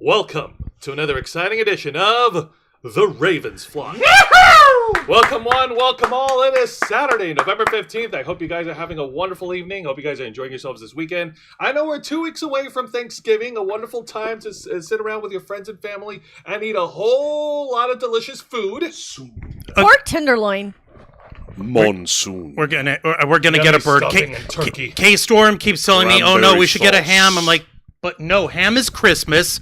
Welcome to another exciting edition of The Ravens Flock. Welcome one, welcome all. It is Saturday, November 15th. I hope you guys are having a wonderful evening. Hope you guys are enjoying yourselves this weekend. I know we're 2 weeks away from Thanksgiving, a wonderful time to sit around with your friends and family and eat a whole lot of delicious food. Pork tenderloin. Monsoon. We're gonna get a bird. K-Storm keeps telling me, "Oh no, we should get a ham." I'm like, "But no, ham is Christmas.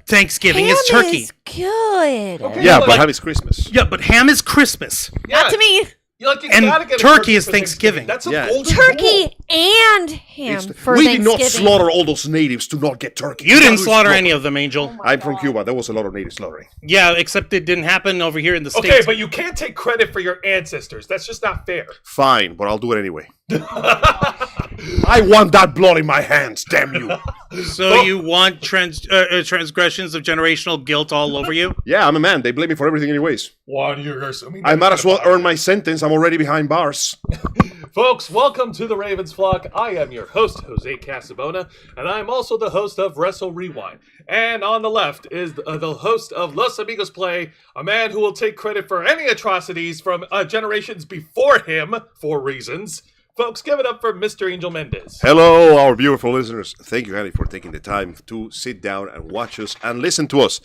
Thanksgiving is turkey." Is good. Okay, Yeah, but but ham is Christmas. Yeah, but ham is Christmas. Not to me. You And gotta get a turkey is for Thanksgiving. That's a Yeah. golden Turkey rule. and ham for we did Thanksgiving. not slaughter all those natives to not get turkey. You didn't slaughter any of them, Angel. I'm from Cuba. There was a lot of native slaughtering. Yeah, except it didn't happen over here in the Okay, States. but you can't take credit for your ancestors. That's just not fair. Fine, but I'll do it anyway. I want that blood in my hands, damn you. So you want transgressions of generational guilt all over you? Yeah, I'm a man. They blame me for everything anyways. One year assuming I might as well earn my sentence. I'm already behind bars. Folks, welcome to the Ravens Flock. I am your host, Jose Casabona, and I'm also the host of Wrestle Rewind. And on the left is the host of Los Amigos Play, a man who will take credit for any atrocities from generations before him for reasons. Folks, give it up for Mr. Angel Mendez. Hello, our beautiful listeners. Thank you, Annie, for taking the time to sit down and watch us and listen to us.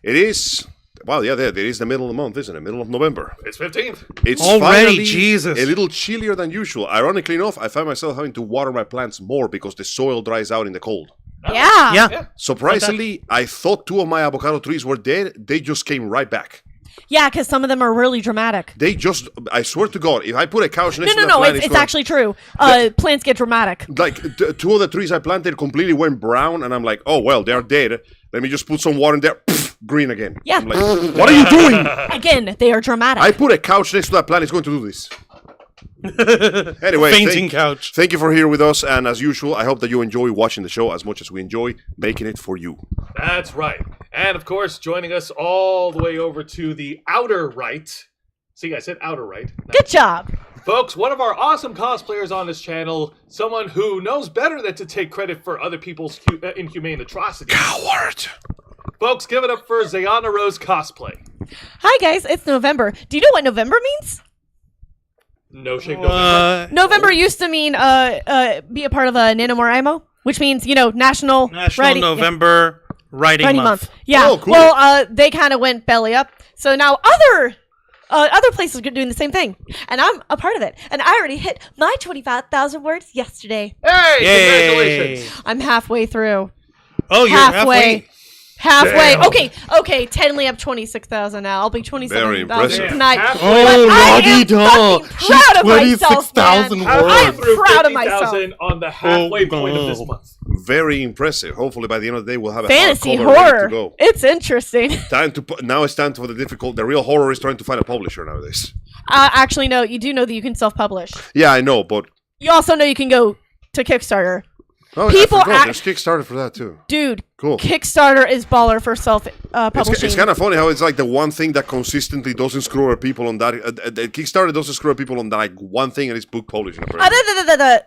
It is, it is the middle of the month, isn't it? Middle of November. It's 15th. It's Already, finally Jesus. a little chillier than usual. Ironically enough, I find myself having to water my plants more because the soil dries out in the cold. Yeah. Yeah. Surprisingly, I thought 2 of my avocado trees were dead. They just came right back. Yeah, because some of them are really dramatic. They just, I swear to God, if I put a couch next to that No, plant, it's gonna- actually true. Plants get dramatic. like 2 of the trees I planted completely went brown, and I'm like, oh, well, they're dead. Let me just put some water in there. Pff, green again. Yeah. I'm like, what are you doing? Again, they are dramatic. I put a couch next to that plant. It's going to do this. Anyway, Fainting couch. Thank you for here with us, and as usual, I hope that you enjoy watching the show as much as we enjoy making it for you. That's right. And of course, joining us all the way over to the outer right. See, I said outer right. Good job. Folks, one of our awesome cosplayers on this channel, someone who knows better than to take credit for other people's inhumane atrocities. Coward! Folks, give it up for Zayana Rose Cosplay. Hi, guys. It's November. Do you know what November means? No shave November. November used to mean be a part of a NaNoWriMo, which means, National Writing- November Writing Month. Yeah. Oh, cool. Well, they kind of went belly up. So now other places are doing the same thing. And I'm a part of it. And I already hit my 25,000 words yesterday. Hey, Yay. congratulations. I'm halfway through. Oh, you're halfway. Halfway. Damn. Okay. Technically, I'm 26,000 now. I'll be 27,000 impressive. tonight. Halfway. But I am la-di-da. fucking proud of myself, man. 26,000 Halfway I'm through proud of myself. 50,000 on the halfway Oh, point of this no. month. Very impressive. Hopefully, by the end of the day, we'll have a Fantasy hardcover ready to horror. go. It's interesting. Now it's time for the difficult. The real horror is trying to find a publisher nowadays. Actually, no. You do know that you can self-publish. Yeah, I know, but You also know you can go to Kickstarter. oh, People I forgot. act- There's Kickstarter for that too. Dude, Cool. Kickstarter is baller for self-publishing. It's kind of funny how it's like the one thing that consistently doesn't screw over people on that. Kickstarter doesn't screw over people on that, like one thing, and it's book publishing. Apparently.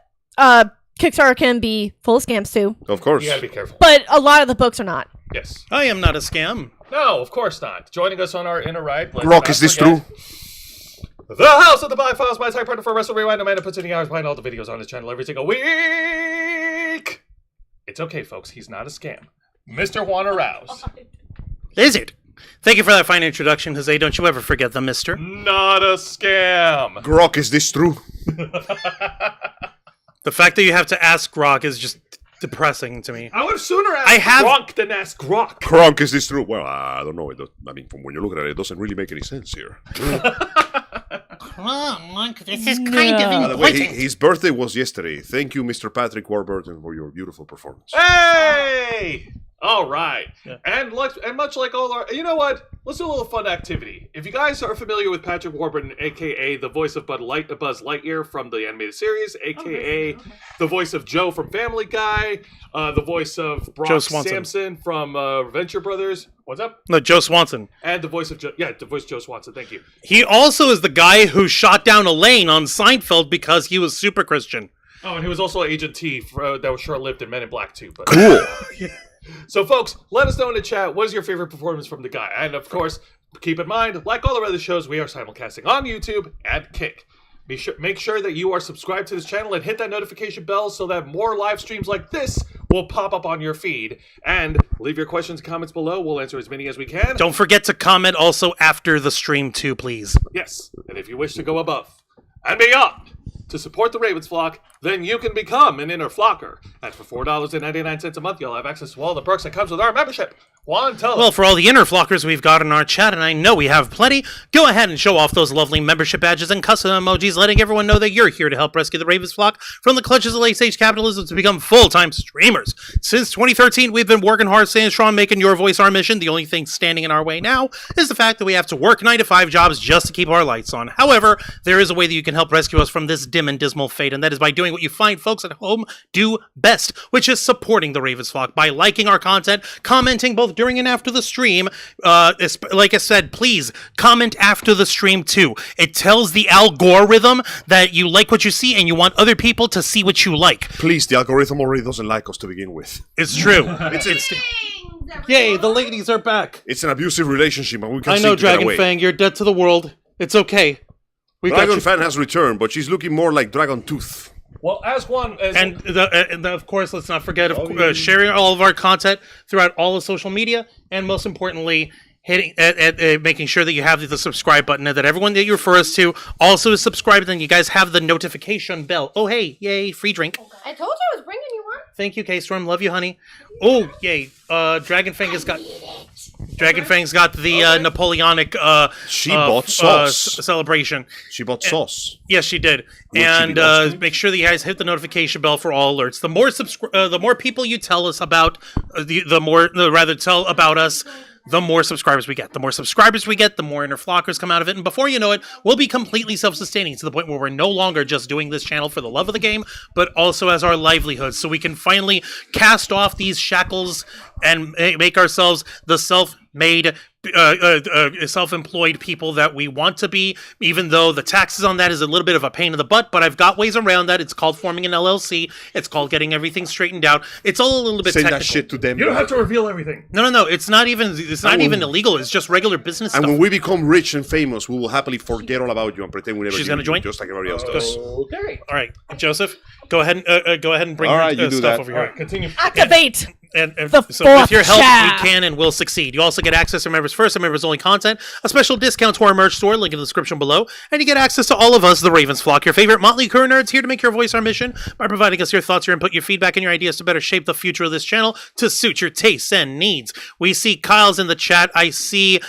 Kickstarter can be full of scams too, Of course. You gotta be careful. but a lot of the books are not. Yes. I am not a scam. No, of course not. Joining us on our inner right. let's Grok, not is this forget true? The House of the Black Files, my tech partner for Wrestle Rewind. Amanda puts in the hours behind all the videos on his channel every single week. It's okay, folks. He's not a scam. Mr. Juan Arouse. Is it? Thank you for that fine introduction, Jose. Don't you ever forget the mister. Not a scam. Grok, is this true? The fact that you have to ask Grok is just depressing to me. I would sooner ask I have- Gronk than ask Grok. Gronk, is this true? Well, I don't know. I mean, from when you look at it, it doesn't really make any sense here. This is By the way, his birthday was yesterday. Thank you, Mr. Patrick Warburton, for your beautiful performance. Hey! All right. Yeah. And much like all our... You know what? Let's do a little fun activity. If you guys are familiar with Patrick Warburton, a.k.a. the voice of Buzz Lightyear from the animated series, a.k.a. the voice of Joe from Family Guy, the voice of Brock Sampson from Venture Brothers. What's up? No, Joe Swanson. And the voice of Joe Swanson. Thank you. He also is the guy who shot down Elaine on Seinfeld because he was super Christian. Oh, and he was also Agent T that was short-lived in Men in Black 2. But Cool. So, folks, let us know in the chat, what is your favorite performance from the guy? And, of course, keep in mind, like all our other shows, we are simulcasting on YouTube and Kick. Make sure that you are subscribed to this channel and hit that notification bell so that more live streams like this will pop up on your feed. And leave your questions and comments below. We'll answer as many as we can. Don't forget to comment also after the stream too, please. Yes, and if you wish to go above and beyond to support the Ravens flock, then you can become an inner flocker. And for $4.99 a month, you'll have access to all the perks that comes with our membership. Juan, tell us. Well, for all the inner flockers we've got in our chat, and I know we have plenty, go ahead and show off those lovely membership badges and custom emojis, letting everyone know that you're here to help rescue the Ravens flock from the clutches of late-stage capitalism to become full-time streamers. Since 2013, we've been working hard, staying strong, making your voice our mission. The only thing standing in our way now is the fact that we have to work 9-to-5 jobs just to keep our lights on. However, there is a way that you can help rescue us from this dim and dismal fate, and that is by doing what you find folks at home do best, which is supporting the Ravens flock by liking our content, commenting both during and after the stream. Like I said, please comment after the stream too. It tells the algorithm that you like what you see and you want other people to see what you like. Please, the algorithm already doesn't like us to begin with. It's true. Yay, the Everyone. ladies are back. It's an abusive relationship, and we can I seem know, to get Dragon away. Fang, you're dead to the world. It's okay. We got Dragon you. Fan has returned, but she's looking more like Dragon Tooth. Well, as one... And of course, let's not forget sharing all of our content throughout all of social media, and most importantly, hitting making sure that you have the subscribe button, and that everyone that you refer us to also is subscribed, and you guys have the notification bell. Oh, hey, yay, free drink. I told you I was bringing you one. Thank you, K-Storm. Love you, honey. Oh, yay. Dragon Fang has got... Dragon Fang's got the Napoleonic She bought sauce. celebration. She bought sauce. Yes, she did. And make sure that you guys hit the notification bell for all alerts. The more people you tell us about, tell about us, the more subscribers we get. The more subscribers we get, the more inner flockers come out of it. And before you know it, we'll be completely self-sustaining to the point where we're no longer just doing this channel for the love of the game, but also as our livelihood. So we can finally cast off these shackles and make ourselves the self-made, self-employed people that we want to be, even though the taxes on that is a little bit of a pain in the butt, but I've got ways around that. It's called forming an LLC. It's called getting everything straightened out. It's all a little bit Say technical. that shit to them. You don't have to reveal everything. No. It's not even illegal. It's just regular business And stuff. when we become rich and famous, we will happily forget all about you and pretend we never She's knew gonna you, join? just like everybody else does. Okay. All right, Joseph, go ahead and bring All your right, you do stuff that. over All here. right, continue. Activate. And The so with fourth your help, shaft. we can and will succeed. You also get access to members first and members only content, a special discount to our merch store, link in the description below, and you get access to all of us, the Ravens flock, your favorite motley crew nerds, here to make your voice our mission by providing us your thoughts, your input, your feedback, and your ideas to better shape the future of this channel to suit your tastes and needs. We see Kyle's in the chat. I see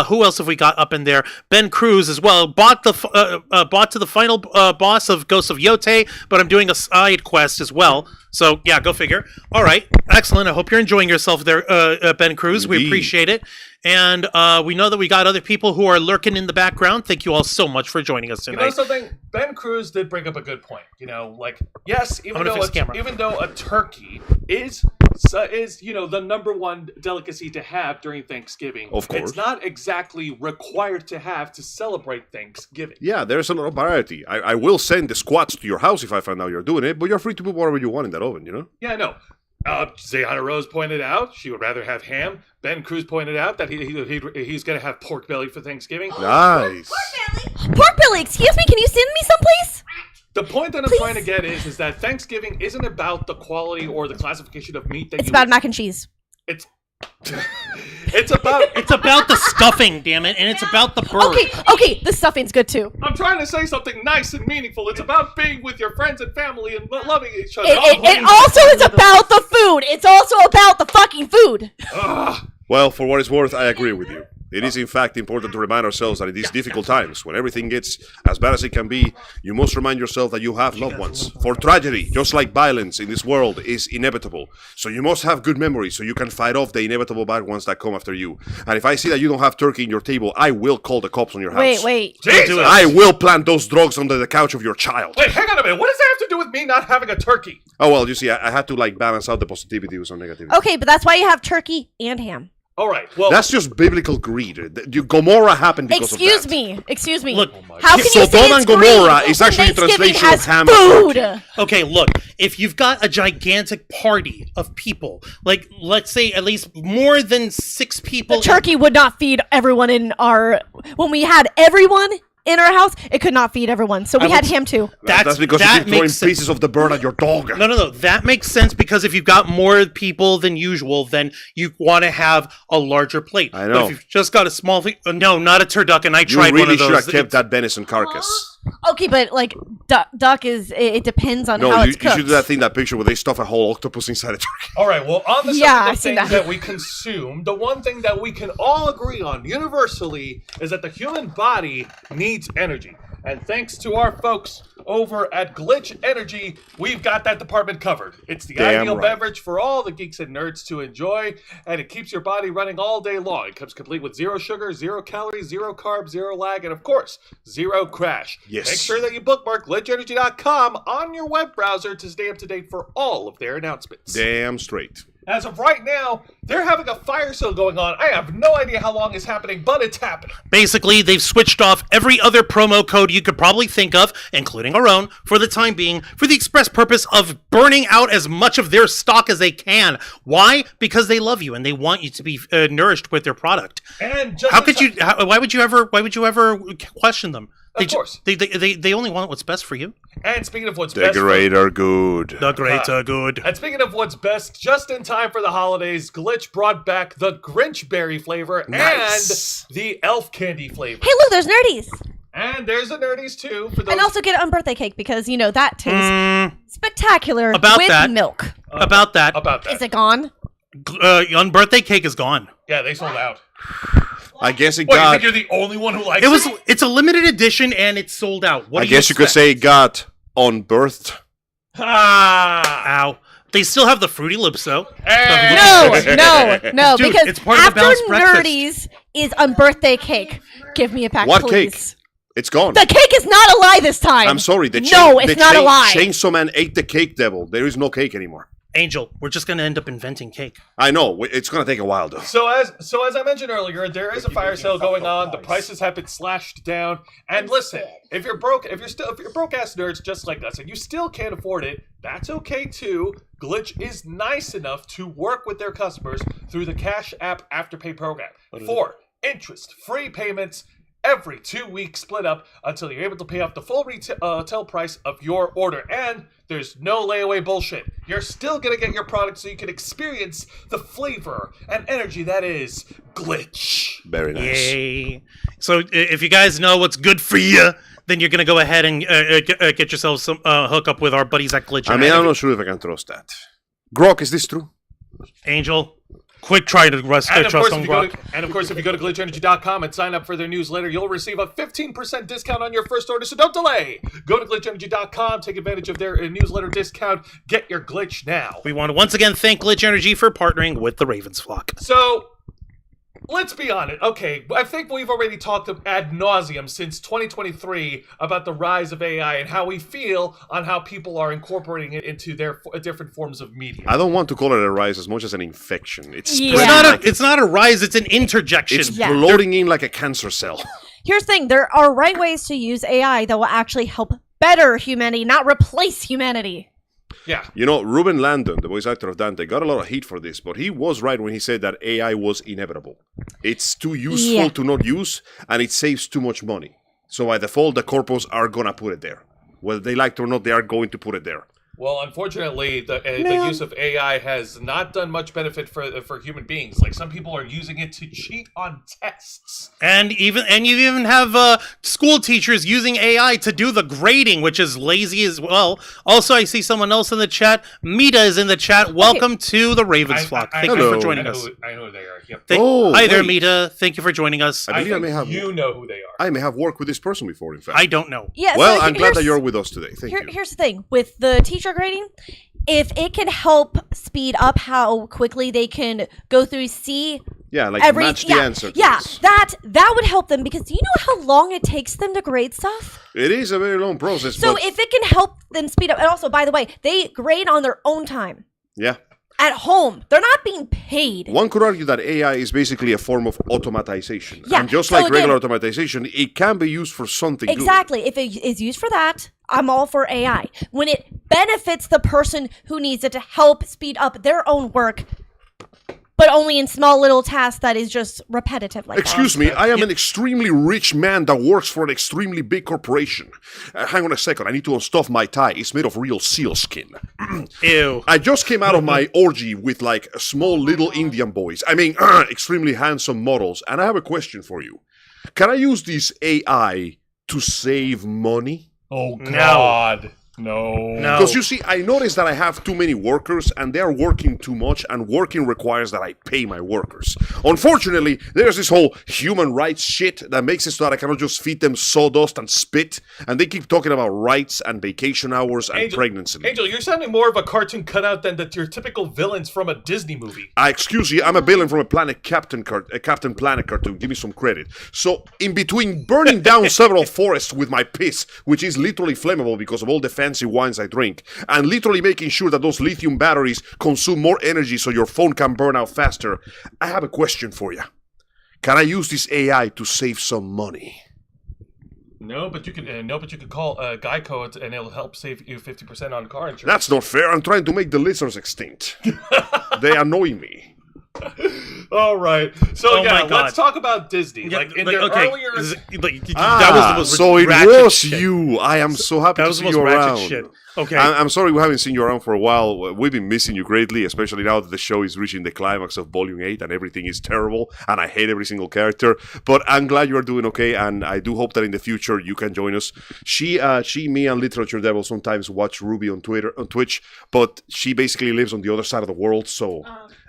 who else have we got up in there? Ben Cruz as well. Bought to the final boss of Ghosts of Yote, but I'm doing a side quest as well. So, yeah, go figure. All right. Excellent. I hope you're enjoying yourself there, Ben Cruz. We Indeed. appreciate it. And we know that we got other people who are lurking in the background. Thank you all so much for joining us You know tonight. something? Ben Cruz did bring up a good point. Yes, I'm gonna fix the camera. even though a turkey is the number one delicacy to have during Thanksgiving, Of course. it's not exactly required to have to celebrate Thanksgiving. Yeah, there's a lot of variety. I will send the squats to your house if I find out you're doing it, but you're free to put whatever you want in that oven, you know? Yeah, no. Zayana Rose pointed out she would rather have ham. Ben Cruz pointed out that he's going to have pork belly for Thanksgiving. Nice. Pork belly, excuse me, can you send me someplace? The point that I'm Please. trying to get is that Thanksgiving isn't about the quality or the classification of meat that It's you about mac and cheese. It's it's about It's about the stuffing, damn it, and it's about the bird. Okay, the stuffing's good too. I'm trying to say something nice and meaningful. It's about being with your friends and family and loving each other. It also is about the food. It's also about the fucking food. Ugh. Well, for what it's worth, I agree with you. It is, in fact, important to remind ourselves that in these difficult times, when everything gets as bad as it can be, you must remind yourself that you have loved ones. For tragedy, just like violence in this world, is inevitable. So you must have good memories so you can fight off the inevitable bad ones that come after you. And if I see that you don't have turkey in your table, I will call the cops on your house. Wait. Jesus. I will plant those drugs under the couch of your child. Wait, hang on a minute. What does that have to do with me not having a turkey? Oh, well, you see, I had to, balance out the positivity with some negativity. Okay, but that's why you have turkey and ham. All right. Well, That's just biblical greed. Gomorrah happened because Excuse of that. me. Excuse me. Look, how can you Sodom say and it's Gomorrah greed is when actually a Thanksgiving translation of has ham and turkey. food? okay, look, if you've got a gigantic party of people, like let's say at least more than 6 people. The turkey would not feed everyone in our. When we had everyone in our house, it could not feed everyone, so we had ham too. That's because you keep throwing pieces of the bird at your dog. No. That makes sense because if you've got more people than usual, then you want to have a larger plate. I know. But if you've just got a small thing, no, not a turducken. I You tried really one of should those. have kept that venison carcass. Okay, but like duck is it depends on No, how you it's cooked. should do that thing, that picture where they stuff a whole octopus inside a turkey. all right. Well, on the Yeah, subject I've of seen things that. that we consume, the one thing that we can all agree on universally is that the human body needs energy. And thanks to our folks over at Glitch Energy, we've got that department covered. It's the Damn ideal right. beverage for all the geeks and nerds to enjoy, and it keeps your body running all day long. It comes complete with 0 sugar, 0 calories, 0 carbs, 0 lag, and of course, 0 crash. Yes. Make sure that you bookmark glitchenergy.com on your web browser to stay up to date for all of their announcements. Damn straight. As of right now, they're having a fire sale going on. I have no idea how long it's happening, but it's happening. Basically, they've switched off every other promo code you could probably think of, including our own, for the time being, for the express purpose of burning out as much of their stock as they can. Why? Because they love you and they want you to be nourished with their product. And just How in could time- you? Why would you ever question them? Of course. They only want what's best for you. And speaking of what's The best, great are good. The great are good. and speaking of what's best, just in time for the holidays, Glitch brought back the Grinch berry flavor Nice. and the elf candy flavor. Hey, look, there's nerdies, And there's a nerdies too for those. and also get it on birthday cake because you know that tastes spectacular About with that. milk. About that, about that. Is it gone? on birthday cake is gone. Yeah, they sold out. I guess it What, you got. think you're the only one who likes It was. it? It's a limited edition and it's sold out. What I do guess you could expect? say it got unbirthed. Ah! Ow. They still have the Fruity Loops though. No, Dude, because it's part of the after balanced breakfast. nerdies is on birthday cake. Give me a pack, What please. cake? It's gone. The cake is not a lie this time. I'm sorry. No, it's not a lie. Chainsaw Man ate the cake devil. There is no cake anymore. Angel, we're just gonna end up inventing cake. I know. It's going to take a while, though. So as I mentioned earlier, there is a fire sale going on. The prices have been slashed down. And listen, if you're broke ass nerds just like us, and you still can't afford it, that's okay too. Glitch is nice enough to work with their customers through the Cash App Afterpay program for interest-free payments every 2 weeks, split up until you're able to pay off the full retail price of your order. And there's no layaway bullshit. You're still gonna get your product so you can experience the flavor and energy that is Glitch. Very nice. Yay! So if you guys know what's good for you, then you're gonna go ahead and get yourself some hook up with our buddies at Glitch. I mean, I'm not sure if I can trust that. Grok, is this true? Angel, quit trying to trust on Grok. And of course, if you go to glitchenergy.com and sign up for their newsletter, you'll receive a 15% discount on your first order, so don't delay. Go to glitchenergy.com, take advantage of their newsletter discount, get your glitch now. We want to once again thank Glitch Energy for partnering with the Ravens flock. So, let's be honest. Okay, I think we've already talked ad nauseum since 2023 about the rise of AI and how we feel on how people are incorporating it into their different forms of media. I don't want to call it a rise as much as an infection. It's Yeah. spreading It's not a rise, it's an interjection. It's Yeah. bloating in like a cancer cell. Here's the thing: there are right ways to use AI that will actually help better humanity, not replace humanity. Yeah. You know, Ruben Landon, the voice actor of Dante, got a lot of heat for this, but he was right when he said that AI was inevitable. It's too useful Yeah. to not use, and it saves too much money. So by default, the corpos are going to put it there. Whether they like it or not, they are going to put it there. Well, unfortunately, the use of AI has not done much benefit for human beings. Like, some people are using it to cheat on tests. And you even have school teachers using AI to do the grading, which is lazy as well. Also, I see someone else in the chat. Mita is in the chat. Welcome to the Ravens flock. Thank you Hello. for joining us. I know who they are. Yep. Hi there, wait. Mita. Thank you for joining us. I believe I may have. you know who they are. I may have worked with this person before, in fact. I don't know. Yeah. Well, so I'm glad here's- that you're with us today. Thank you. Here's the thing with the teacher grading. If it can help speed up how quickly they can go through, see Yeah, like every match the answer. to yeah, this. that would help them because do you know how long it takes them to grade stuff? It is a very long process. So but if it can help them speed up, and also by the way, they grade on their own time. yeah, at home. They're not being paid. One could argue that AI is basically a form of automatization. Yeah, And just so like regular again- automatization, it can be used for something good. Exactly. If it is used for that, I'm all for AI. When it benefits the person who needs it to help speed up their own work, but only in small little tasks that is just repetitive like Excuse me, I am an extremely rich man that works for an extremely big corporation. Hang on a second, I need to unstuff my tie. It's made of real seal skin. Ew. I just came out of my orgy with like small little Indian boys. I mean, extremely handsome models. And I have a question for you. Can I use this AI to save money? Oh, God. No. No. Because you see, I noticed that I have too many workers and they are working too much, and working requires that I pay my workers. Unfortunately, there's this whole human rights shit that makes it so that I cannot just feed them sawdust and spit, and they keep talking about rights and vacation hours and pregnancy. Angel, you're sounding more of a cartoon cutout than your typical villains from a Disney movie. Excuse you, I'm a villain from a Captain Planet cartoon. Give me some credit. So, in between burning down several forests with my piss, which is literally flammable because of all the fancy wines I drink, and literally making sure that those lithium batteries consume more energy so your phone can burn out faster, I have a question for you. Can I use this AI to save some money? No, but you could call Geico and it'll help save you 50% on car insurance. That's not fair. I'm trying to make the lizards extinct. They annoy me. All right. So Oh my God. let's talk about Disney. Yeah, like in like, their okay, earlier that was the most so it ratchet was shit. you. I am so happy That to was see the most you ratchet around. shit. Okay. I'm sorry we haven't seen you around for a while. We've been missing you greatly, especially now that the show is reaching the climax of Volume 8 and everything is terrible and I hate every single character. But I'm glad you are doing okay, and I do hope that in the future you can join us. She, me, and Literature Devil sometimes watch Ruby on Twitch, but she basically lives on the other side of the world, so...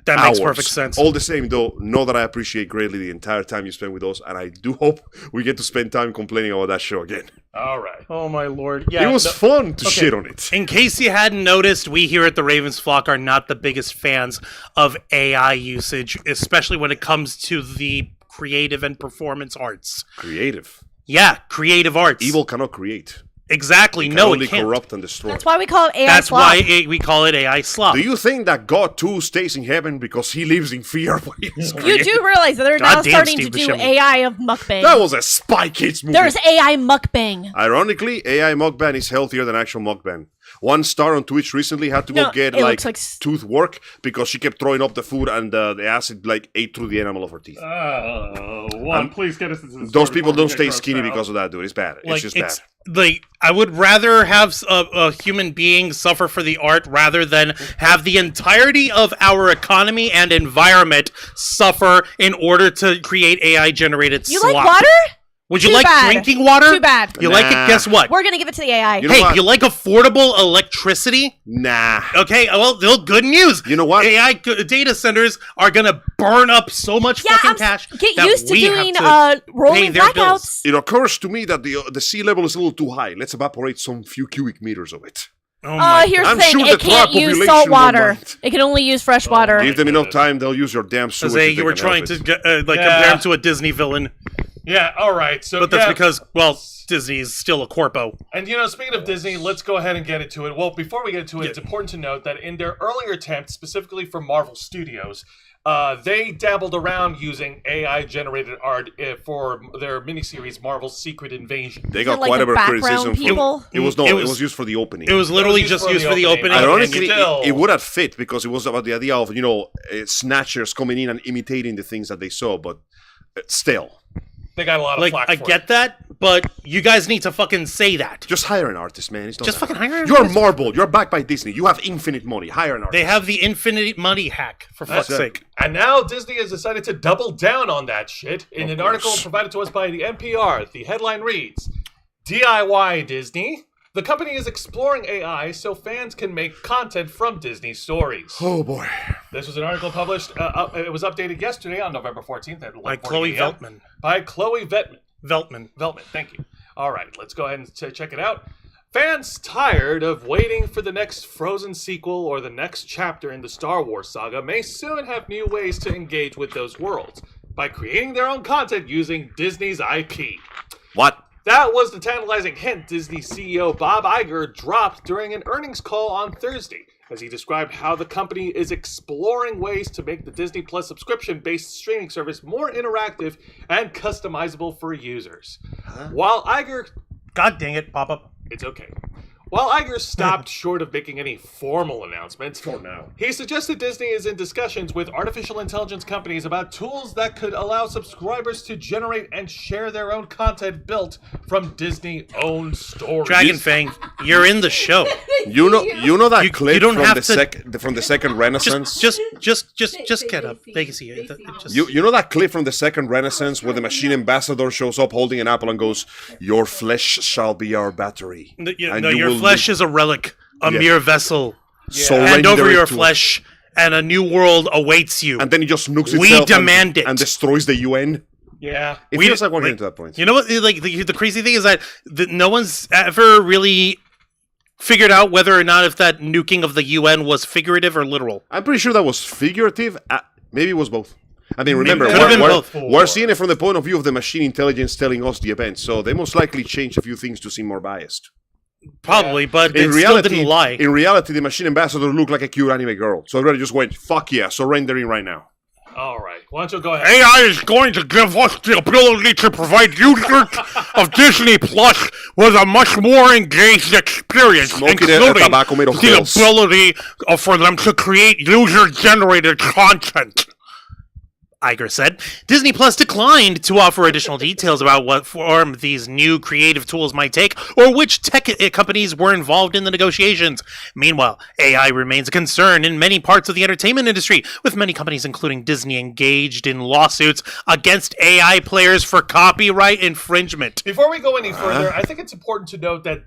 That makes hours. perfect sense. All the same, though, know that I appreciate greatly the entire time you spent with us, and I do hope we get to spend time complaining about that show again. All right. Oh my lord. Yeah. It was fun to shit on it. In case you hadn't noticed, we here at the Ravens Flock are not the biggest fans of AI usage, especially when it comes to the creative and performance arts. Creative. Yeah, creative arts. Evil cannot create. Exactly. It can No, only it can't. corrupt and destroy. That's why we call it AI That's slop. why we call it AI slop. Do you think that God too stays in heaven because he lives in fear when he is You created? do realize that they're now Goddamn starting Steve to do Buscemi. AI of mukbang. That was a Spy Kids movie. There's AI mukbang. Ironically, AI mukbang is healthier than actual mukbang. One star on Twitch recently had to go No, get it like looks like tooth work because she kept throwing up the food and the acid like ate through the enamel of her teeth. Please get us into this. Those people don't stay skinny because of that, dude. It's bad. Like, It's just bad. Like, I would rather have a human being suffer for the art rather than have the entirety of our economy and environment suffer in order to create AI-generated You slop. like water? Would you Too like bad. drinking water? Too bad. You like Nah. it? Guess what? We're gonna give it to the AI. You know Hey, what? you like affordable electricity? Nah. Okay, well, good news. You know what? AI data centers are gonna burn up so much fucking cash. Get that used to we have doing pay rolling their bills. blackouts. It occurs to me that the sea level is a little too high. Let's evaporate some few cubic meters of it. Oh my Here's I'm the thing: sure it the can't trout use population salt will water. mind. It can only use fresh water. Give them enough time, they'll use your damn sewage. Jose, if you they were can help trying it. to compare him to a Disney villain, Yeah. All right. So, but that's yeah. because, well, Disney is still a corpo. And speaking of Disney, let's go ahead and get into it. Well, before we get into it, it's important to note that in their earlier attempts, specifically for Marvel Studios, they dabbled around using AI-generated art for their miniseries Marvel's Secret Invasion. They got Like quite the a bit of background criticism. people? It was It was used for the opening. It was literally used just for used the for the opening. opening. Ironically, still- it would have fit because it was about the idea of snatchers coming in and imitating the things that they saw, but still, They got a lot of like, flack I for get it. that, but you guys need to fucking say that. just hire an artist, man. It's not Just that fucking hard. hire an You're artist. Marvel. You're backed by Disney. You have infinite money. Hire an artist. They have the infinite money hack, for fuck's it. sake. And now Disney has decided to double down on that shit. In an article provided to us by the NPR, the headline reads, DIY Disney. The company is exploring AI so fans can make content from Disney stories. Oh boy. This was an article published, it was updated yesterday on November 14th at 1:40 By Chloe a.m. Veltman. By Chloe Veltman. Veltman. Thank you. All right, let's go ahead and check it out. Fans tired of waiting for the next Frozen sequel or the next chapter in the Star Wars saga may soon have new ways to engage with those worlds by creating their own content using Disney's IP. What? That was the tantalizing hint Disney CEO Bob Iger dropped during an earnings call on Thursday, as he described how the company is exploring ways to make the Disney Plus subscription-based streaming service more interactive and customizable for users. While Iger... God dang it, pop-up. It's okay. While Iger stopped short of making any formal announcements, For now. he suggested Disney is in discussions with artificial intelligence companies about tools that could allow subscribers to generate and share their own content built from Disney-owned stories. Dragon Fang, you're in the show. You know that clip you don't from have the second Renaissance? Just get up. They can see it. Just, You know that clip from the second Renaissance where the machine ambassador shows up holding an apple and goes, "Your flesh shall be our battery." No, and your will flesh is a relic, a Yeah. mere vessel. surrender Hand over it your to- flesh, and a new world awaits you. And then he just nukes We itself demand it. and destroys the UN. Yeah. It We- feels like we're like- getting to that point. You know what? Like the crazy thing is that no one's ever really figured out whether or not if that nuking of the UN was figurative or literal. I'm pretty sure that was figurative. Maybe it was both. I mean, remember, Could have been both. we're seeing it from the point of view of the machine intelligence telling us the event, so they most likely changed a few things to seem more biased. Probably, but In it reality, still didn't lie. in reality, the machine ambassador looked like a cute anime girl, so everybody just went, "Fuck yeah, surrendering right now." All right. Why don't you go ahead? AI is going to give us the ability to provide users of Disney Plus with a much more engaged experience, Smoking a including tobacco made of the pills. ability for them to create user-generated content. Iger said. Disney Plus declined to offer additional details about what form these new creative tools might take or which tech companies were involved in the negotiations. Meanwhile, AI remains a concern in many parts of the entertainment industry, with many companies, including Disney, engaged in lawsuits against AI players for copyright infringement. Before we go any further, I think it's important to note that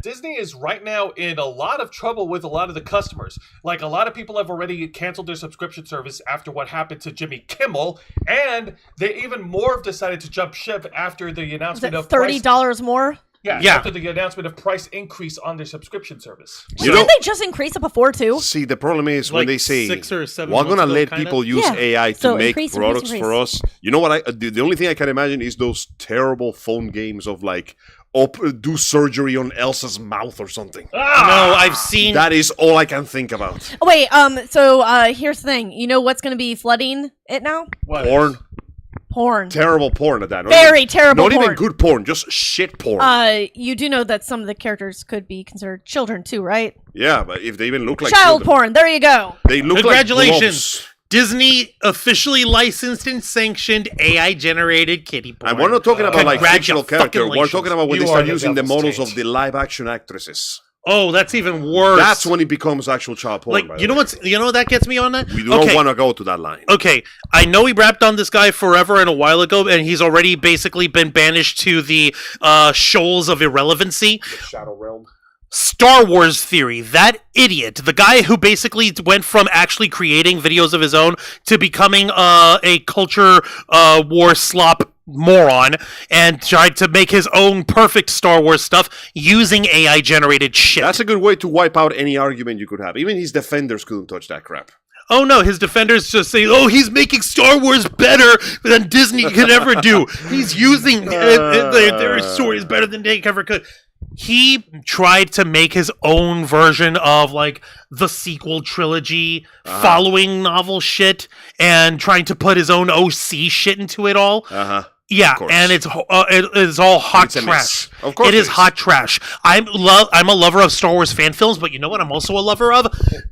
Disney is right now in a lot of trouble with a lot of the customers. Like, a lot of people have already canceled their subscription service after what happened to Jimmy Kimmel, and they even more have decided to jump ship after the Is announcement it of $30 more? Yeah. after the announcement of price increase on their subscription service. You know, Didn't they just increase it before too? see, the problem is when Like they say 6 or 7 we're months gonna ago, let kinda? people use Yeah. AI to So make increase, products for us. You know what? The only thing I can imagine is those terrible phone games of like, do surgery on Elsa's mouth or something. No, I've seen... That is all I can think about. Oh, wait, so here's the thing. You know what's going to be flooding it now? What? Porn. Terrible porn at that. Not Very even, terrible Not porn. even good porn, just shit porn. You do know that some of the characters could be considered children too, right? Yeah, but if they even look like Child children, porn. There you go. they look Congratulations. like blobs. Disney officially licensed and sanctioned AI-generated kitty porn. And we're not talking about like fictional character. We're Congratulations. talking about when You they are start the using the devil's models taint. of the live-action actresses. Oh, that's even worse. That's when it becomes actual child porn. by like the you know way. what's what that gets me on that. We don't want to go to that line. Okay, I know we rapped on this guy forever and a while ago, and he's already basically been banished to the shoals of irrelevancy. Shadow Realm. Star Wars theory, that idiot, the guy who basically went from actually creating videos of his own to becoming a culture war slop moron and tried to make his own perfect Star Wars stuff using AI generated shit. That's a good way to wipe out any argument you could have. Even his defenders couldn't touch that crap. Oh no, his defenders just say, "Oh, he's making Star Wars better than Disney could ever do. He's using their stories better than they ever could." He tried to make his own version of like the sequel trilogy, following novel shit, and trying to put his own OC shit into it all. Yeah, course. and it is all hot It's a trash. mess. Of course it it is is. hot trash. I'm a lover of Star Wars fan films, but you know what? I'm also a lover of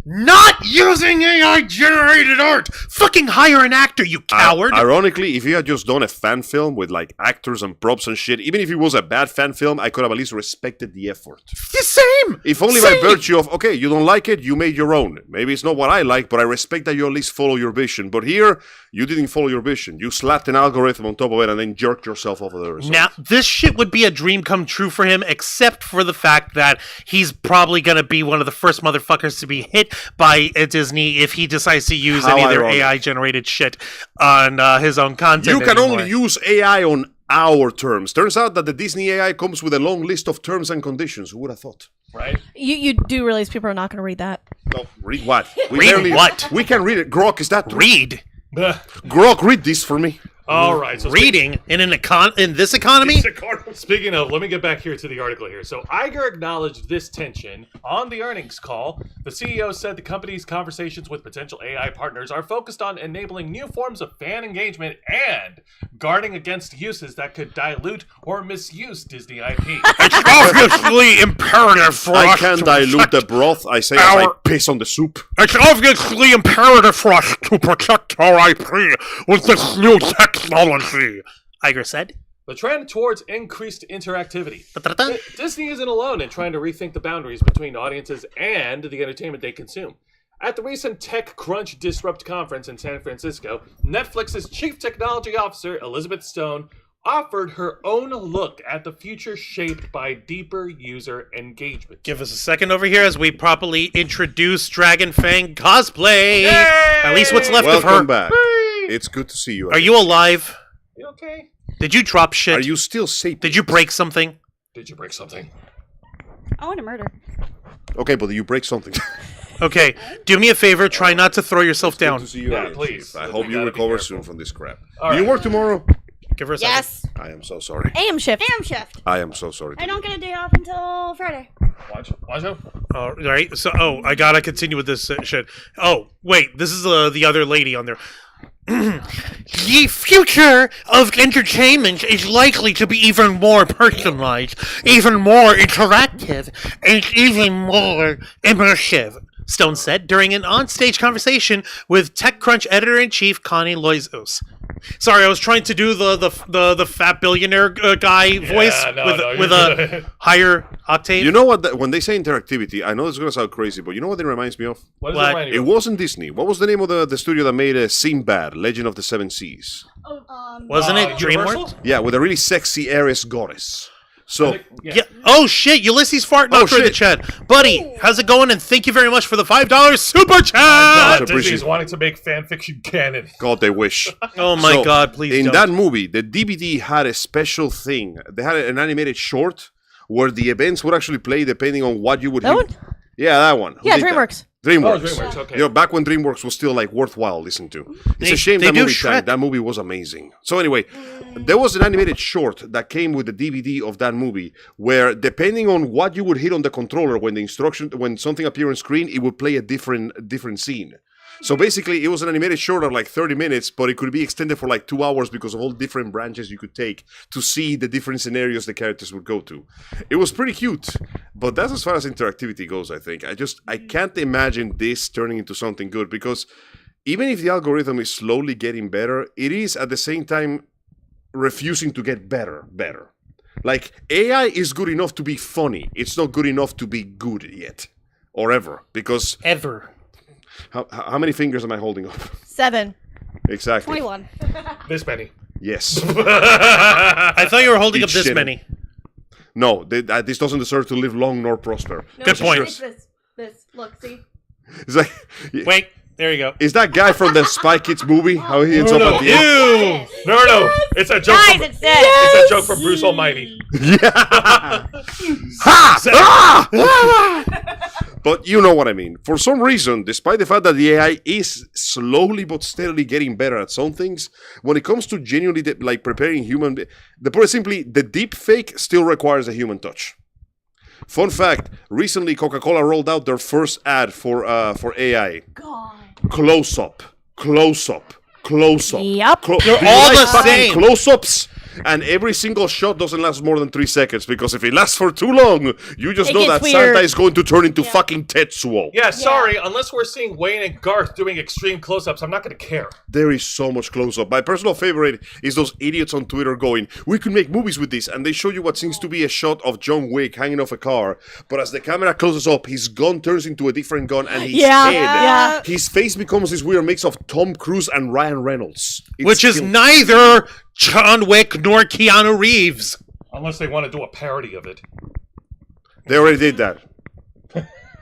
not using AI generated art. Fucking hire an actor, you coward. Ironically, if you had just done a fan film with like actors and props and shit, even if it was a bad fan film, I could have at least respected the effort. The same. If only by virtue of, okay, you don't like it, you made your own. Maybe it's not what I like, but I respect that you at least follow your vision. But here, you didn't follow your vision. You slapped an algorithm on top of it and then jerked yourself off of the result. Now, this shit would be a dream come true for him, except for the fact that he's probably going to be one of the first motherfuckers to be hit by Disney if he decides to use How any of their ironic. AI-generated shit on his own content. You can anymore. only use AI on our terms. Turns out that the Disney AI comes with a long list of terms and conditions. Who would have thought? Right? You do realize people are not going to read that. No, read what? Read what? We can read it. Grok, is that true? Read. Ugh. Grok, read this for me. All right. So Reading in this economy? Speaking of, let me get back here to the article here. So Iger acknowledged this tension on the earnings call. The CEO said the company's conversations with potential AI partners are focused on enabling new forms of fan engagement and guarding against uses that could dilute or misuse Disney IP. It's obviously imperative for I us can to dilute the protect broth. I say as I piss on the soup. It's obviously imperative for us to protect our IP with this new technology. Iger said. The trend towards increased interactivity. Da-da-da. Disney isn't alone in trying to rethink the boundaries between audiences and the entertainment they consume. At the recent TechCrunch Disrupt conference in San Francisco, Netflix's chief technology officer, Elizabeth Stone, offered her own look at the future shaped by deeper user engagement. Give us a second over here as we properly introduce Dragon Fang cosplay. Yay! At least what's left of her. Welcome back. It's good to see you. Are you alive? You okay? Did you drop shit? Are you still safe? Did you break something? Did you break something? I want to murder. Okay, but you break something. Okay, do me a favor. Try not to throw yourself Good down. to see you Yeah, again, please. Chief. I We hope you gotta be recover careful. soon from this crap. All Do you right. work tomorrow? Give her a second. Yes. I am so sorry. AM shift. Damn shift. I am so sorry. I don't get a day off until Friday. Watch out. All right. So, I gotta continue with this shit. Oh, wait. This is the other lady on there. The future of entertainment is likely to be even more personalized, even more interactive, and even more immersive, Stone said during an on-stage conversation with TechCrunch editor-in-chief Connie Loizos. Sorry, I was trying to do the fat billionaire guy voice with a higher octave. You know what? When they say interactivity, I know it's going to sound crazy, but you know what it reminds me of? What does What? it remind It you of? wasn't Disney. What was the name of the studio that made Sinbad, Legend of the Seven Seas? Wasn't it Universal? DreamWorks? Yeah, with a really sexy Ares goddess. So, Yeah. Oh shit! Ulysses farting Oh, out for the shit. chat, buddy. How's it going? And thank you very much for the $5 super chat. Much Disney's appreciated. wanting to make fan fiction canon. God, they wish. Oh my So, god! Please in don't. that movie, the DVD had a special thing. They had an animated short where the events would actually play depending on what you would That hit. one? Yeah, that one. Who Yeah, did that? DreamWorks. DreamWorks. Oh, DreamWorks, okay. You know, back when DreamWorks was still like worthwhile listening to. It's They- a shame they that do movie Shrek. died. That movie was amazing. So anyway, there was an animated short that came with the DVD of that movie where depending on what you would hit on the controller when something appeared on screen, it would play a different scene. So basically, it was an animated short of like 30 minutes, but it could be extended for like 2 hours because of all different branches you could take to see the different scenarios the characters would go to. It was pretty cute, but that's as far as interactivity goes, I think. I can't imagine this turning into something good because even if the algorithm is slowly getting better, it is at the same time refusing to get better. Like, AI is good enough to be funny. It's not good enough to be good yet. Or ever. Because Ever. how many fingers am I holding up? 7. Exactly. 21. This many. Yes. I thought you were holding Eat up this shit. many. No, this doesn't deserve to live long nor prosper. Good point. It's this. Look, see? It's like, Wait. There you go. is that guy from the Spy Kids movie? How he ends up at the end? Ew. No. It's a joke. Guys, From, it's this. It's a joke from Bruce Almighty. But you know what I mean. For some reason, despite the fact that the AI is slowly but steadily getting better at some things, when it comes to genuinely like preparing the put it simply, the deep fake still requires a human touch. Fun fact: recently, Coca-Cola rolled out their first ad for AI. God. Close up. Yep. They're all the same. Close-ups. And every single shot doesn't last more than 3 seconds because if it lasts for too long, you just It know gets that Santa weird. is going to turn into fucking Tetsuo. Yeah, sorry. Unless we're seeing Wayne and Garth doing extreme close-ups, I'm not going to care. There is so much close-up. My personal favorite is those idiots on Twitter going, "We could make movies with this," and they show you what seems to be a shot of John Wick hanging off a car, but as the camera closes up, his gun turns into a different gun, and his Yeah, head, yeah. his face becomes this weird mix of Tom Cruise and Ryan Reynolds. It's Which is killer. neither John Wick nor Keanu Reeves. Unless they want to do a parody of it. They already did that.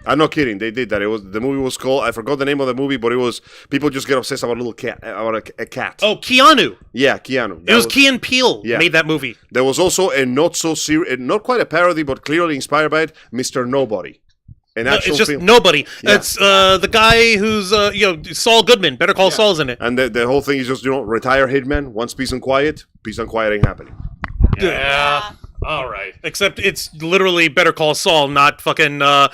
I'm not kidding. They did that. The movie was called. I forgot the name of the movie, but it was people just get obsessed about a little cat, about a cat. Oh, Keanu. Yeah, Keanu. It That was Key and Peele Yeah. made that movie. There was also a not so serious, not quite a parody, but clearly inspired by it, Mr. Nobody. An No, action it's just film. nobody. Yeah. It's the guy who's Saul Goodman. Better Call Saul's in it. And the whole thing is just, retire hitman, wants peace and quiet ain't happening. Yeah. All right. Except it's literally Better Call Saul, not fucking Neo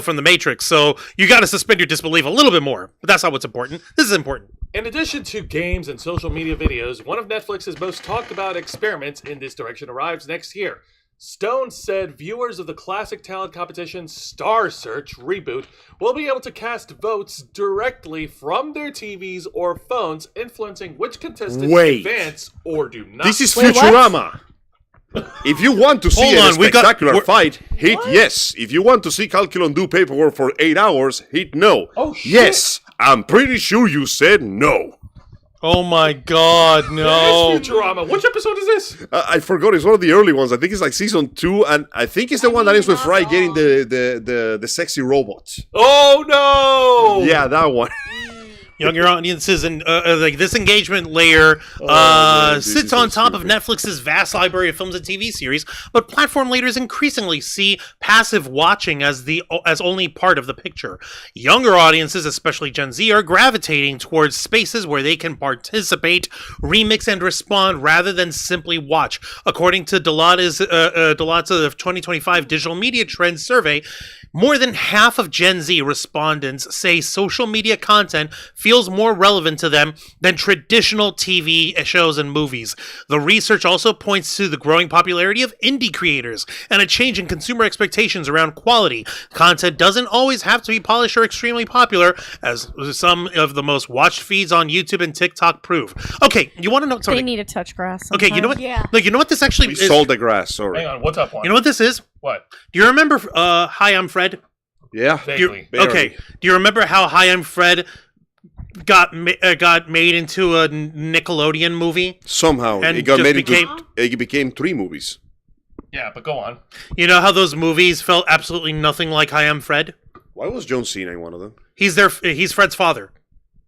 from the Matrix. So you got to suspend your disbelief a little bit more. But that's not what's important. This is important. In addition to games and social media videos, one of Netflix's most talked about experiments in this direction arrives next year. Stone said viewers of the classic talent competition Star Search reboot will be able to cast votes directly from their TVs or phones, influencing which contestants Wait. advance or do not. This is Wait, what? Futurama. If you want to see Hold on, we got- spectacular we're- fight, hit yes. If you want to see Calculon do paperwork for 8 hours, hit no. Oh, shit. Yes, I'm pretty sure you said no. Oh my God, no! It's Futurama. Which episode is this? I forgot. It's one of the early ones. I think it's like season 2, and I think it's the one that ends with Fry getting the sexy robot. Oh no! Yeah, that one. Younger audiences and like this engagement layer man, this sits is on so top of stupid. Netflix's vast library of films and TV series, but platform leaders increasingly see passive watching as only part of the picture. Younger audiences, especially Gen Z, are gravitating towards spaces where they can participate, remix, and respond rather than simply watch. According to Deloitte's 2025 Digital Media Trends Survey, more than half of Gen Z respondents say social media content feels more relevant to them than traditional TV shows and movies. The research also points to the growing popularity of indie creators and a change in consumer expectations around quality. Content doesn't always have to be polished or extremely popular, as some of the most watched feeds on YouTube and TikTok prove. Okay, you want to know They something? need to touch grass. Okay, you know what? Yeah. Look, you know what this actually We is? sold the grass, sorry. Hang on. What's up, one? You know what this is? What? Do you remember Hi, I'm Fred? Yeah. Vaguely. Barely. Okay. Do you remember how Hi, I'm Fred got made into a Nickelodeon movie? Somehow And it got just made became- into. It became 3 movies. Yeah, but go on. You know how those movies felt absolutely nothing like Hi, I'm Fred? Why was John Cena in one of them? He's Fred's father.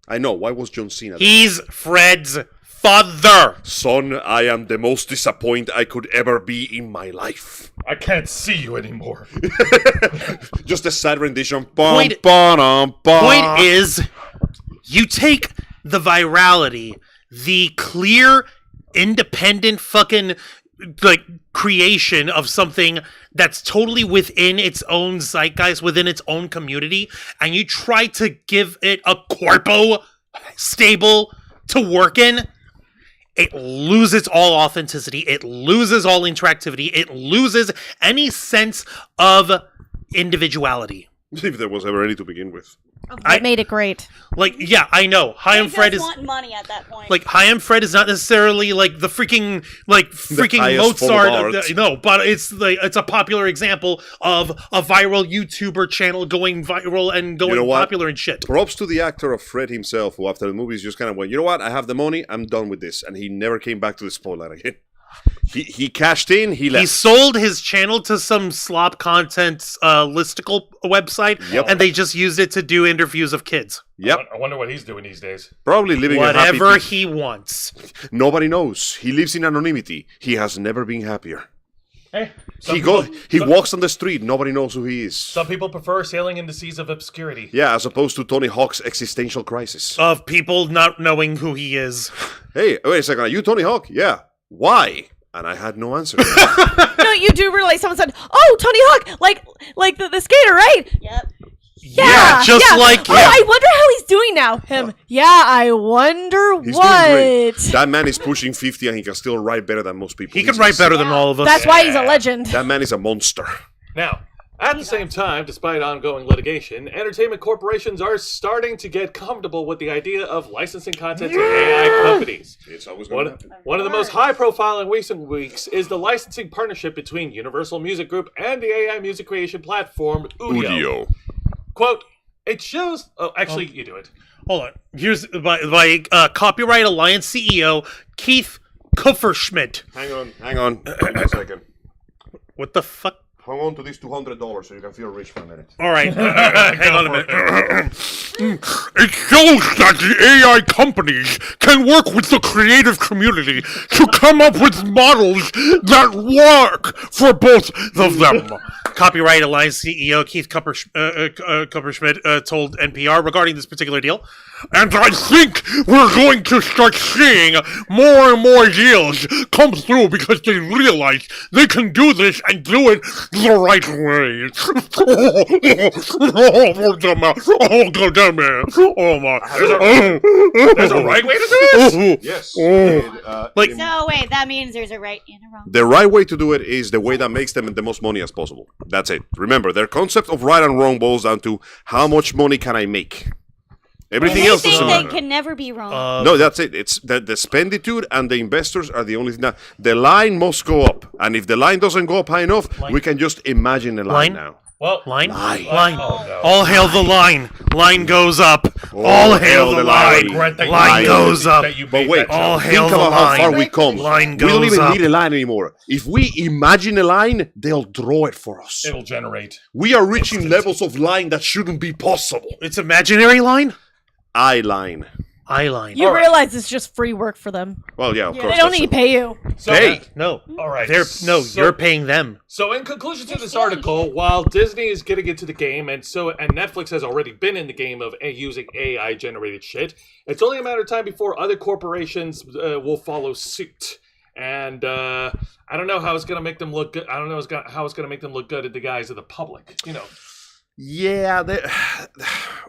I know. Why was John Cena? there? He's Fred's father. Son, I am the most disappointed I could ever be in my life. I can't see you anymore. Just a sad rendition. Point is, you take the virality, the clear, independent fucking like creation of something that's totally within its own zeitgeist, within its own community, and you try to give it a corpo stable to work in. It loses all authenticity. It loses all interactivity. It loses any sense of individuality. If there was ever any to begin with. That made it great. Like, yeah, I know. Hi, I'm They Fred just is want money at that point. like Hi, I'm Fred is not necessarily like the freaking highest form of Mozart. art. No, but it's a popular example of a viral YouTuber channel going viral and going You know what? popular and shit. Props to the actor of Fred himself, who after the movies just kind of went, you know what, I have the money, I'm done with this. And he never came back to the spotlight again. He cashed in, he left. He sold his channel to some slop content listicle website, Yep. and they just used it to do interviews of kids. Yep, I wonder what he's doing these days. probably living a Whatever happy... he wants. Nobody knows. He lives in anonymity. He has never been happier. Hey, He walks on the street, nobody knows who he is. Some people prefer sailing in the seas of obscurity. Yeah, as opposed to Tony Hawk's existential crisis. Of people not knowing who he is. Hey, wait a second, are you Tony Hawk? Yeah. Why? And I had no answer. No, you do realize someone said, "Oh, Tony Hawk, like the skater, right?" Yep. Yeah, just like Oh, him. I wonder how he's doing now. Him. Yeah, I wonder He's what. doing great. That man is pushing 50 and he can still write better than most people. He can He's write better insane. than all of us. That's why he's a legend. That man is a monster. Now, at the same time, despite ongoing litigation, entertainment corporations are starting to get comfortable with the idea of licensing content to AI companies. It's always going to One, happen. one of the most high-profile in recent weeks is the licensing partnership between Universal Music Group and the AI music creation platform Udio. Quote, it shows... Oh, actually, you do it. Hold on. Here's by Copyright Alliance CEO Keith Kupferschmidt. Hang on. Give me a second. What the fuck? Hang on to this $200 so you can feel rich for a minute. All right. Hang on a minute. It shows that the AI companies can work with the creative community to come up with models that work for both of them. Copyright Alliance CEO Keith Kupperschmidt told NPR regarding this particular deal. And I think we're going to start seeing more and more deals come through because they realize they can do this and do it the right way. Oh, God damn it. Oh, my. There's a right way to do this? Yes. Like- So wait, that means there's a right and a wrong. The right way to do it is the way that makes them the most money as possible. That's it. Remember, their concept of right and wrong boils down to how much money can I make. Everything They else think doesn't they matter. can never be wrong. No, that's it. It's the spenditude and the investors are the only thing. That, the line must go up, and if the line doesn't go up high enough, we can just imagine a line now. Well, Line? Line. Line. Oh, no. All hail the line. Line goes up. All hail the line. Regret that you Line made goes that up. you But made wait, that All joke. hail think the about how line. far we come. Line We don't goes even up. need a line anymore. If we imagine a line, they'll draw it for us. It'll generate. We are reaching levels of line that shouldn't be possible. It's imaginary line? Eye line. Eye line. You realize it's just free work for them. Well, yeah, of course. They don't that's need to pay you. So, Hey! No. all right. You're paying them. So, in conclusion to this article, while Disney is getting into the game, and Netflix has already been in the game of using AI generated shit, it's only a matter of time before other corporations will follow suit. And I don't know how it's gonna make them look good. I don't know how it's gonna make them look good in the guise of the public. You know. Yeah,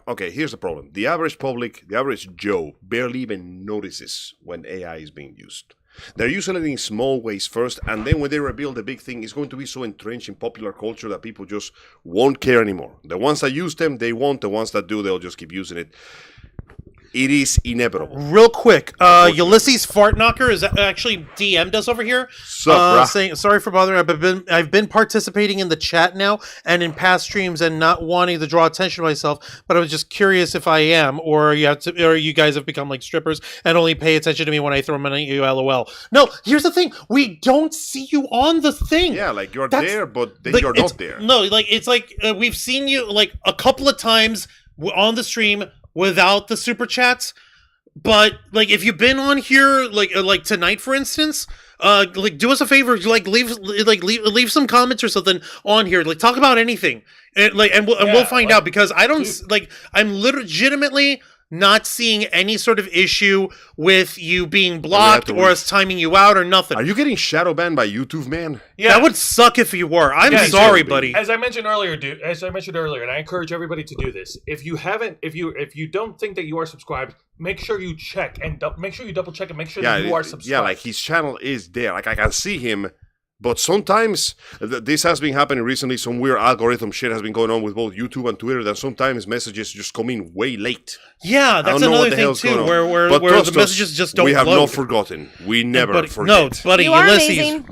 okay, here's the problem. The average public, the average Joe, barely even notices when AI is being used. They're using it in small ways first, and then when they reveal the big thing, it's going to be so entrenched in popular culture that people just won't care anymore. The ones that use them, they won't. The ones that do, they'll just keep using it. It is inevitable. Real quick, Ulysses Fartknocker is actually DM'd us over here. Sup, brah? Saying sorry for bothering. I've been participating in the chat now and in past streams and not wanting to draw attention to myself, but I was just curious if I am, or you guys have become like strippers and only pay attention to me when I throw money at you. LOL. No, here's the thing: we don't see you on the thing. Yeah, like you're That's- there, but then Like, you're it's- not there. No, like it's like we've seen you like a couple of times on the stream without the super chats, but like if you've been on here like tonight, for instance, like do us a favor, like leave some comments or something on here, like talk about anything, and we'll find out, because I don't like I'm legitimately not seeing any sort of issue with you being blocked or us timing you out or nothing. Are you getting shadow banned by YouTube, man? Yeah. That would suck if you were. I'm Yeah, sorry, too, buddy. As I mentioned earlier, and I encourage everybody to do this. If you don't think that you are subscribed, make sure you check and make sure you double check and make sure that you are subscribed. Yeah, like his channel is there. Like I can see him, but sometimes this has been happening recently. Some weird algorithm shit has been going on with both YouTube and Twitter. That sometimes messages just come in way late. Yeah, I that's don't know what another the thing hell's going too, on. where But the trust us, messages just don't We have load. not forgotten. We never buddy, forget. No, buddy, You are Ulysses. amazing.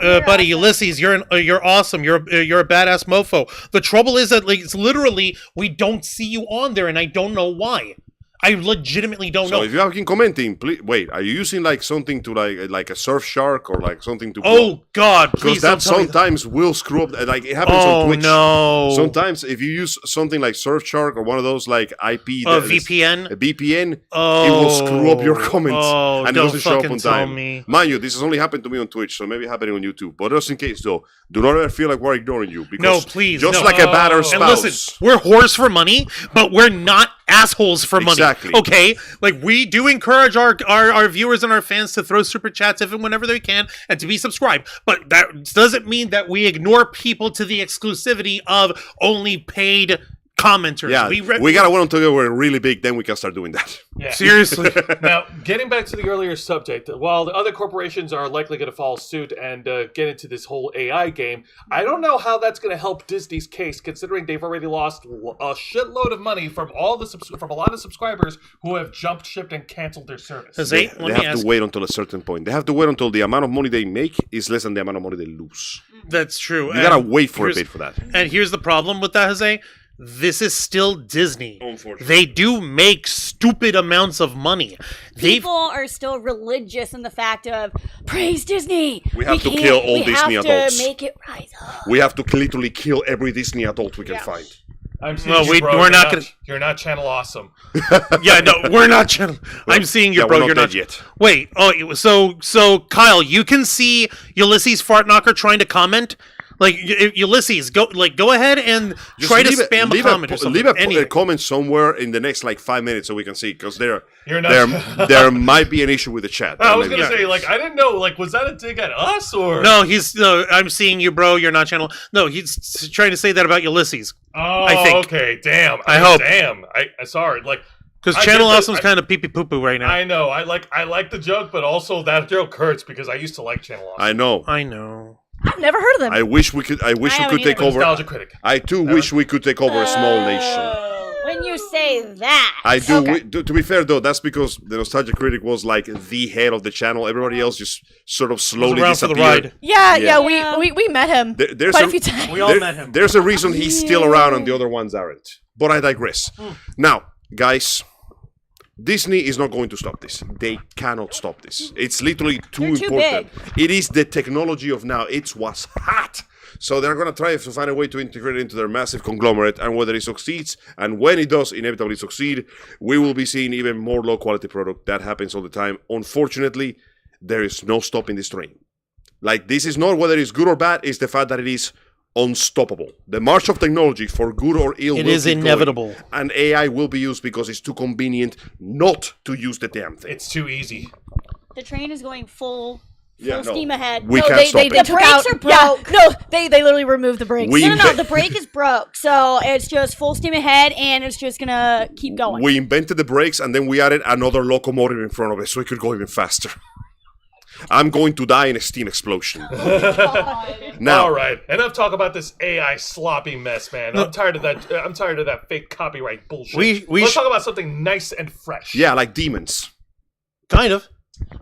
Buddy, Ulysses, you're awesome. You're a badass mofo. The trouble is that like it's literally we don't see you on there, and I don't know why. I legitimately don't So know. if you have been commenting, please wait. Are you using like something to like a surf shark or like something to? Oh God, because please that don't tell me sometimes will screw up. Like it happens Oh on Twitch. no. Sometimes if you use something like Surfshark or one of those like IP VPN. a VPN, Oh, it will screw up your comments Oh, and it don't doesn't show up fucking on tell time. me. Mind you, this has only happened to me on Twitch, so maybe happening on YouTube. But just in case, though, do not ever feel like we're ignoring you. Because No, please, just no. like a battered And spouse. And listen, we're whores for money, but we're not assholes for money. Exactly. Okay? Like, we do encourage our viewers and our fans to throw super chats if and whenever they can and to be subscribed. But that doesn't mean that we ignore people to the exclusivity of only paid commenters. yeah, we gotta wait until we're really big, then we can start doing that. Yeah. Seriously. Now, getting back to the earlier subject, while the other corporations are likely going to follow suit and get into this whole AI game, I don't know how that's going to help Disney's case, considering they've already lost a shitload of money from from a lot of subscribers who have jumped shipped and canceled their service. They have to wait until a certain point. They have to wait until the amount of money they make is less than the amount of money they lose. That's true. You gotta wait for a bit for that. And here's the problem with that, Jose. This is still Disney. Unfortunately. They do make stupid amounts of money. People are still religious in the fact of praise Disney. We have to kill all Disney adults. adults. To make it rise up. We have to literally kill every Disney adult we can Yeah. find. I'm seeing No, you, we're bro. not gonna- You're not channel awesome. Yeah, no, we're not channel. I'm seeing you, Yeah, bro. we're You're not not dead yet. Wait. Oh, so Kyle, you can see Ulysses Fartknocker trying to comment. Like Ulysses, go ahead and Just try to leave spam a comment or something. Leave a Anything. comment somewhere in the next like 5 minutes so we can see, because You're not- there might be an issue with the chat. I was gonna Maybe- say, like, I didn't know, like, was that a dig at us or? No, I'm seeing you, bro. You're not channel. No, he's trying to say that about Ulysses. Oh, I think. okay. Damn. I hope. Damn. I sorry. Like, Because I Channel get that- Awesome's kind of pee-pee poo-poo right now. I know. I like the joke, but also that joke hurts because I used to like Channel Awesome. I know. I know. I've never heard of them. I wish we could haven't take either. over. Nostalgia critic. I too wish we could take over a small nation. When you say that. I do. Okay. To be fair, though, that's because the Nostalgia Critic was like the head of the channel. Everybody else just sort of slowly around for the disappeared. ride. yeah, Yeah. we met him There's quite a few times. We all met him. There's a reason he's still around and the other ones aren't. But I digress. Now, guys, Disney is not going to stop this. They cannot stop this. It's literally too They're too important. It is the technology of now. It's what's hot. So they're going to try to find a way to integrate it into their massive conglomerate. And whether it succeeds, and when it does inevitably succeed, we will be seeing even more low-quality product. That happens all the time. Unfortunately, there is no stopping this train. Like, this is not whether it's good or bad. It's the fact that it is unstoppable. The march of technology, for good or ill, It will is keep going. inevitable. And AI will be used because it's too convenient not to use the damn thing. It's too easy. The train is going full Yeah, no. steam ahead. We No, can't they, stop they, it. they The took brakes out, are broke. Yeah, no, they literally removed the brakes. We- No, the brake is broke, so it's just full steam ahead, and it's just gonna keep going. We invented the brakes and then we added another locomotive in front of it so it could go even faster. I'm going to die in a steam explosion. Now, All right, enough talk about this AI sloppy mess, man. I'm tired of that. I'm tired of that fake copyright bullshit. We Let's sh- talk about something nice and fresh. yeah, like demons. Kind of.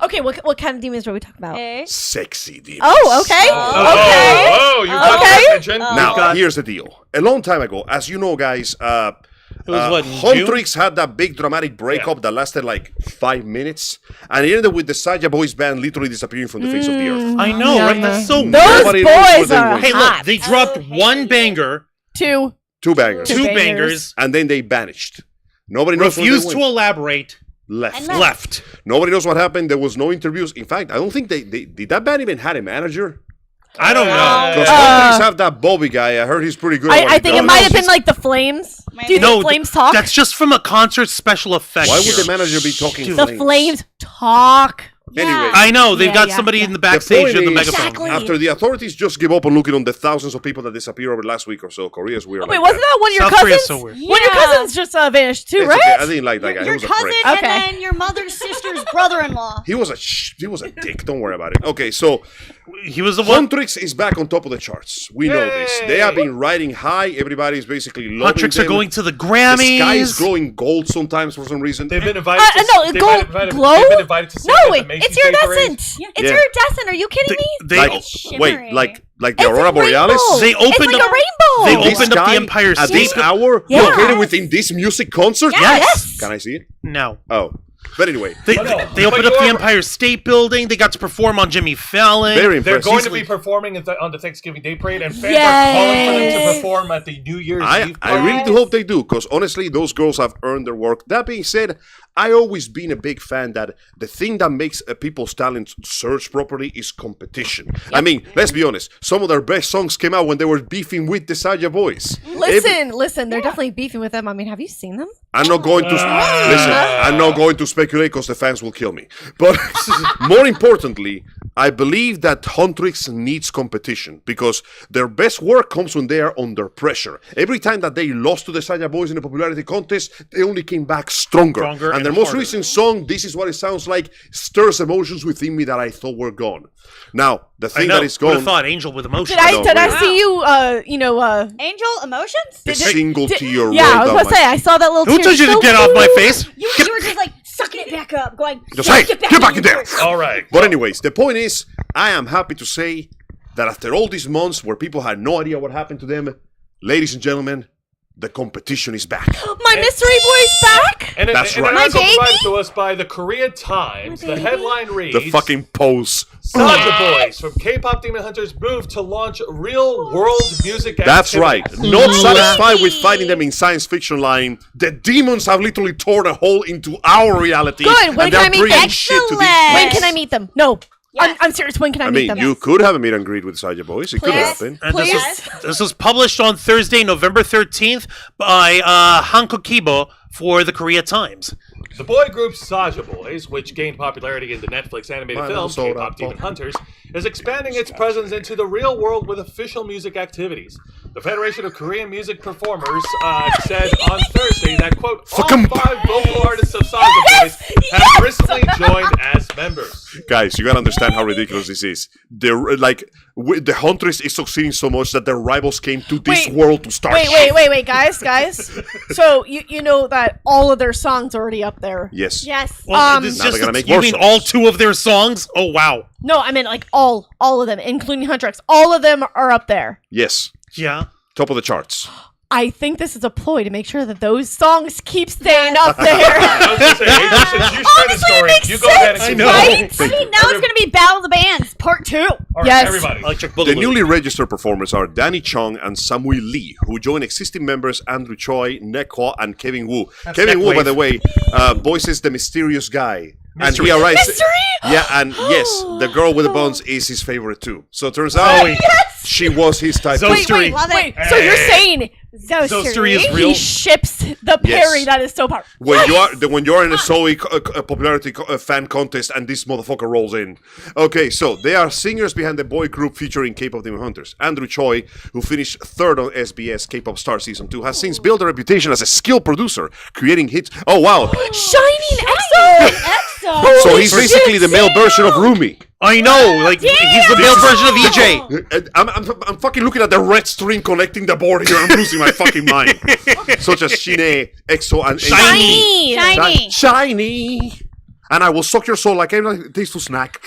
Okay, what kind of demons are we talking about? Okay. Sexy demons. Oh, okay. Okay. Oh, you got Okay. that attention. Now, got- here's the deal. A long time ago, as you know, guys, It was what, in June? Huntrix had that big dramatic breakup that lasted like 5 minutes, and it ended with the Saja Boys band literally disappearing from the face of the earth. I know, Yeah, right? That's so Those Nobody knows what boys they are were. Hey, hot. look, they dropped one banger, Two. Two bangers. Two two bangers. bangers, And then they vanished. Nobody knows where refused they to went. elaborate, Left. And left. Nobody knows what happened. There was no interviews. In fact, I don't think they did that band even had a manager. I don't know. Because Huntrix have that Bobby guy. I heard he's pretty good. at what I he think it does. might have been like the Flames. Do you No, think Flames talk? that's just from a concert special effect. Why would here. the manager be talking Dude. the Flames talk. Anyway, I know, they've Yeah, got yeah, somebody yeah. in the the backstage point of the is, megaphone. Exactly. after the authorities just give up on looking on the thousands of people that disappeared over the last week or so, Korea's weird. Wait, like wasn't that one of your South Korea's cousins? so weird. One of your Yeah. cousins just vanished too, It's right? okay. I didn't like that guy. He Your was a cousin prick. and Okay. then your mother's sister's brother-in-law. He was a dick. Don't worry about it. Okay, so He was the one. Huntrix is back on top of the charts. We know this. They have been riding high. Everybody's basically loving Huntrix them. are going to the The Grammys. sky is glowing gold sometimes for some reason. They've been invited. to, no, they've gold been invited, glow? They've been invited to sing No, at wait, the Macy's it's Day Parade. iridescent. Yeah. It's Yeah. iridescent. Are you kidding me? They, like, Shimmery. wait, like the It's aurora a borealis. rainbow. They opened it's like up- a rainbow. they In this opened up the sky, Empire at this State. hour, Yeah. located within this music concert. Yes. Can I see it? no. Oh, but anyway, They, Oh, no. they opened But up the you're- Empire State Building. They got to perform on Jimmy Fallon. very They're impressive. going to be performing on the Thanksgiving Day Parade, and fans Yes. are calling for them to perform at the New Year's Eve I parade. really do hope they do, because honestly, those girls have earned their work. That being said, I always been a big fan that the thing that makes people's talent surge properly is competition. I mean, let's be honest. Some of their best songs came out when they were beefing with the Saja Boys. Listen, they're definitely beefing with them. I mean, have you seen them? I'm not going to listen. I'm not going to speculate because the fans will kill me. But more importantly, I believe that Huntrix needs competition because their best work comes when they are under pressure. Every time that they lost to the Saja Boys in the popularity contest, they only came back stronger. Stronger And their and most harder. recent song, "This Is What It Sounds Like," stirs emotions within me that I thought were gone. Now, the I thing know. that is Would have gone, thought Angel with emotion. Did I know, did I really. see you? Angel emotions? a single tear Yeah, I rolled was down about to my say I saw that little. Who tear told you to so get off my cute. face? You were just like sucking it back up, going. Just, "Yes, hey, get get back in there." All right. But anyways, the point is, I am happy to say that after all these months where people had no idea what happened to them, ladies and gentlemen, the competition is back. My mystery boy's back. And That's an right. article My baby? provided to us by the Korea Times. The headline reads: The fucking pose. Saja Boys from K-pop Demon Hunters move to launch real-world music. That's right. activities. Not satisfied with finding them in science fiction line, the demons have literally torn a hole into our reality. Good. When and can I they're meet bringing them? shit to these Excellent. When can I meet them? No. Yes. I'm serious. When can I I meet mean, them? you could have a meet and greet with Saja Boys. It could Please? happen. And Please? this was published on Thursday, November 13th by Hanko Kibo for the Korea Times. The boy group Saja Boys, which gained popularity in the Netflix animated film K-pop Demon Hunters, is expanding its presence into the real world with official music activities. The Federation of Korean Music Performers said on Thursday that, quote, all 5 vocal artists of Saja Boys have recently joined as members. Guys, you gotta understand how ridiculous this is. The Huntress is succeeding so much that their rivals came to this Wait. world to start. Wait, guys. So you know that all of their songs are already up there. Yes. Yes. Well, this is Now they're just gonna make you more mean songs. all 2 of their songs? Oh, wow. No, I mean like all of them, including Huntrix. All of them are up there. Yes. Yeah. Top of the charts. I think this is a ploy to make sure that those songs keep staying up there. I was going to say, Adrian, since you spread the Honestly, it story, makes you go ahead and sense, keep right? going. I mean, now it's going to be Battle of the Bands, part 2. All right, Yes. everybody. Electric The Boogaloo. newly registered performers are Danny Chung and Samui Lee, who join existing members Andrew Choi, Neko, and Kevin Wu. Kevin Wu, by the way, voices the mysterious guy. Mystery. And he arrives. Mystery? Yeah, and yes, the girl with the buns is his favorite too. So it turns out she was his type. So- Wait, Love it. so you're saying Zostery is real. he ships the Perry? Yes. That is so powerful. When you're in a Zoe popularity fan contest and this motherfucker rolls in. Okay, so they are singers behind the boy group featuring K-pop Demon Hunters. Andrew Choi, who finished 3rd on SBS K-pop Star Season 2, has since built a reputation as a skilled producer, creating hits. Oh wow! Shining EXO. EXO. So he's basically the male version of Rumi. I know, like, he's the male version of EJ. I'm fucking looking at the red string connecting the board here. I'm losing my fucking mind. Such as Shine, EXO, and Shiny. Shiny. Shiny. And I will suck your soul like a tasteful snack.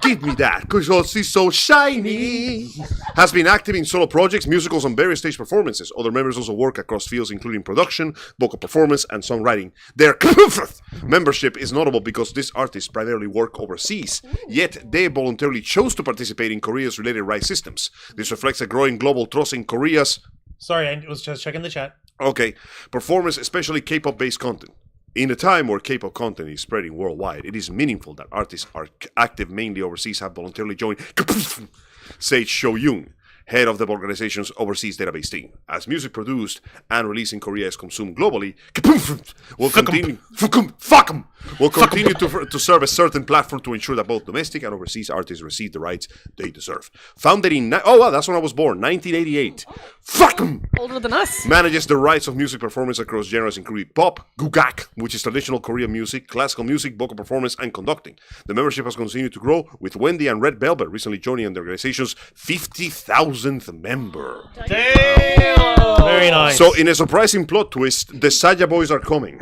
Give me that, because she's so shiny. Has been active in solo projects, musicals, and various stage performances. Other members also work across fields including production, vocal performance, and songwriting. Their membership is notable because these artists primarily work overseas, yet they voluntarily chose to participate in Korea's related rights systems. This reflects a growing global trust in Korea's Sorry, I was just checking the chat. performance, especially K-pop based content. In a time where K-pop content is spreading worldwide, it is meaningful that artists are active mainly overseas have voluntarily joined, said Sho Young, head of the organization's overseas database team. As music produced and released in Korea is consumed globally, will continue to serve a certain platform to ensure that both domestic and overseas artists receive the rights they deserve. Founded in, that's when I was born, 1988. Older than us. Manages the rights of music performance across genres including pop, gugak, which is traditional Korean music, classical music, vocal performance, and conducting. The membership has continued to grow, with Wendy and Red Velvet recently joining the organization's 50,000th member. Damn! Very nice. So, in a surprising plot twist, the Saja Boys are coming.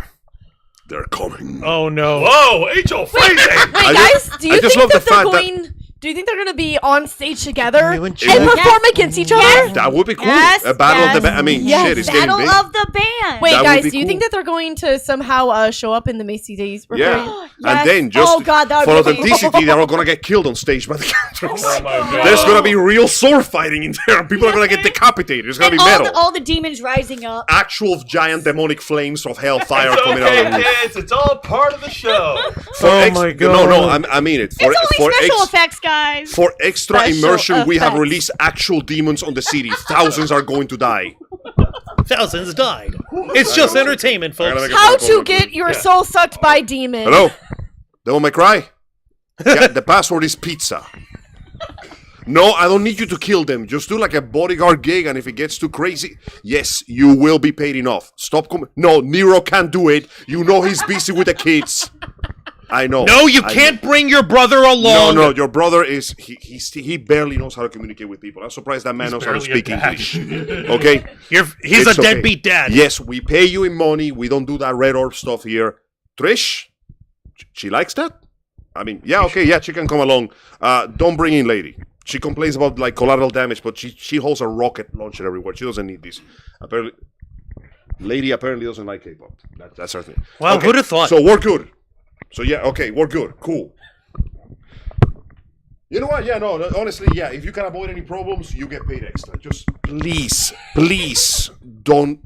They're coming. Oh, no. Whoa, H.O. phrasing! Wait, guys, do you I just think love that the they're fact that- going? Do you think they're going to be on stage together You and and Jack. perform against each other? That would be cool. Yes, A battle of the yes. band. I mean, Yes. shit, it's getting Battle big. of the Bands. Wait, That would guys, be do you think cool. that they're going to somehow show up in the Macy's Days? Yeah. parade? And then, just Oh, God, that for would be authenticity, they're all going to get killed on stage by the characters. Oh my god. There's going to be real sword fighting in there. People are going to get decapitated. There's going to And be all metal. all the demons rising up. Actual giant demonic flames of hellfire It's coming out of the okay, roof. kids. It's all part of the show. my No, I mean it. For, It's for, only special ex- effects, guys. for extra Special immersion, we have effects. released actual demons on the city. Thousands are going to die. Thousands died. It's just entertainment, I gotta folks. make a How phone call to real get quick. your soul sucked by demons? Hello? Devil May Cry? Yeah, the password is pizza. No, I don't need you to kill them. Just do like a bodyguard gig, and if it gets too crazy, yes, you will be paid enough. Stop No, Nero can't do it. You know he's busy with the kids. I know. No, you I can't know. bring your brother along. No, your brother is he barely knows how to communicate with people. I'm surprised that man knows how to barely a speak dad. English. Okay? He's It's a okay. deadbeat dad. Yes, we pay you in money. We don't do that red orb stuff here. Trish, she likes that? I mean, yeah, okay, yeah, she can come along. Don't bring in lady. She complains about like collateral damage, but she holds a rocket launcher everywhere. She doesn't need this. Lady apparently doesn't like K-pop. That's her thing. Wow, Okay, who'd have thought? So we're good. So yeah, okay, we're good. Cool. You know what? Yeah, no, honestly, yeah, if you can avoid any problems, you get paid extra. Just please don't.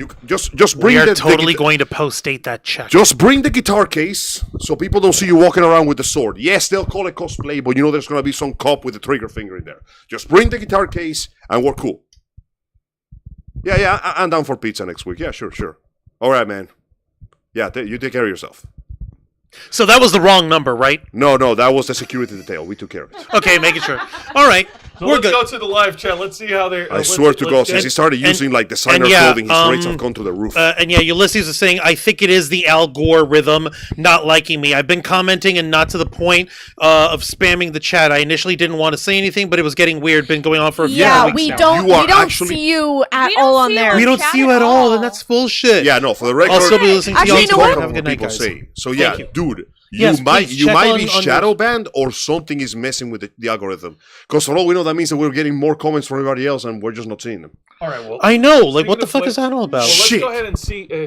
You just bring We are the totally going to post-date that check. Just bring the guitar case so people don't see you walking around with the sword. Yes, they'll call it cosplay, but you know there's going to be some cop with a trigger finger in there. Just bring the guitar case and we're cool. Yeah, I'm down for pizza next week. Yeah, sure. All right, man. Yeah, you take care of yourself. So that was the wrong number, right? No, that was the security detail. We took care of it. Okay, making sure. All right, So we're let's good. go to the live chat. Let's see how they're. I swear to God, since he started using like designer clothing, his rates have gone to the roof. And yeah, Ulysses is saying, I think it is the Al Gore rhythm not liking me. I've been commenting and not to the point of spamming the chat. I initially didn't want to say anything, but it was getting weird. Been going on for a few weeks we now. don't You are we don't actually- see you at We don't all on see there. you. We don't Chat see you at at all, all. and that's bullshit. Yeah, no, for the record, I'll still be listening to Actually, you you know on what? Twitter. Have a good night, people guys. say. So Thank yeah, you. dude, Yes, you might please, check be on shadow banned or something is messing with the algorithm. Because for all we know, that means that we're getting more comments from everybody else and we're just not seeing them. All right, well. I know. Like, Speaking what the of fuck which- is that all about? Well, let's Shit. go ahead and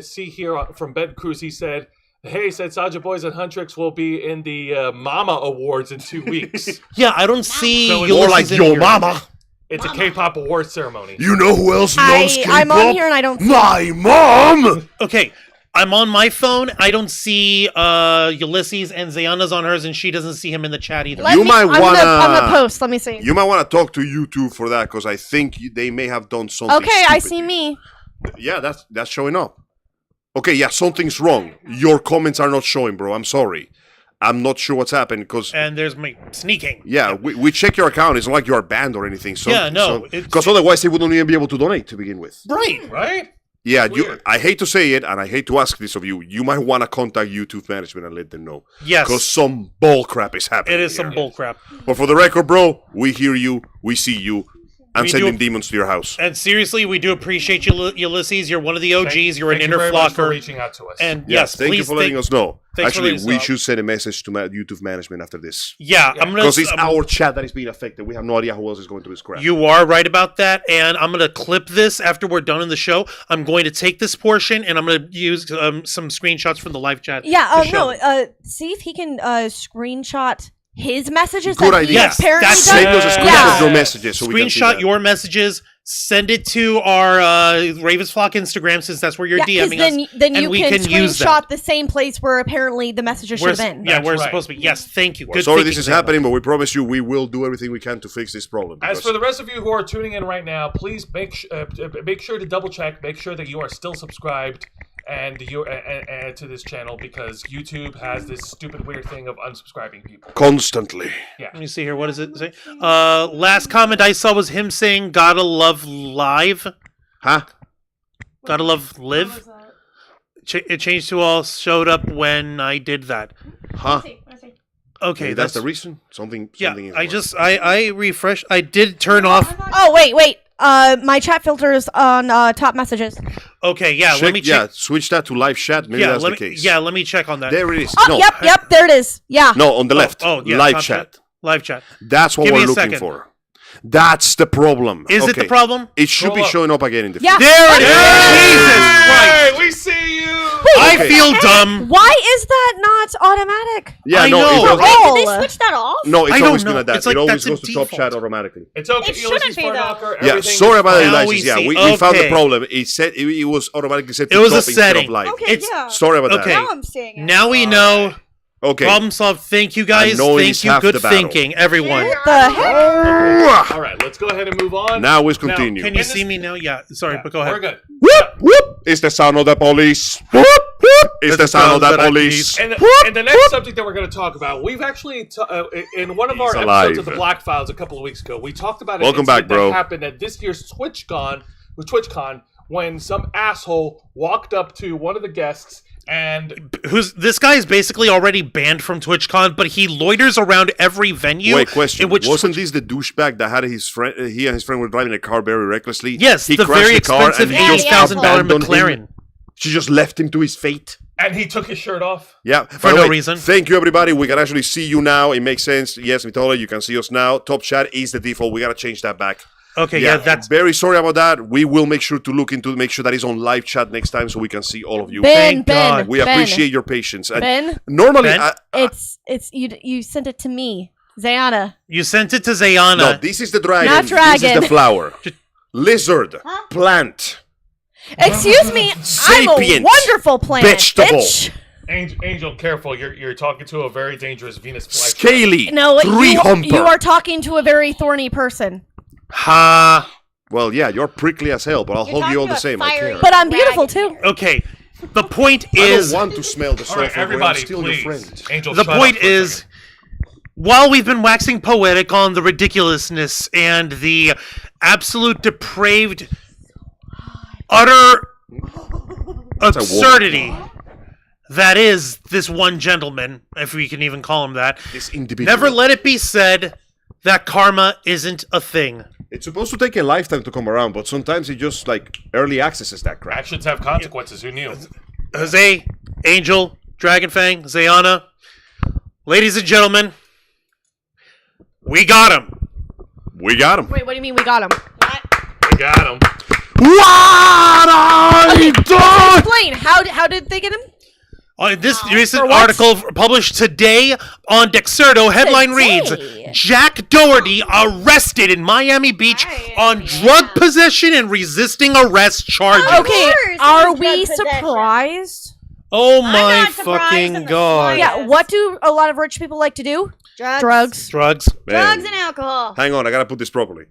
see here from Ben Cruz. He said, "Hey, said Saja Boys and Huntrix will be in the Mama Awards in 2 weeks. Yeah, I don't see So it's Ulysses More like in yo here. mama. It's a K-pop awards ceremony." You know who else knows K-pop? I'm on here and I don't see My mom. Okay, I'm on my phone. I don't see Ulysses, and Zayana's on hers, and she doesn't see him in the chat either. You might I'm wanna- gonna post. Let me see. You might want to talk to YouTube for that because I think they may have done something. Okay, I stupid. see me. Yeah, that's showing up. Okay, yeah, something's wrong. Your comments are not showing, bro. I'm sorry. I'm not sure what's happened because And there's me sneaking. yeah, we check your account. It's not like you are banned or anything. So, Yeah, no, it's- because otherwise they wouldn't even be able to donate to begin with. Right. Right? Yeah, Weird. I hate to say it, and I hate to ask this of you. You might want to contact YouTube management and let them know. Yes. Because some bull crap is happening. It is some here. bullcrap. But for the record, bro, we hear you, we see you. I'm We sending do- demons to your house. And seriously, we do appreciate you, Ulysses. You're one of the OGs. You're an Thank inner you very much for flocker. reaching out to us. And Yeah, yes, thank please you for letting us know. thanks for Actually, letting us we know. should send a message to YouTube management after this. Yeah, I'm gonna. Because it's I'm- our chat that is being affected. We have no idea who else is going through this crap. You are right about that, and I'm gonna clip this after we're done in the show. I'm going to take this portion and I'm gonna use some screenshots from the live chat. Yeah. to show. No. See if he can screenshot his messages. Good that idea. He Yes, apparently that's- does. Send us a screenshot Yeah. of your messages so we can see Screenshot that. your messages. Send it to our Ravens Flock Instagram since that's where you're Yeah, 'cause DMing then, us. then and you we can use that. screenshot the same place where apparently the messages should We're, have been. yeah, That's we're right. supposed to be. Yes, thank you. Well, Good sorry thinking, this is Zayana. happening, but we promise you we will do everything we can to fix this problem. As because- for the rest of you who are tuning in right now, please make sure to double check, make sure that you are still subscribed and you to this channel because YouTube has this stupid weird thing of unsubscribing people. Constantly. Let me see here. What does it say? Last comment I saw was him saying "Gotta love live." Huh? Gotta love live. It changed to all showed up when I did that. Huh? Okay, Maybe that's the reason? Something Yeah, is I wrong. just I refreshed. I did turn off. Oh wait. My chat filter is on top messages. Okay, yeah. Check, Let me check. switch that to live chat. Maybe Yeah, that's let the me. case. Yeah, let me check on that. There it is. Oh, no, yep, there it is. Yeah. no, on the left. Oh, yeah. live top chat. Live chat. That's what Give me we're a looking second. for. That's the problem. Is it the Okay. problem? It should be Scroll up. showing up again in the Yeah. There it is. Jesus Christ! Hey, we see you! I Okay. feel dumb. Why is that not automatic? Yeah, I no, know. it Wait, does- Oh. did they switch that off? no, it's I don't always been know. like that. It's like it always that's goes a to top default. chat automatically. It's okay. It shouldn't Ulysses be, though. Farnacker, Yeah, everything sorry is about fine. that, Now Elias. we Yeah, see. we found the Okay. problem. It said it was automatically set to It was top a instead setting. of live. Okay, It's- yeah. Sorry about Okay. Now I'm seeing it. Now we know. that. Okay. Problem solved. Thank you guys. knowing Thank is you. half Good the battle. thinking, everyone. What the heck? All right, let's go ahead and move on. Now let's continue. Can you In see this- me now? Yeah. Sorry, but go We're ahead. good. Whoop, whoop. It's the sound of the police. Whoop, whoop. It's the sound of the police. And the next subject that we're going to talk about, we've actually, in one of our He's episodes of alive. the Black Files a couple of weeks ago, we talked about an Welcome back, incident bro. that happened at this year's TwitchCon when some asshole walked up to one of the guests and This guy is basically already banned from TwitchCon, but he loiters around every venue. Wait, question. In which Wasn't this the douchebag that had his friend? He and his friend were driving a car very recklessly. Yes, he the crashed very the car expensive and he just $80,000 abandoned him. McLaren. She just left him to his fate. and he took his shirt off. Yeah, For by the no way, reason. Thank you, everybody. We can actually see you now. It makes sense. Yes, Mitola, you can see us now. Top chat is the default. We gotta change that back. Okay, yeah, that's very sorry about that. We will make sure to look into make sure that is on live chat next time so we can see all of you. Ben, God. We appreciate your patience. And Ben, normally, Ben? it's you sent it to me, Zayana. you sent it to Zayana. no, this is the dragon. Not This dragon. is the flower. Lizard. Plant. Excuse me, I'm a Sapient wonderful planet, vegetable. bitch. Angel, careful. You're talking to a very dangerous Venus flytrap. Scaly. No, Three-humper. you are talking to a very thorny person. Ha. Well, yeah, you're prickly as hell, but I'll You're hug you all talking the same. to a I care. fiery- But I'm beautiful too. Okay. The point I don't is, want to smell the All right, sulfur. I'm everybody, still please. your friend. Angel, the shut point up for a is, second. while we've been waxing poetic on the ridiculousness and the absolute depraved, utter absurdity that is this one gentleman, if we can even call him that, This individual. never let it be said that karma isn't a thing. It's supposed to take a lifetime to come around, but sometimes it just like early accesses that crap. Actions have consequences. Who knew? Jose, Angel, Dragonfang, Zayana, ladies and gentlemen, we got him. We got him. Wait, what do you mean we got him? We got him. What I done? Explain. How did they get him? This recent For what? article published today on Dexerto headline reads, Today? Jack Doherty arrested in Miami Beach on drug possession and resisting arrest charges. Okay, course, are it's we drug possession. surprised? Oh I'm my not surprised fucking in the god. slightest. Yeah, what do a lot of rich people like to do? Drugs. Drugs. Man, Drugs and alcohol. hang on, I gotta put this properly.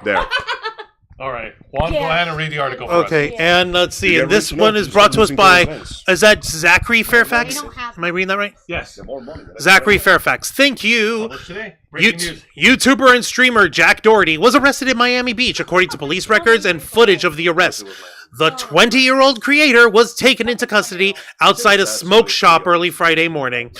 There. All right, Juan, Yeah. go ahead and read the article for Okay, us. and let's see. Yeah, And this reaching one out is to brought to us some by, events. is that Zachary Fairfax? We don't have- Am I reading that right? Yes. Zachary Fairfax. Thank you. Published today. Breaking news. YouTuber and streamer Jack Doherty was arrested in Miami Beach, according to police records and footage of the arrest. The 20-year-old creator was taken into custody outside a smoke shop early Friday morning.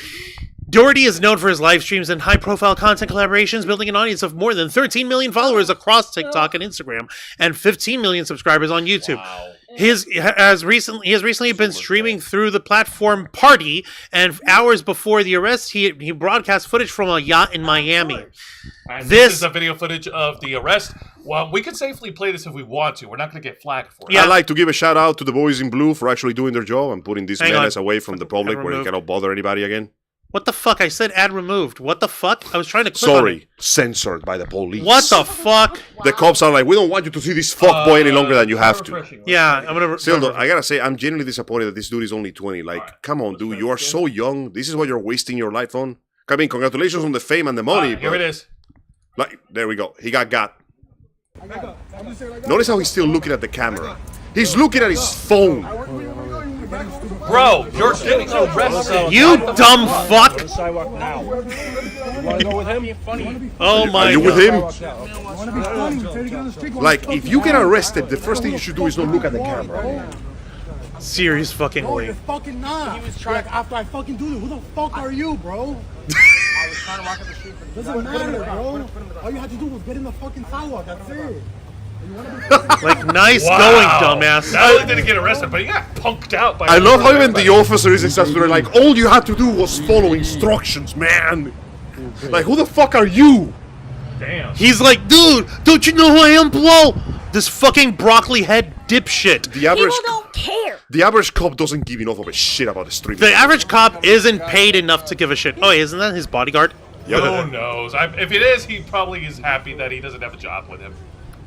Doherty is known for his live streams and high-profile content collaborations, building an audience of more than 13 million followers across TikTok and Instagram, and 15 million subscribers on YouTube. Wow. He has recently been streaming through the platform Party, and hours before the arrest, he broadcast footage from a yacht in Miami. And This- this is the video footage of the arrest. Well, we can safely play this if we want to. We're not going to get flagged for it. Yeah. I'd like to give a shout out to the boys in blue for actually doing their job and putting this Hang menace on. away from the public where it removed. cannot bother anybody again. What the fuck? I said ad removed. What the fuck? I was trying to click on it. Sorry, censored by the police. What the fuck? The cops are like, we don't want you to see this fuckboy any longer than you have to. Refreshing. Yeah, I'm gonna. Still, though, I gotta say, I'm genuinely disappointed that this dude is only 20. Like, come on, dude, you are so young. This is what you're wasting your life on. I mean, congratulations on the fame and the money. Here but, it is. Like, there we go. He got. Notice how he's still looking at the camera. He's looking at his phone. Bro, you're getting arrested. You dumb fuck! Sidewalk now. You want to go with him? Oh my Are you with god. him? Like, if you get arrested, the first thing you should do is not look at the camera. Serious fucking No, way. you're fucking not. Like, after I fucking do this, who the fuck are you, bro? I was trying to walk up the street. Doesn't matter, bro. All you had to do was get in the fucking sidewalk. That's it. Like, nice Wow. going, dumbass. Not only did he get arrested, but he got punked out by. I love how even the officer is exasperated. Like, all you had to do was follow instructions, man. Like, who the fuck are you? Damn. He's like, dude, don't you know who I am, bro? This fucking broccoli head dipshit. The average, People don't care. the average cop doesn't give enough of a shit about the street. The average cop isn't paid enough to give a shit. Oh, isn't that his bodyguard? Who knows? If it is, he probably is happy that he doesn't have a job with him.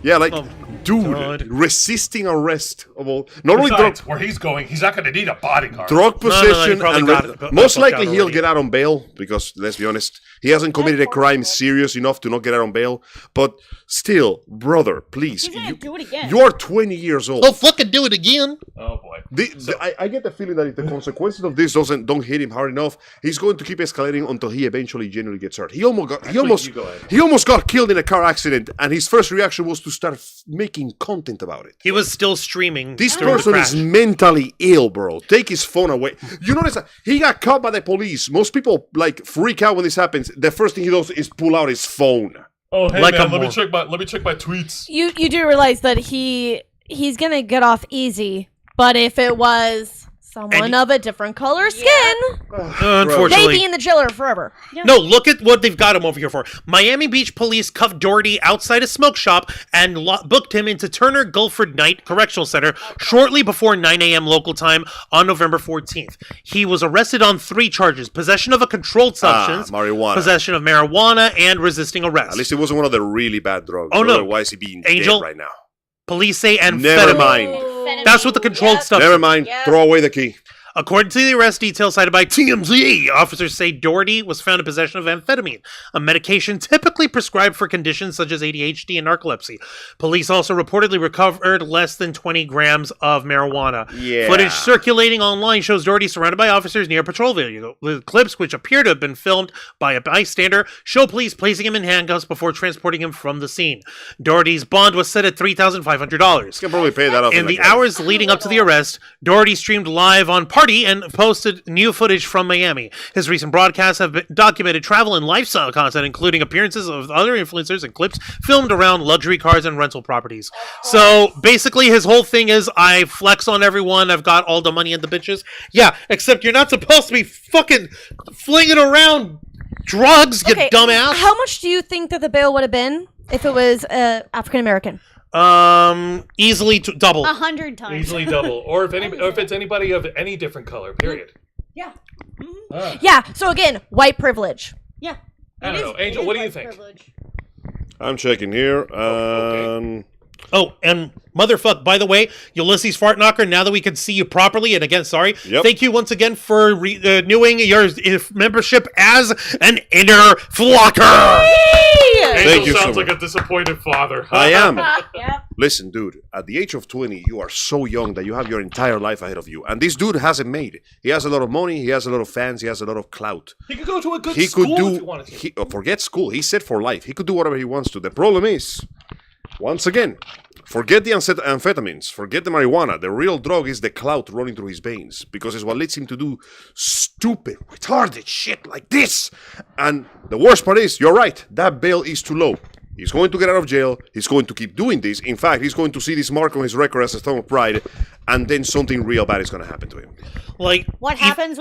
Yeah, like, Oh, dude, God. resisting arrest of all. Not only Besides, drug, where he's going, he's not going to need a bodyguard. drug he possession probably and got it, most booked likely out he'll already. get out on bail because let's be honest, he hasn't committed a crime serious enough to not get out on bail. But still, brother, please, He's gonna do it again. you are 20 years old. He'll fucking do it again. Oh boy. I get the feeling that if the consequences of this don't hit him hard enough, he's going to keep escalating until he eventually genuinely gets hurt. He almost you go ahead. he almost got killed in a car accident, and his first reaction was to start making content about it. He was still streaming. This during the person crash. is mentally ill, bro. Take his phone away. You notice that he got caught by the police. Most people like freak out when this happens. The first thing he does is pull out his phone. Oh hey Like man, a let me mor- check my tweets. You do realize that he's gonna get off easy, but if it was someone And- of a different color skin, they'd Unfortunately. be in the jailer forever. No, look at what they've got him over here for. Miami Beach police cuffed Doherty outside a smoke shop and booked him into Turner Gulford Knight Correctional Center shortly before 9 a.m. local time on November 14th. He was arrested on 3 charges: possession of a controlled substance, marijuana. possession of marijuana, and resisting arrest. At least it wasn't one of the really bad drugs. Oh, no. Otherwise, he'd be Angel? dead right now. Police say amphetamine. Never mind. That's what the controlled stuff. Never mind. Throw away the key. According to the arrest details cited by TMZ, officers say Doherty was found in possession of amphetamine, a medication typically prescribed for conditions such as ADHD and narcolepsy. Police also reportedly recovered less than 20 grams of marijuana. Yeah. Footage circulating online shows Doherty surrounded by officers near a patrol vehicle. The clips, which appear to have been filmed by a bystander, show police placing him in handcuffs before transporting him from the scene. Doherty's bond was set at $3,500. Can probably pay that off. In the hours leading up to the arrest, Doherty streamed live on Party and posted new footage from Miami. His recent broadcasts have documented travel and lifestyle content, including appearances of other influencers and clips filmed around luxury cars and rental properties. So basically, his whole thing is, I flex on everyone. I've got all the money and the bitches. Yeah, except you're not supposed to be fucking flinging around drugs, you dumbass. How much do you think that the bail would have been if it was African American? Easily double. 100 times. Easily double. Or if it's anybody of any different color, period. Yeah. Yeah, so again, white privilege. Yeah. I don't know. Angel, what do you think? I'm checking here. Okay. Oh, and motherfuck, by the way, Ulysses Fartknocker, now that we can see you properly, and again, sorry, thank you once again for renewing your membership as an inner flocker. Thank you sounds so like a disappointed father. I am. Yeah. Listen, dude, at the age of 20, you are so young that you have your entire life ahead of you. And this dude hasn't made it. He has a lot of money, he has a lot of fans, he has a lot of clout. He could go to a good He school could do, if he wanted to. forget school, he's set for life. He could do whatever he wants to. The problem is, once again, forget the amphetamines, forget the marijuana. The real drug is the clout running through his veins, because it's what leads him to do stupid, retarded shit like this. And the worst part is, you're right, that bail is too low. He's going to get out of jail. He's going to keep doing this. In fact, he's going to see this mark on his record as a thumb of pride, and then something real bad is going to happen to him. Like, What happens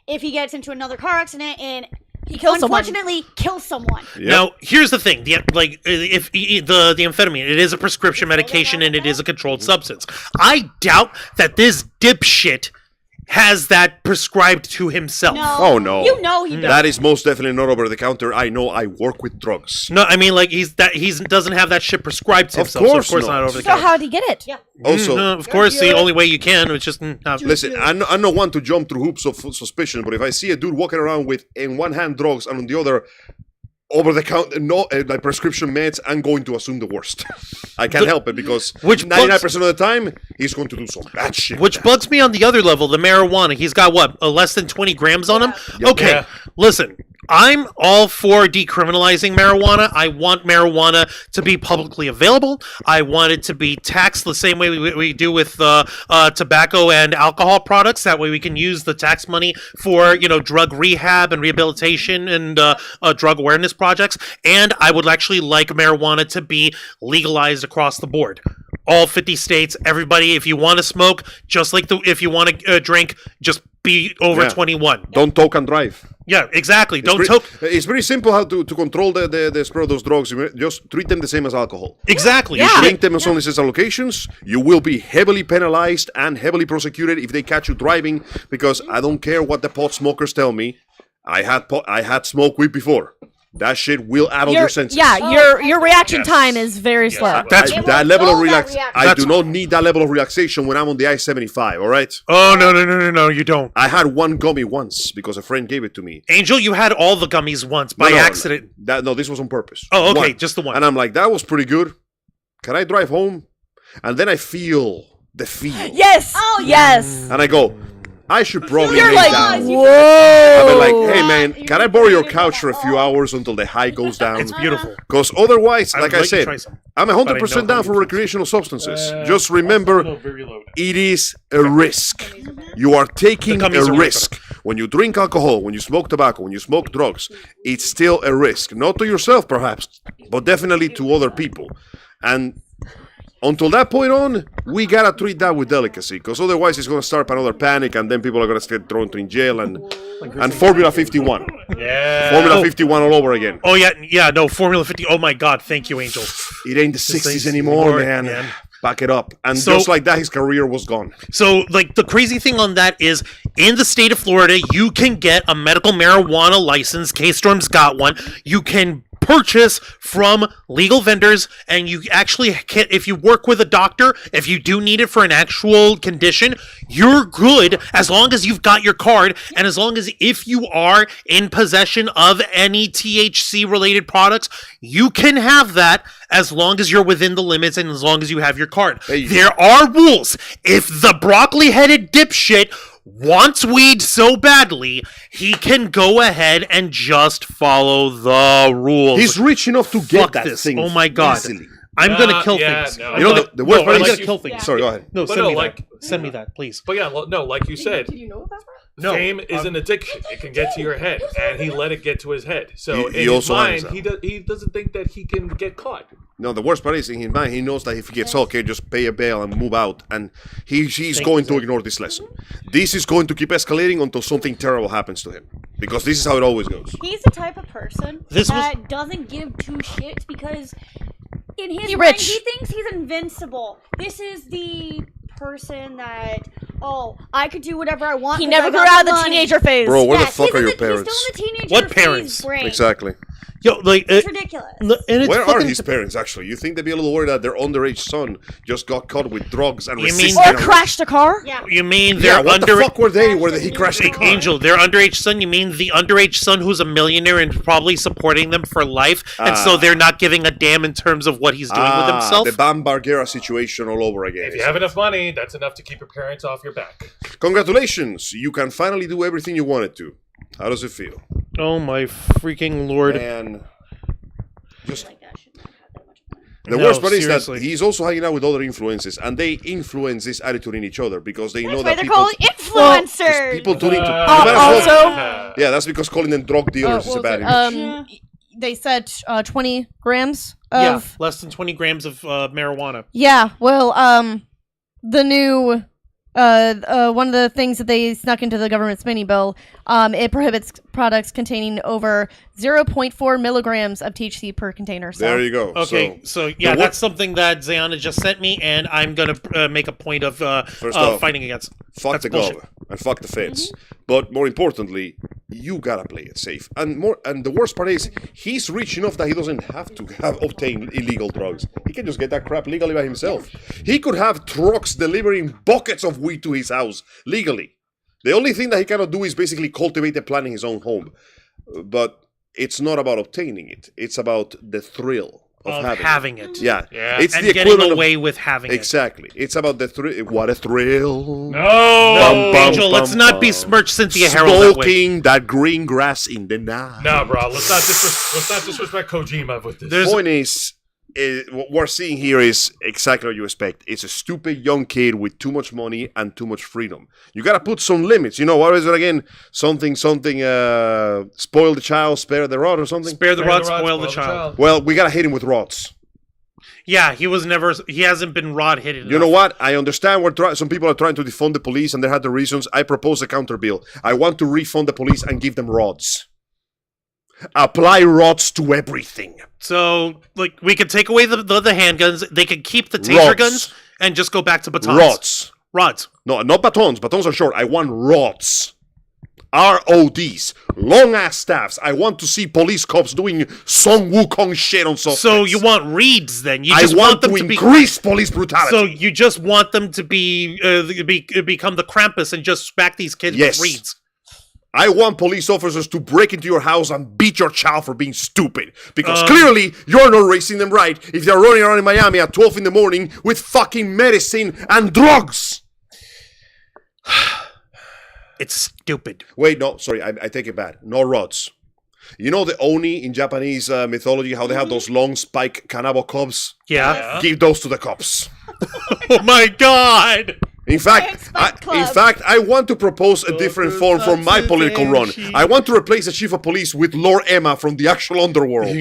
if he gets into another car accident and He kills someone. unfortunately kills someone? Yep. Now, here's the thing: the amphetamine, it is a prescription medication and it is a controlled substance. I doubt that this dipshit has that prescribed to himself. No. Oh, no. You know he does. That is most definitely not over the counter. I know, I work with drugs. No, I mean, like, he doesn't have that shit prescribed to Of himself. course So of course not. not over the So counter. how'd he get it? Yeah. Also, Of course, the only way you can is just not. listen, I'm not one to jump through hoops of suspicion, but if I see a dude walking around with, in one hand, drugs, and on the other, over-the-counter, like prescription meds, I'm going to assume the worst. I can't help it, because Which 99% of the time, he's going to do some bad shit. Which bugs me on the other level, the marijuana. He's got, what, less than 20 grams on him? Yep. Okay, Yeah. listen. I'm all for decriminalizing marijuana. I want marijuana to be publicly available. I want it to be taxed the same way we do with tobacco and alcohol products. That way we can use the tax money for, drug rehab and rehabilitation and drug awareness projects. And I would actually like marijuana to be legalized across the board. All 50 states, everybody, if you want to smoke, just like if you want to drink, just be over Yeah. 21. Don't talk and drive. Yeah, exactly. Don't It's toke. It's very simple how to control the spread of those drugs. You just treat them the same as alcohol. Exactly. Yeah. Drink them on necessary locations. You will be heavily penalized and heavily prosecuted if they catch you driving, because I don't care what the pot smokers tell me. I had smoked weed before. That shit will add on your senses. Yeah, your reaction Yes. time is very slow. That's that level of slow that relax. reaction. I do not need that level of relaxation when I'm on the I-75. All right. Oh, no, you don't. I had one gummy once because a friend gave it to me. Angel, you had all the gummies once by No, accident. No, this was on purpose. Oh, okay, One. just the one. And I'm like, that was pretty good. Can I drive home? And then I feel the feel. Yes. Oh, yes. And I go, I should probably You're lay like, down. whoa. I'll be like, hey Yeah, man, you're can I borrow your really couch for a like, few hours until the high goes down? It's beautiful. Because otherwise, I like would I like to said, try some, I'm but I 100% know down how for to- recreational substances. Just remember, it is a risk. You are taking The a gummies are way risk. When you drink alcohol, when you smoke tobacco, when you smoke drugs, it's still a risk. Not to yourself, perhaps, but definitely to other people. And until that point on, we gotta treat that with delicacy, because otherwise it's gonna start another panic, and then people are gonna get thrown in jail, and Formula 51. Yeah. Formula 51 all over again. Oh, yeah, no, Formula 50. Oh, my God, thank you, Angel. It ain't the 60s anymore, man. Back it up. And So- just like that, his career was gone. So, like, the crazy thing on that is, in the state of Florida, you can get a medical marijuana license. K-Storm's got one. You can purchase from legal vendors, and you actually can, if you work with a doctor, if you do need it for an actual condition, you're good as long as you've got your card, and as long as if you are in possession of any THC related products, you can have that as long as you're within the limits and as long as you have your card. Hey. There are rules. If the broccoli-headed dipshit wants weed so badly, he can go ahead and just follow the rules. He's rich enough to get Fuck that this. thing. Oh my god. easily. I'm gonna kill yeah, things. no. You know the worst part I'm is gonna kill things. Sorry, go ahead. No, But send no, me like- that. Send me that, please. But yeah, well, no, like you said, Did you know about that? No, fame is an addiction. It can get to your head, and he let it get to his head. So He in also his hangs mind, out. he doesn't think that he can get caught. No, the worst part is in his mind, he knows that if he gets okay, just pay a bail and move out. And she's going to ignore this lesson. This is going to keep escalating until something terrible happens to him. Because this is how it always goes. He's the type of person This was- that doesn't give two shits because in his He mind rich. he thinks he's invincible. This is the person that I could do whatever I want. He 'cause never I grew got out of the money. teenager phase. Bro, where the Yes, fuck he's are in your the- parents? He's still in the teenager What phase parents? brain. Exactly. Yo, like, It's ridiculous. and it's Where are fucking- his parents, actually? You think they'd be a little worried that their underage son just got caught with drugs and You mean- resisting Or arrest? crashed a car? Yeah. You mean Yeah, they're what under? the fuck were they where he crashed the car? Angel, their underage son. You mean the underage son who's a millionaire and probably supporting them for life, and so they're not giving a damn in terms of what he's doing with himself. The Bam Margera situation all over again. If you have enough money, that's enough to keep your parents off your back. Congratulations! You can finally do everything you wanted to. How does it feel? Oh my freaking lord! And just Like that shouldn't have that much money. the No, worst part is seriously. that he's also hanging out with other influences, and they influence this attitude in each other because they know That's why that they're people, called influencers. people do need to. You Uh, might as well- also- yeah, that's because calling them drug dealers is a bad image. They said 20 grams Yeah, of. less than 20 grams of marijuana. Yeah. Well, the new. One of the things that they snuck into the government spending bill, it prohibits products containing over 0.4 milligrams of THC per container. So. There you go. Okay, so yeah, what- that's something that Zayana just sent me, and I'm gonna make a point of First off, fighting against. Fuck That's the bullshit. gov and fuck the feds. But more importantly, you gotta play it safe. And the worst part is he's rich enough that he doesn't have to obtain illegal drugs. He can just get that crap legally by himself. He could have trucks delivering buckets of weed to his house legally. The only thing that he cannot do is basically cultivate and plant in his own home. But it's not about obtaining it. It's about the thrill of having it. Yeah. Yeah. It's And the getting equivalent away of with having it. exactly. It's about the thrill. What a thrill! No! No, Bum, Angel, bum, let's not bum. besmirch Cynthia Harrell that way. Smoking that green grass in the night. No, bro. Let's not disrespect Kojima with this. There's- Point is, what we're seeing here is exactly what you expect. It's a stupid young kid with too much money and too much freedom. You gotta put some limits. You know, what is it again? Something, spoil the child, spare the rod or something? Spare the Spare rod, the rod, spoil the child. Well, we gotta hit him with rods. Yeah, he hasn't been rod hit enough. You know what? I understand some people are trying to defund the police and they had the reasons. I propose a counter bill. I want to refund the police and give them rods. Apply rods to everything. So, like, we could take away the handguns. They could keep the taser Rods. guns and just go back to batons. Rods. Rods. No, not batons. Batons are short. I want rods. RODs. Long ass staffs. I want to see police cops doing Song Wukong shit on suspects. So you want reeds then? You I just want them to to be. increase police brutality. So you just want them to become the Krampus and just smack these kids Yes. with reeds. I want police officers to break into your house and beat your child for being stupid. Because clearly, you're not raising them right if they're running around in Miami at 12 in the morning with fucking medicine and drugs. It's stupid. Wait, no, sorry, I take it back. No rods. You know the Oni in Japanese mythology, how they have those long spike kanabo clubs? Yeah. Give those to the cops. Oh my god. In fact, Spike Club. I want to propose a different form for my political run. I want to replace the chief of police with Lord Emma from the actual underworld. Put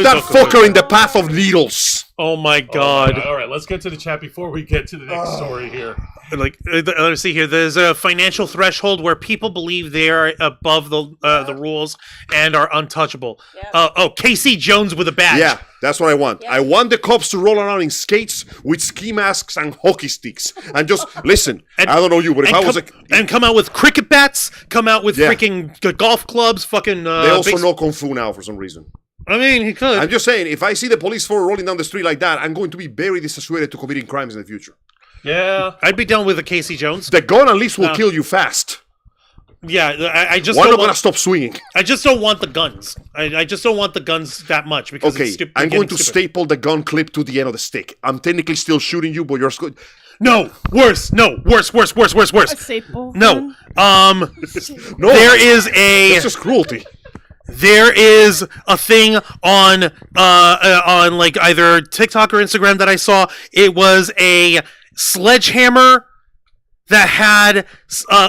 that fucker in the path of needles. Oh my god. All right, let's get to the chat before we get to the next story here. Like, let's see here. There's a financial threshold where people believe they are above the rules and are untouchable. Yep. Casey Jones with a badge. Yeah, that's what I want. Yeah. I want the cops to roll around in skates with ski masks and hockey sticks. And just, listen, I don't know you, but if I was and come out with cricket bats, come out with Yeah. freaking golf clubs, fucking. They also know Kung Fu now for some reason. I mean, he could. I'm just saying, if I see the police force rolling down the street like that, I'm going to be very dissuaded to committing crimes in the future. Yeah. I'd be done with a Casey Jones. The gun at least will kill you fast. Yeah, I just We're don't not going to want. stop swinging. I just don't want the guns. I just don't want the guns that much because Okay, it's stupid. I'm going to stupid. staple the gun clip to the end of the stick. I'm technically still shooting you, but you're good. No, worse. No, worse. Staple. No. No, There is it's just cruelty. There is a thing on like either TikTok or Instagram that I saw. It was a sledgehammer that had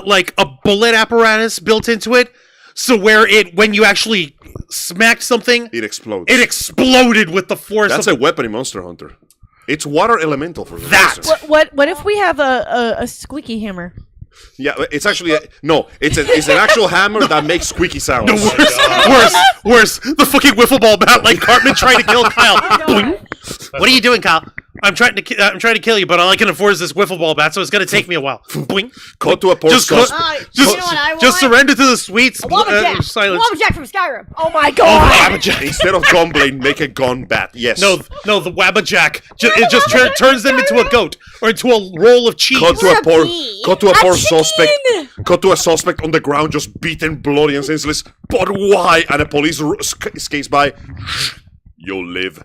like a bullet apparatus built into it, so where when you actually smacked something, It explodes. it exploded with the force. That's of a weapon in Monster Hunter. It's water elemental for That. reason. What if we have a squeaky hammer? Yeah, it's actually it's an actual hammer that makes squeaky sounds. worse. The fucking wiffle ball bat like Cartman trying to kill Kyle. Boing. What are you doing, Kyle? I'm trying to kill you, but all I can afford is this wiffle ball bat, so it's gonna take me a while. Boing. Cut to a poor Just suspect. you know what I want? Just surrender to the sweet Wabbajack. silence. Wabbajack from Skyrim. Oh my god! Wabbajack. Instead of gunblade, make a gun bat. Yes. No, the Wabbajack. It just turns them into a goat or into a roll of cheese. Cut to What a a poor, bee. cut to a poor chicken! suspect. Cut to a suspect on the ground, just beaten, bloody, and senseless. But why? And a police skates by. You'll live.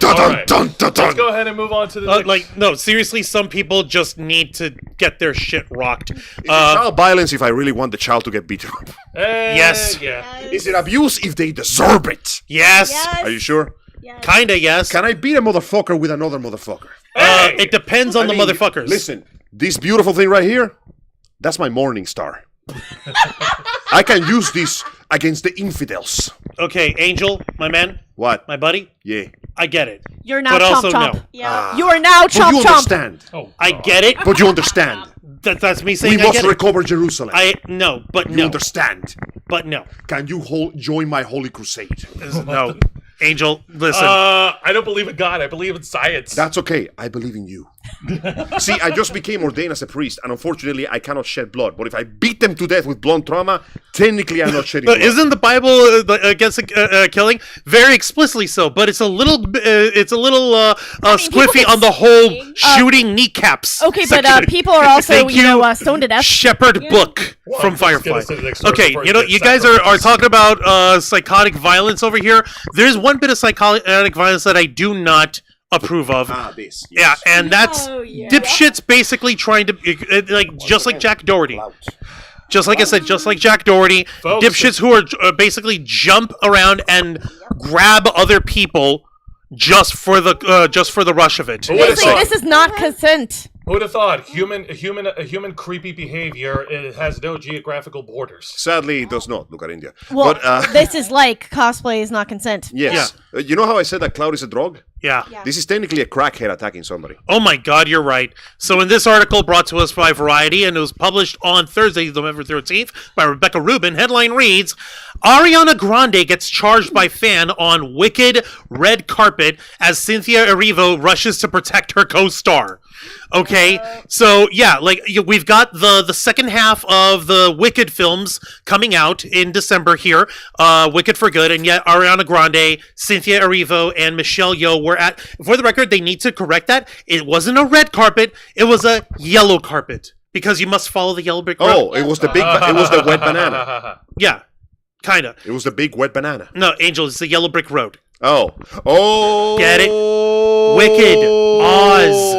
Dun, All right. dun, dun, dun, Let's dun. go ahead and move on to the next. Like no, seriously, some people just need to get their shit rocked. Is it child violence if I really want the child to get beaten up? Yes. Yeah. Is it abuse if they deserve it? Yes, Yes. Are you sure? Yes. kinda yes. Can I beat a motherfucker with another motherfucker? Hey! It depends on I the mean, motherfuckers. Listen, this beautiful thing right here, that's my morning star. I can use this against the infidels. Okay, Angel, my man, What? my buddy, Yeah. I get it. You're now But chomp also chomp. no. Yeah. You are now But chomp you chomp. understand. Oh, I get it. But you understand. That's me We saying I must get it. recover Jerusalem. No, but You no, understand. but no, Can you join my holy crusade? no. Angel, listen. I don't believe in God. I believe in science. That's okay. I believe in you. See, I just became ordained as a priest, and unfortunately, I cannot shed blood. But if I beat them to death with blunt trauma, technically, I'm not shedding But blood. isn't the Bible against killing very explicitly so? But it's a little squiffy get on the whole sting. shooting kneecaps. Okay, but section. people are also Thank stoned to death. Shepherd Book Well, from I'm just gonna Firefly. sit next door Okay, before you know, it you gets guys are sacrificed. talking about psychotic violence over here. There's one bit of psychotic violence that I do not approve of. This. Yeah, and that's Oh, yeah. dipshits basically trying to like just like Jack Doherty. Just like I said, just like Jack Doherty, Folks. dipshits who are basically jump around and grab other people just for the rush of it. Who would've Seriously, thought? this is not consent. Who would have thought human creepy behavior it has no geographical borders? Sadly, it does not. Look at India. Well, But, this is like cosplay is not consent. yes. You know how I said that cloud is a drug? Yeah. This is technically a crackhead attacking somebody. Oh my God, you're right. So in this article brought to us by Variety, and it was published on Thursday, November 13th, by Rebecca Rubin, headline reads, Ariana Grande gets charged by fan on wicked red carpet as Cynthia Erivo rushes to protect her co-star. Okay, so yeah, like we've got the second half of the Wicked films coming out in December here, Wicked for Good, and yet Ariana Grande, Cynthia Erivo, and Michelle Yeoh were at. For the record, they need to correct that. It wasn't a red carpet; it was a yellow carpet because you must follow the yellow brick road. Oh, it was the it was the wet banana. Yeah, kinda. It was the big wet banana. No, Angel, it's the yellow brick road. Oh. Get it? Wicked. Oz.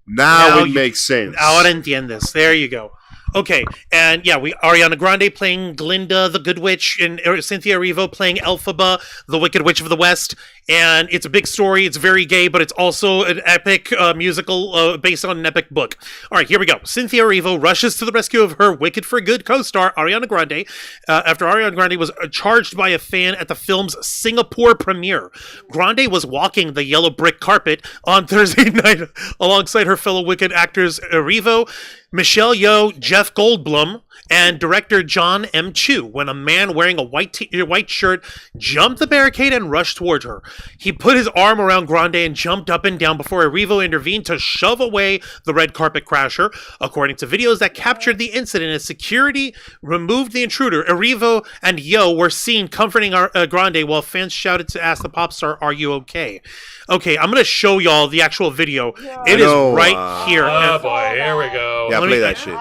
Now Now it makes sense. Ahora entiendes. There you go. Okay, and yeah, Ariana Grande playing Glinda, the Good Witch, and Cynthia Erivo playing Elphaba, the Wicked Witch of the West. And it's a big story. It's very gay, but it's also an epic musical based on an epic book. All right, here we go. Cynthia Erivo rushes to the rescue of her Wicked for Good co-star, Ariana Grande, after Ariana Grande was charged by a fan at the film's Singapore premiere. Grande was walking the yellow brick carpet on Thursday night alongside her fellow Wicked actors Erivo, Michelle Yeoh, Jeff Goldblum, and director John M. Chu when a man wearing a white shirt jumped the barricade and rushed toward her. He put his arm around Grande and jumped up and down before Erivo intervened to shove away the red carpet crasher. According to videos that captured the incident, as security removed the intruder, Erivo and Yo were seen comforting Grande while fans shouted to ask the pop star, "Are you okay?" Okay, I'm going to show y'all the actual video. It is right here. Oh boy, here we go. Yeah, Let play me- that shit.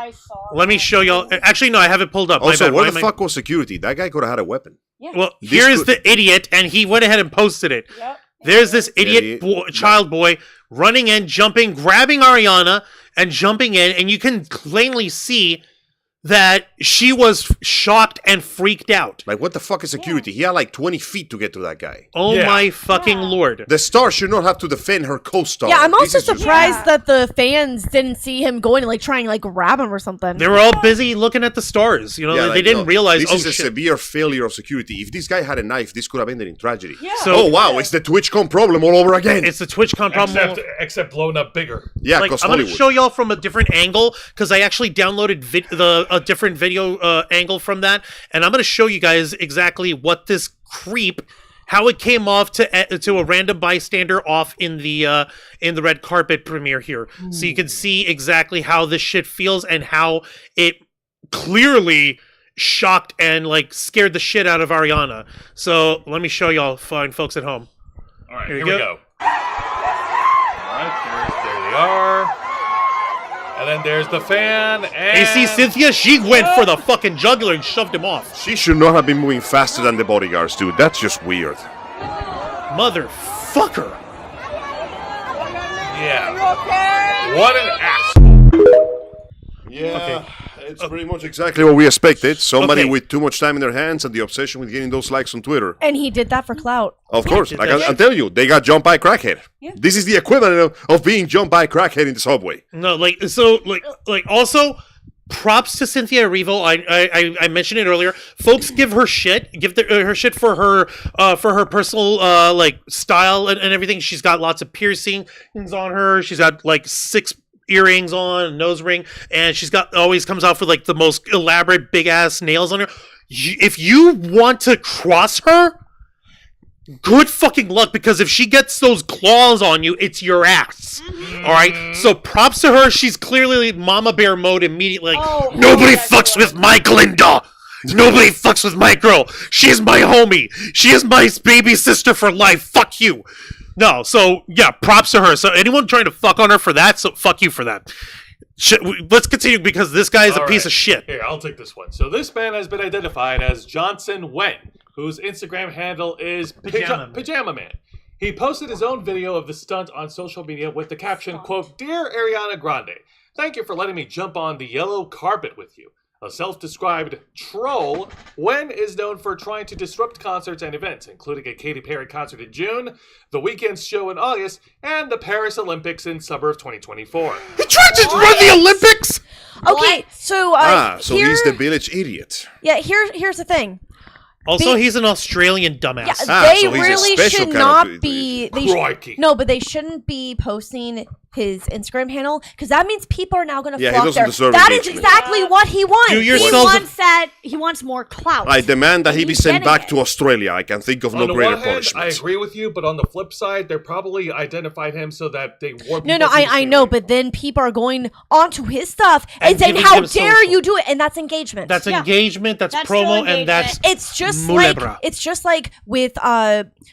Let me show y'all. Actually, no, I have it pulled up. My Also, bad. where Why the am I- fuck was security? That guy could have had a weapon. Well, This here is could- the idiot, and he went ahead and posted it. There's this idiot child boy running in, jumping, grabbing Ariana, and jumping in, and you can plainly see that she was shocked and freaked out. Like, what the fuck is security? He had like 20 feet to get to that guy. Oh Yeah. my fucking lord. The star should not have to defend her co-star. Yeah, I'm This also is just- surprised that the fans didn't see him going and like trying to like grab him or something. They were all busy looking at the stars. You know, Yeah, they like, didn't no, realize, this oh is a shit. severe failure of security. If this guy had a knife, this could have ended in tragedy. So- Oh wow, it's the TwitchCon problem all over again. It's the TwitchCon problem. Except blown up bigger. Yeah, Like, because I'm going to Hollywood. show y'all from a different angle because I actually downloaded a different video angle from that, and I'm going to show you guys exactly what this creep, how it came off to a random bystander off in the red carpet premiere here, so you can see exactly how this shit feels and how it clearly shocked and like scared the shit out of Ariana. So let me show y'all, fine folks at home. All right, Here here we we go. go. All right, there they are. And then there's the fan. And You see Cynthia? She went for the fucking jugular and shoved him off. She should not have been moving faster than the bodyguards, dude. That's just weird. Motherfucker. Yeah. What an asshole. Yeah, it's pretty much exactly what we expected. Somebody Okay. with too much time in their hands and the obsession with getting those likes on Twitter. And he did that for clout. Of course, did like that. I'm telling you, they got jumped by a crackhead. This is the equivalent of being jumped by a crackhead in the subway. No, also, props to Cynthia Erivo. I mentioned it earlier. Folks give her shit. Her shit for her personal like style and everything. She's got lots of piercings on her. She's got like 6 earrings on, a nose ring, and she's got always comes out with like the most elaborate big ass nails on her. If you want to cross her, good fucking luck, because if she gets those claws on you, it's your ass. All right. So props to her. She's clearly mama bear mode immediately. Like, nobody fucks with my Glinda. Nobody fucks with my girl. She's my homie. She is my baby sister for life. Fuck you. No. So yeah, props to her. So anyone trying to fuck on her for that, so fuck you for that. Let's continue because this guy is a All piece right. of shit. Here, I'll take this one. So this man has been identified as Johnson Wen, whose Instagram handle is Pajama Man. He posted his own video of the stunt on social media with the caption, quote, "Dear Ariana Grande, thank you for letting me jump on the yellow carpet with you." A self-described troll, Wen is known for trying to disrupt concerts and events, including a Katy Perry concert in June, the Weeknd's show in August, and the Paris Olympics in summer of 2024. He tried to run the Olympics. Okay, so So he's the village idiot. yeah. Here's the thing. Also, he's an Australian dumbass. Yeah, they so he's a really special should kind not of be. They Crikey. no, but they shouldn't be posting his Instagram handle because that means people are now going to Yeah, he flock doesn't there. deserve That is engagement. exactly what he wants. Do He yourself wants that. He wants more clout. I demand that he And be he's sent getting back it. to Australia. I can think of On no the greater one hand, I punishment. agree with you, but on the flip side, they probably identified him so that they warn No, people to I stay know, away. but then people are going onto his stuff and, And saying, giving "How him dare social. you do it?" And that's engagement. That's engagement. That's, That's promo, still and that's engagement. It's just Mulebra. like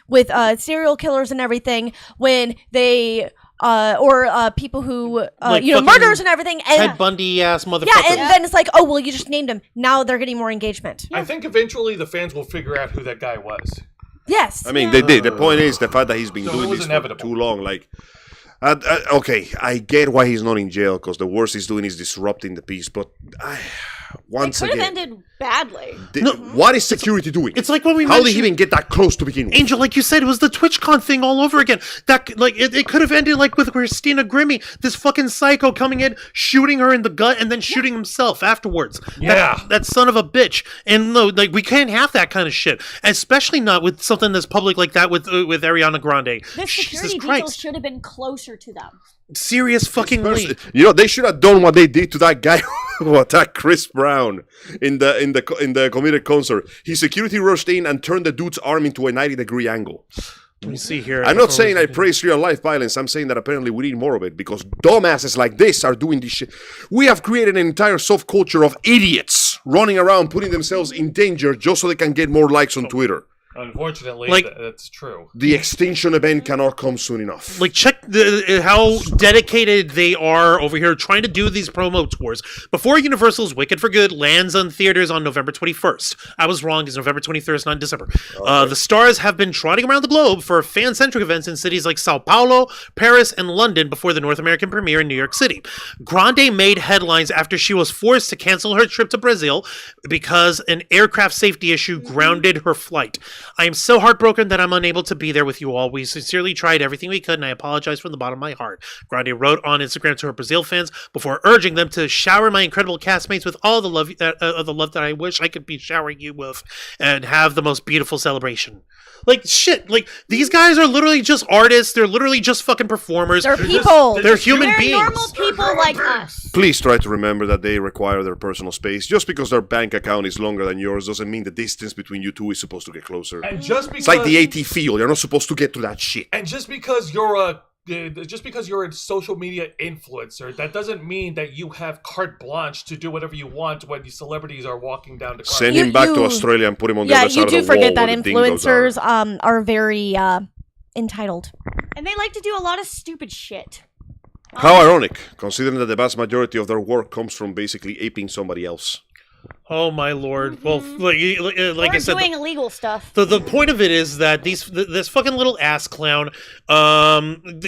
with serial killers and everything when they or people who Like you know, fucking murders and everything, and Ted Bundy ass motherfucker. yeah, and then it's like, oh well, you just named him. Now they're getting more engagement. I think eventually the fans will figure out who that guy was. Yes. I mean, they did. The point is the fact that he's been So it doing was this inevitable. for too long. Like, okay, I get why he's not in jail because the worst he's doing is disrupting the peace. But once Could have again, ended badly. what is security doing? It's like when we How did he mentioned- even get that close to begin with? Angel, like you said, it was the TwitchCon thing all over again. That like it could have ended like with Christina Grimmie, this fucking psycho coming in, shooting her in the gut, and then shooting himself afterwards. Yeah. that son of a bitch. And no, like we can't have that kind of shit, especially not with something that's public like that with Ariana Grande. The Jesus security details Christ, should have been closer to them. serious fucking First, you know, they should have done what they did to that guy who attacked Chris Brown in the comedic concert. His security rushed in and turned the dude's arm into a 90-degree angle. Let me see here. I'm not saying I praise real life violence. I'm saying that apparently we need more of it because dumbasses like this are doing this shit. We have created an entire soft culture of idiots running around putting themselves in danger just so they can get more likes on Twitter. Unfortunately, Like- that's true. The extinction event cannot come soon enough. Like, check how dedicated they are over here trying to do these promo tours. Before Universal's Wicked for Good lands on theaters on November 21st. I was wrong, it's November 23rd, not December. The stars have been trotting around the globe for fan-centric events in cities like Sao Paulo, Paris, and London before the North American premiere in New York City. Grande made headlines after she was forced to cancel her trip to Brazil because an aircraft safety issue grounded her flight. I am so heartbroken that I'm unable to be there with you all. We sincerely tried everything we could, and I apologize from the bottom of my heart. Grande wrote on Instagram to her Brazil fans before urging them to shower my incredible castmates with all the love that I wish I could be showering you with, and have the most beautiful celebration. Like, shit, like, these guys are literally just artists. They're literally just fucking performers. They're people. They're human They're beings. normal people like us. Please try to remember that they require their personal space. Just because their bank account is longer than yours doesn't mean the distance between you two is supposed to get closer. And just because It's like the AT field. You're not supposed to get to that shit. And just because you're a social media influencer, that doesn't mean that you have carte blanche to do whatever you want when these celebrities are walking down the Send carpet. him back to you- Australia and put him on the Yeah, other side you of the do wall forget that where the dingoes are. influencers are very entitled. And they like to do a lot of stupid shit. How ironic, considering that the vast majority of their work comes from basically aping somebody else. Oh my lord! Well, like Or I said, doing illegal stuff. the point of it is that this fucking little ass clown,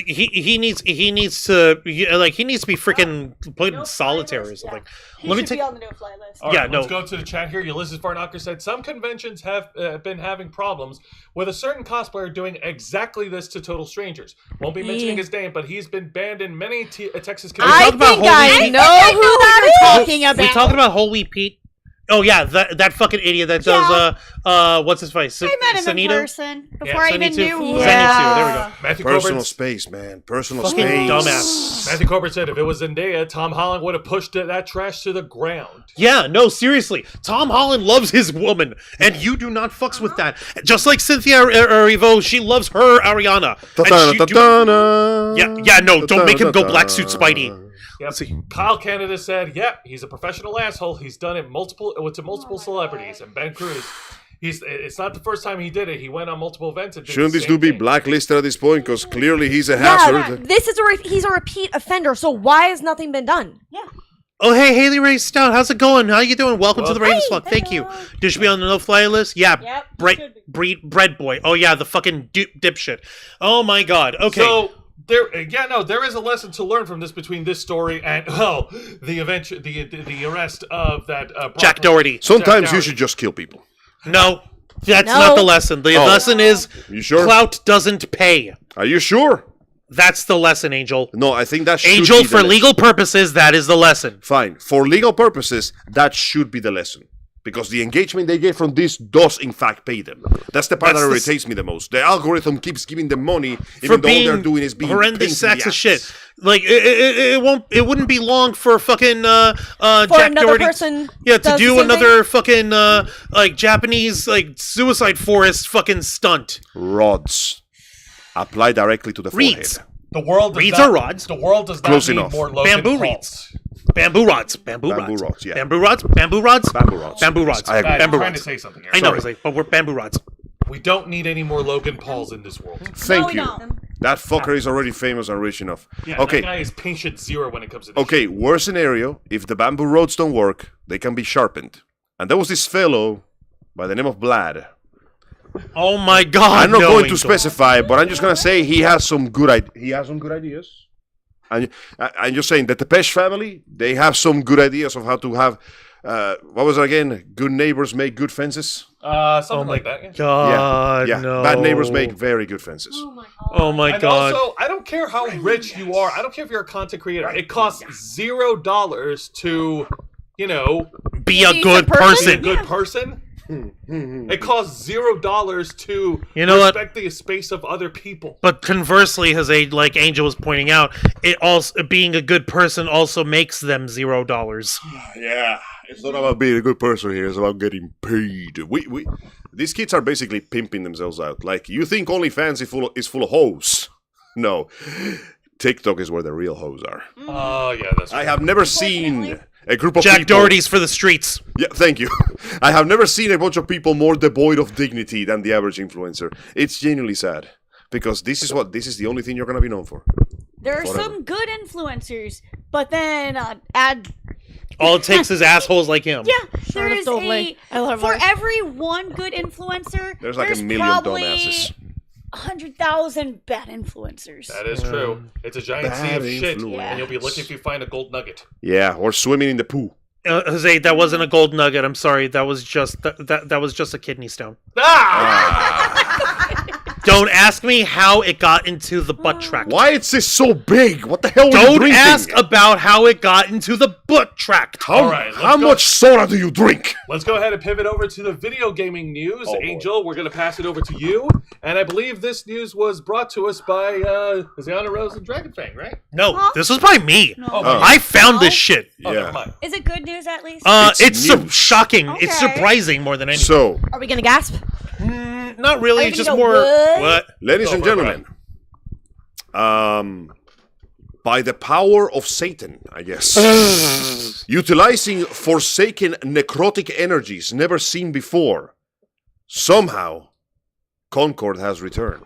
he needs to be freaking put in solitary or something. Let me take. on the no-fly list. All Yeah, right, let's no. go to the chat here. Ulysses Varnacker said, some conventions have been having problems with a certain cosplayer doing exactly this to total strangers. Won't be mentioning his name, but he's been banned in many Texas I conventions. talk about think Holy I Pete? know who that is. talking about. We talking about Holy Pete? Oh yeah, that fucking idiot that does what's his face? I met him in Sanito? person before I even Sanitu. knew who. Zenitsu, there we go. Matthew Personal Corbett, space, man. Personal Fucking space. dumbass. Matthew Corbett said, if it was Zendaya, Tom Holland would have pushed that trash to the ground. Yeah, no, seriously. Tom Holland loves his woman, and you do not fucks with that. Just like Cynthia Erivo, she loves her Ariana. And she do- Yeah, no, don't make him go black suit Spidey. Yep. Kyle Canada said, "Yeah, he's a professional asshole. He's done it to multiple celebrities." And Ben Cruz, it's not the first time he did it. He went on multiple events and did Shouldn't the this same dude be thing. blacklisted at this point? Because clearly he's a Yeah, hazard. this is he's a repeat offender. So why has nothing been done? Oh, hey, Haley Ray Stout, how's it going? How you doing? Welcome to the Ravens Hey, Flock. Thank you. Did you be on the no-fly list? Yeah, Yep, bread boy. Oh yeah, the fucking dipshit. Oh my god. Okay. So there is a lesson to learn from this between this story and the arrest of that Jack Doherty. Sometimes you Doherty. should just kill people. No, that's No. not the lesson. The lesson is You sure? clout doesn't pay. Are you sure? That's the lesson, Angel. No, I think that should Angel, be the for lesson. legal purposes, that is the lesson. Fine. For legal purposes, that should be the lesson. Because the engagement they get from this does, in fact, pay them. That's the part That's that the irritates me the most. The algorithm keeps giving them money, For even though all being they're doing is being horrendous pains in sacks the of shit. ass. Like it wouldn't be long for fucking Jack another Doherty, person yeah, to does do the same another fucking like Japanese like suicide forest fucking stunt. Rods. Apply directly to the Reeds. forehead. The world does Reeds not, are rods. The world does not Close need enough. more Logan Bamboo Pauls. reeds. Bamboo rods. Bamboo Bamboo rods. rods, yeah. Bamboo rods. Bamboo rods. Bamboo rods. Bamboo rods. I agree. I'm Bamboo trying rods. to say something here. I know, Sorry. Jose, but we're bamboo rods. We don't need any more Logan Pauls in this world. Thank we you. don't. That fucker is already famous and rich enough. Yeah, Okay. that guy is patient zero when it comes to this. Okay, worst scenario, if the bamboo rods don't work, they can be sharpened. And there was this fellow by the name of Vlad. Oh my God! I'm not no, going to Angel. specify, but I'm just gonna say he has some good ideas. And I'm just saying that the Pesh family, they have some good ideas of how to have, what was it again? Good neighbors make good fences. Something like that. Yeah. God, yeah. no. Bad neighbors make very good fences. Oh my And God! also, I don't care how rich you are. I don't care if you're a content creator. It costs $0 to, Be a decent good person? be a person. good person. It costs $0 to You know what? respect the space of other people. But conversely, as like Angel was pointing out, it also being a good person also makes them $0. Yeah, It's not about being a good person here. It's about getting paid. These kids are basically pimping themselves out. Like, you think OnlyFans is full of hoes. No. TikTok is where the real hoes are. Oh, yeah, that's right. I have never seen a group of Jack people... Doherty's for the streets. Yeah, thank you. I have never seen a bunch of people more devoid of dignity than the average influencer. It's genuinely sad. Because this is the only thing you're going to be known for. There are some good influencers, but then All it takes is assholes like him. yeah, there is totally. I love for her. every one good influencer, There's like a million probably dumbasses. 100,000 bad influencers. That is true. It's a giant sea Bad of shit, influence. and you'll be lucky if you find a gold nugget. Yeah, or swimming in the poo. Jose, that wasn't a gold nugget. I'm sorry. That was just that was just a kidney stone. Don't ask me how it got into the butt tract. Why is this so big? What the hell are you Don't drinking? ask about how it got into the butt tract. All right, How much soda do you drink? Let's go ahead and pivot over to the video gaming news. boy. Angel, we're going to pass it over to you. And I believe this news was brought to us by Ziana Rose and Dragonfang, right? No, this was by me. No. Oh. I found this shit. Oh, never Yeah. mind. Is it good news at least? It's news. shocking. It's Okay. surprising more than anything. So, Are we gonna gasp? Not really. Are you It's just gonna go, more. what? What? ladies and Go for it, gentlemen, by the power of Satan, I guess, utilizing forsaken necrotic energies never seen before, somehow, Concord has returned.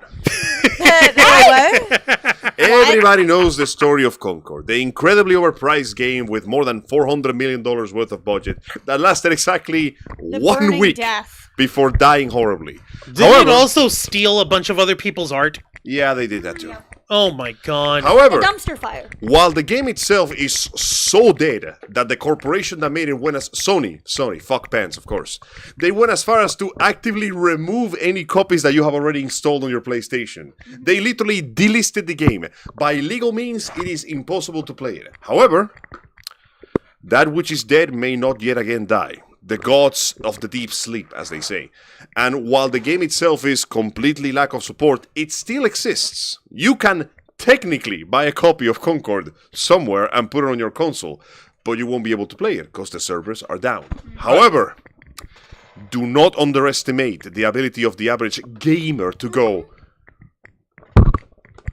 Everybody knows the story of Concord, the incredibly overpriced game with more than $400 million worth of budget that lasted exactly The 1 burning week death. before dying horribly. Did it also steal a bunch of other people's art? Yeah, they did that too. Oh my god. However, A dumpster fire. while the game itself is so dead that the corporation that made it went as Sony, fuck pants, of course, they went as far as to actively remove any copies that you have already installed on your PlayStation. They literally delisted the game. By legal means, it is impossible to play it. However, that which is dead may not yet again die. The gods of the deep sleep, as they say. And while the game itself is completely lack of support, it still exists. You can technically buy a copy of Concord somewhere and put it on your console, but you won't be able to play it because the servers are down. However, do not underestimate the ability of the average gamer to go,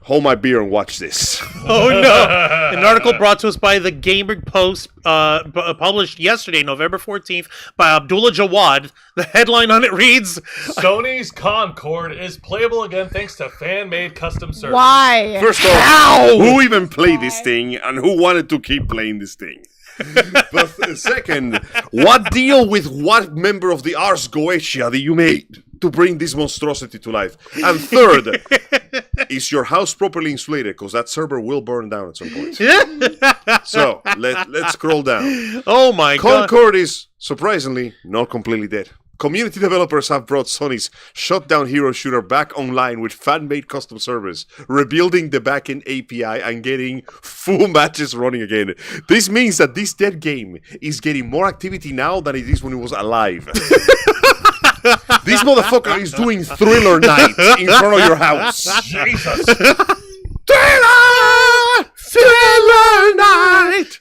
hold my beer and watch this. Oh no! An article brought to us by the Gamer Post, published yesterday, November 14th, by Abdullah Jawad. The headline on it reads, Sony's Concord is playable again thanks to fan-made custom servers. Why? First off, who even played this thing and who wanted to keep playing this thing? But second, what deal with what member of the Ars Goetia that you made to bring this monstrosity to life? And third, is your house properly insulated? Because that server will burn down at some point. So, let's scroll down. oh my god. Concord is, surprisingly, not completely dead. Community developers have brought Sony's shut-down hero shooter back online with fan-made custom servers, rebuilding the backend API and getting full matches running again. This means that this dead game is getting more activity now than it is when it was alive. This motherfucker is doing Thriller Night in front of your house. Jesus. Thriller Night!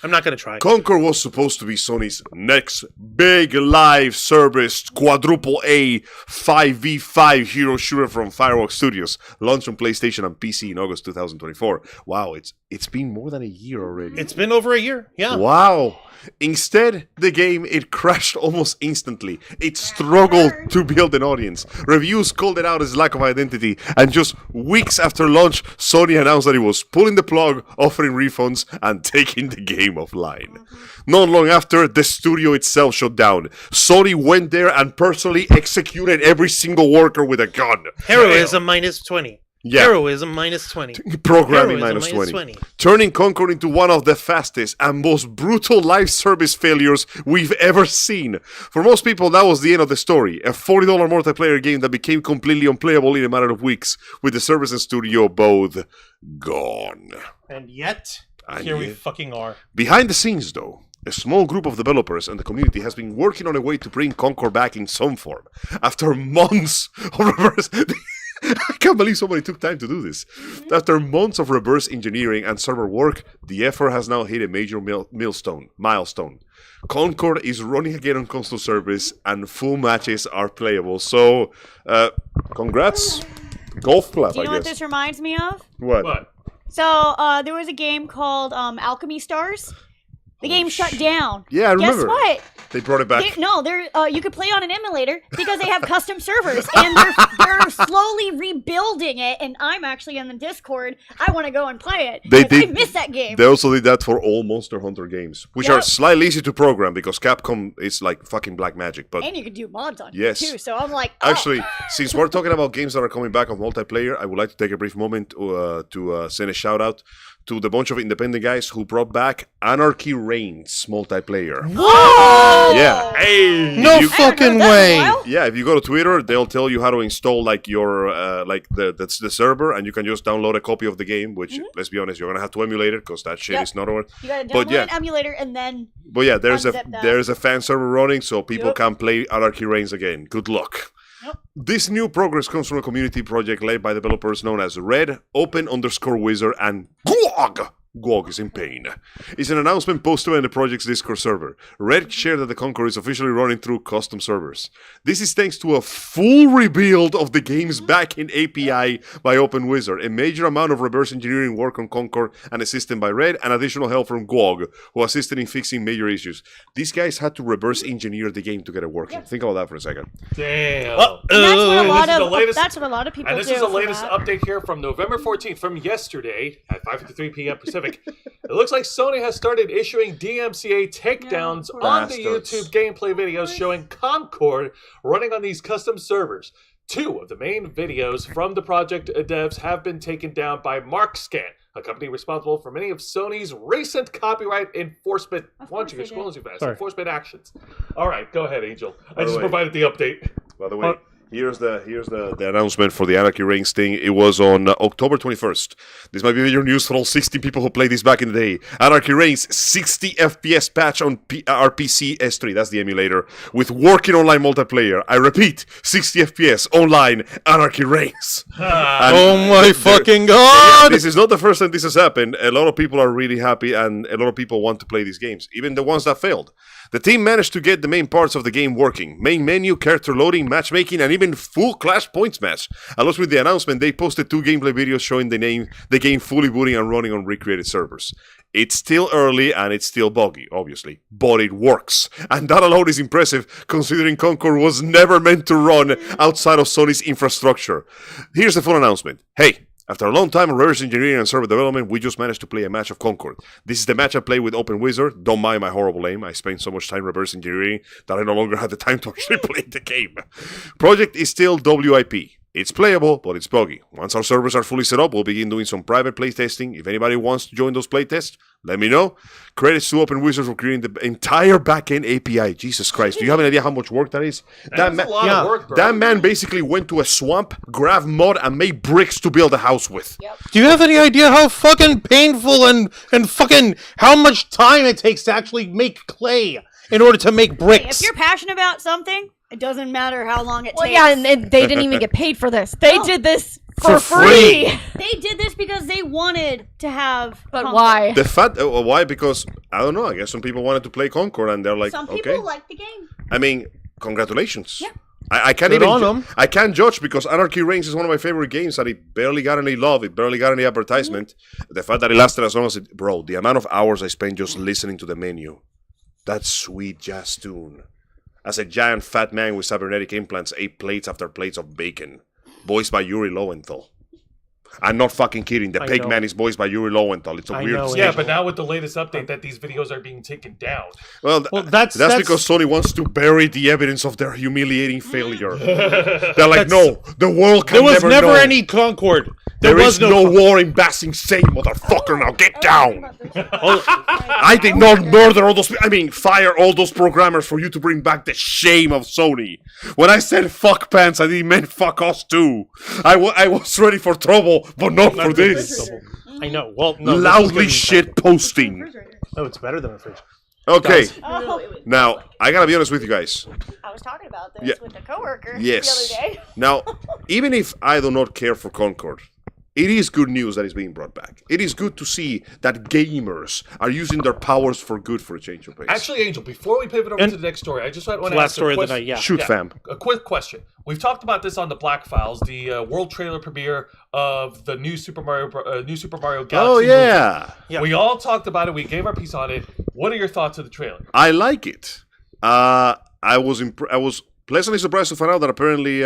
I'm not gonna try. Concord was supposed to be Sony's next big live service quadruple A 5v5 hero shooter from Firewalk Studios, launched on PlayStation and PC in August 2024. Wow, it's been more than a year already. It's been over a year. Yeah. Wow. Instead, the game, it crashed almost instantly. It struggled to build an audience. Reviews called it out as lack of identity, and just weeks after launch, Sony announced that it was pulling the plug, offering refunds, and taking the game offline. Not long after, the studio itself shut down. Sony went there and personally executed every single worker with a gun. Heroism minus 20. Yeah. Heroism minus 20. Programming Heroism minus 20. Turning Concord into one of the fastest and most brutal live service failures we've ever seen. For most people, that was the end of the story. A $40 multiplayer game that became completely unplayable in a matter of weeks, with the service and studio both gone. And yet, And here we yet- fucking are. Behind the scenes, though, a small group of developers and the community has been working on a way to bring Concord back in some form. After months of reverse... I can't believe somebody took time to do this. After months of reverse engineering and server work, the effort has now hit a major milestone. Concord is running again on console service, and full matches are playable. So, congrats. Golf clap, Do you know I what guess. this reminds me of? What? So, there was a game called Alchemy Stars. The game shut down. Yeah, I remember. Guess what? They brought it back. You could play on an emulator because they have custom servers, and they're slowly rebuilding it. And I'm actually in the Discord. I want to go and play it. I miss that game. They also did that for all Monster Hunter games, which are slightly easy to program because Capcom is like fucking black magic. But and you can do mods on yes. it too. So I'm like, Actually, since we're talking about games that are coming back on multiplayer, I would like to take a brief moment to send a shout out to the bunch of independent guys who brought back Anarchy Reigns multiplayer. Whoa! Yeah. Hey. No fucking way. Yeah, if you go to Twitter, they'll tell you how to install like your that's the server, and you can just download a copy of the game. Which, let's be honest, you're gonna have to emulate it because that shit is not over. You gotta But download an emulator and then. But yeah, there's unzip that. a fan server running, so people can play Anarchy Reigns again. Good luck. This new progress comes from a community project led by developers known as Red, Open_Wizard, and GWOG. GWOG is in pain. It's an announcement posted on the project's Discord server. Red shared that the Concord is officially running through custom servers. This is thanks to a full rebuild of the game's backend API by OpenWizard, a major amount of reverse engineering work on Concord and assisted by Red, and additional help from GWOG, who assisted in fixing major issues. These guys had to reverse engineer the game to get it working. Think about that for a second. Damn. That's what a lot of people do. And this is the latest update here from November 14th, from yesterday at 5:53 p.m. Pacific. It looks like Sony has started issuing DMCA takedowns on the YouTube gameplay videos showing Concord running on these custom servers. 2 of the main videos from the project devs have been taken down by MarkScan, a company responsible for many of Sony's recent copyright enforcement enforcement actions. All right, go ahead, Angel. I just provided the update. By the way, here's the announcement for the Anarchy Reigns thing. It was on October 21st. This might be major news for all 60 people who played this back in the day. Anarchy Reigns 60 FPS patch on RPC S3, that's the emulator, with working online multiplayer. I repeat, 60 FPS online Anarchy Reigns. Oh my fucking god! This is not the first time this has happened. A lot of people are really happy, and a lot of people want to play these games, even the ones that failed. The team managed to get the main parts of the game working. Main menu, character loading, matchmaking, and even full Clash Points match. Along with the announcement, they posted 2 gameplay videos showing the game fully booting and running on recreated servers. It's still early and it's still buggy, obviously, but it works. And that alone is impressive, considering Concord was never meant to run outside of Sony's infrastructure. Here's the full announcement. Hey! After a long time of reverse engineering and server development, we just managed to play a match of Concord. This is the match I played with OpenWizard. Don't mind my horrible aim. I spent so much time reverse engineering that I no longer had the time to actually play the game. Project is still WIP. It's playable, but it's buggy. Once our servers are fully set up, we'll begin doing some private playtesting. If anybody wants to join those playtests, let me know. Credits to OpenWizard for creating the entire backend API. Jesus Christ, do you have an idea how much work that is? That's a lot of work, bro. That man basically went to a swamp, grabbed mud, and made bricks to build a house with. Do you have any idea how fucking painful and fucking how much time it takes to actually make clay in order to make bricks? If you're passionate about something, it doesn't matter how long it takes. Yeah, and they didn't even get paid for this. They did this for free. They did this because they wanted to have. But Concord. why? The fact, why? Because, I don't know, I guess some people wanted to play Concord and they're like, Some people okay. like the game. I mean, congratulations. Yeah. I can't Good even. on 'em. I can't judge because Anarchy Reigns is one of my favorite games and it barely got any love. It barely got any advertisement. The fact that it lasted as long as it, bro, the amount of hours I spent just listening to the menu, that sweet jazz tune. As a giant fat man with cybernetic implants ate plates after plates of bacon, voiced by Yuri Lowenthal. I'm not fucking kidding. The pig man is voiced by Yuri Lowenthal. It's a weird know, thing. Yeah, but now with the latest update that these videos are being taken down. Well, that's because Sony wants to bury the evidence of their humiliating failure. They're like, no, the world can there was never know. any Concord. There is no war in Basing Sane, motherfucker. Now get down. I did not murder all those. Fire all those programmers for you to bring back the shame of Sony. When I said fuck pants, I didn't mean fuck us too. I was ready for trouble, but not for this. I know. Well, no, Loudly shit posting. No, it's better than a fridge. Okay. Oh, Now, I gotta be honest with you guys. I was talking about this with a coworker Yes. the other day. Now, even if I do not care for Concord, it is good news that it's being brought back. It is good to see that gamers are using their powers for good for a change of pace. Actually, Angel, before we pivot over to the next story, I just want to Last ask story a of the night, yeah. Shoot, fam. A quick question. We've talked about this on the Black Files, the world trailer premiere of the new Super Mario Galaxy. Oh, yeah. Yeah. We all talked about it. We gave our piece on it. What are your thoughts of the trailer? I like it. I was pleasantly surprised to find out that apparently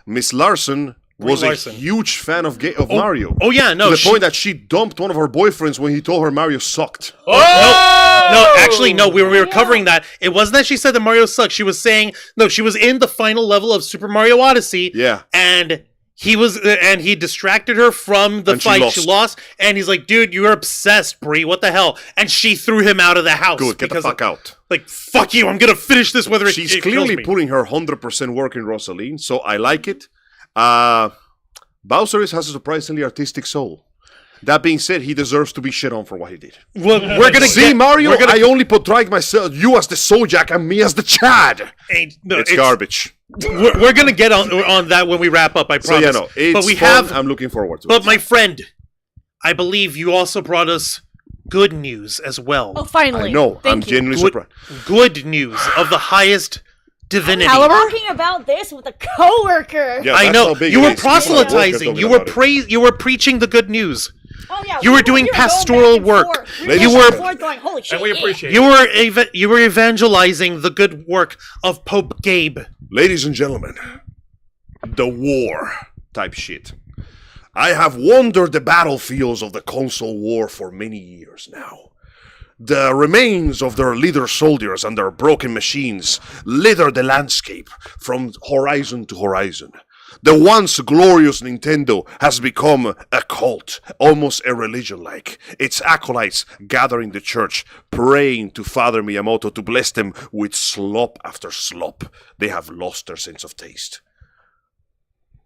Miss Larson was Larson. a huge fan of Mario. Oh yeah, no. To the point that she dumped one of her boyfriends when he told her Mario sucked. No, actually, no. We were covering that. It wasn't that she said that Mario sucks. She was saying she was in the final level of Super Mario Odyssey. Yeah. And he distracted her from the And fight. she lost. And he's like, dude, you're obsessed, Brie. What the hell? And she threw him out of the house. Good, get the fuck out. Like, fuck you. I'm gonna finish this whether it She's kills clearly me. putting her 100% work in Rosaline, so I like it. Bowser has a surprisingly artistic soul. That being said, he deserves to be shit on for what he did. Well, we're gonna See, Mario, I only portrayed myself, you as the Sojak and me as the Chad. It's garbage. We're gonna get on that when we wrap up. I promise. So yeah, no, it's but we fun. have. I'm looking forward to it. But my friend, I believe you also brought us good news as well. Oh, finally. I know, I'm Thank you. genuinely surprised. Good news of the highest divinity. Talking about this with a coworker. Yeah, I that's know how big you it were is. People at work are proselytizing. talking You were about it. you were preaching the good news. Oh yeah. You were doing going pastoral back and work. forth. Ladies You and were gentlemen. going, holy shit. And we yeah. appreciate it. You were evangelizing the good work of Pope Gabe. Ladies and gentlemen, the war type shit. I have wandered the battlefields of the console war for many years now. The remains of their leader soldiers and their broken machines litter the landscape from horizon to horizon. The once glorious Nintendo has become a cult, almost a religion-like. Its acolytes gather in the church, praying to Father Miyamoto to bless them with slop after slop. They have lost their sense of taste.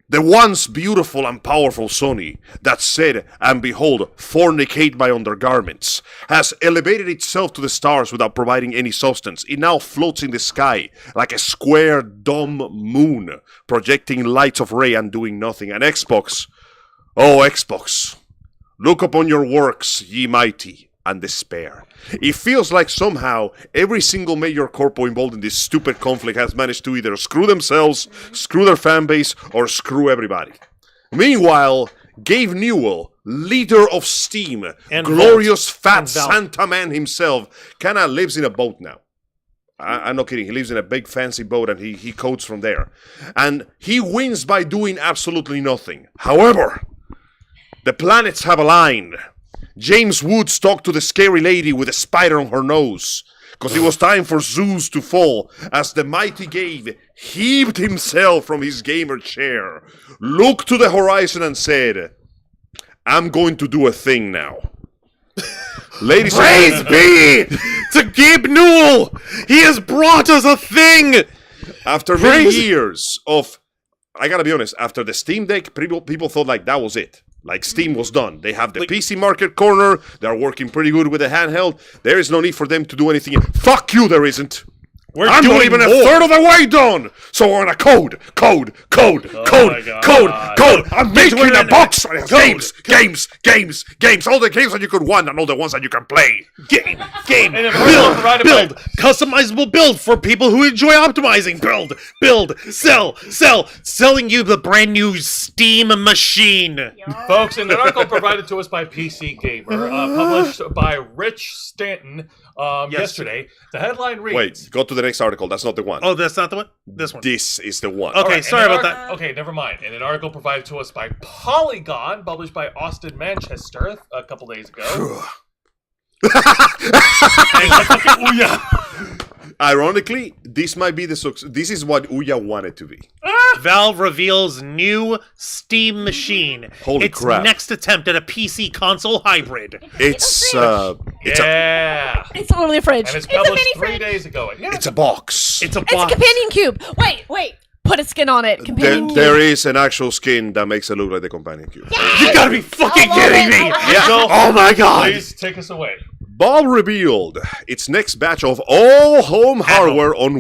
The once beautiful and powerful Sony, that said, and behold, fornicate my undergarments, has elevated itself to the stars without providing any substance. It now floats in the sky like a square, dumb moon, projecting lights of ray and doing nothing. And Xbox, oh Xbox, look upon your works, ye mighty, and despair. It feels like somehow every single major corpo involved in this stupid conflict has managed to either screw themselves, screw their fan base, or screw everybody. Meanwhile, Gabe Newell, leader of Steam, And glorious fat And Valve. Santa man himself, kinda lives in a boat now. I'm not kidding. He lives in a big fancy boat and he codes from there. And he wins by doing absolutely nothing. However, the planets have aligned. James Woods talked to the scary lady with a spider on her nose, because it was time for Zeus to fall, as the mighty Gabe heaved himself from his gamer chair, looked to the horizon and said, I'm going to do a thing now. Ladies Praise and gentlemen, be to Gabe Newell! He has brought us a thing! after many years of, I gotta be honest, after the Steam Deck, people thought like that was it. Like Steam was done. They have the PC market corner. They're working pretty good with the handheld. There is no need for them to do anything. Fuck you, there isn't. I'm not even a third of the way done. So we're gonna code. I'm making a box. Games. All the games that you could want and all the ones that you can play. Game, And if we're provided build, by- customizable build for people who enjoy optimizing. Build, sell, selling you the brand new Steam machine. Folks, in an article provided to us by PC Gamer, published by Rich Stanton yesterday, the headline reads... Wait, go to the next article. That's not the one. Oh, that's not the one? This one. This is the one. Okay, Alright, sorry in an about that. Okay, never mind. In an article provided to us by Polygon, published by Austin Manchester a couple days ago. Ironically, this might be the success. This is what Ouya wanted to be. Valve reveals new Steam machine. Holy its crap. next attempt at a PC console hybrid. It's Yeah. It's literally a fridge. And it's It's published mini 3 fridge. days ago. Yeah. a box. It's a a box. companion cube. Wait. Put a skin on it. Companion cube. There is an actual skin that makes it look like the companion cube. You gotta be fucking kidding me! Yeah. Oh my god! Please take us away. Valve revealed its next batch of all home hardware on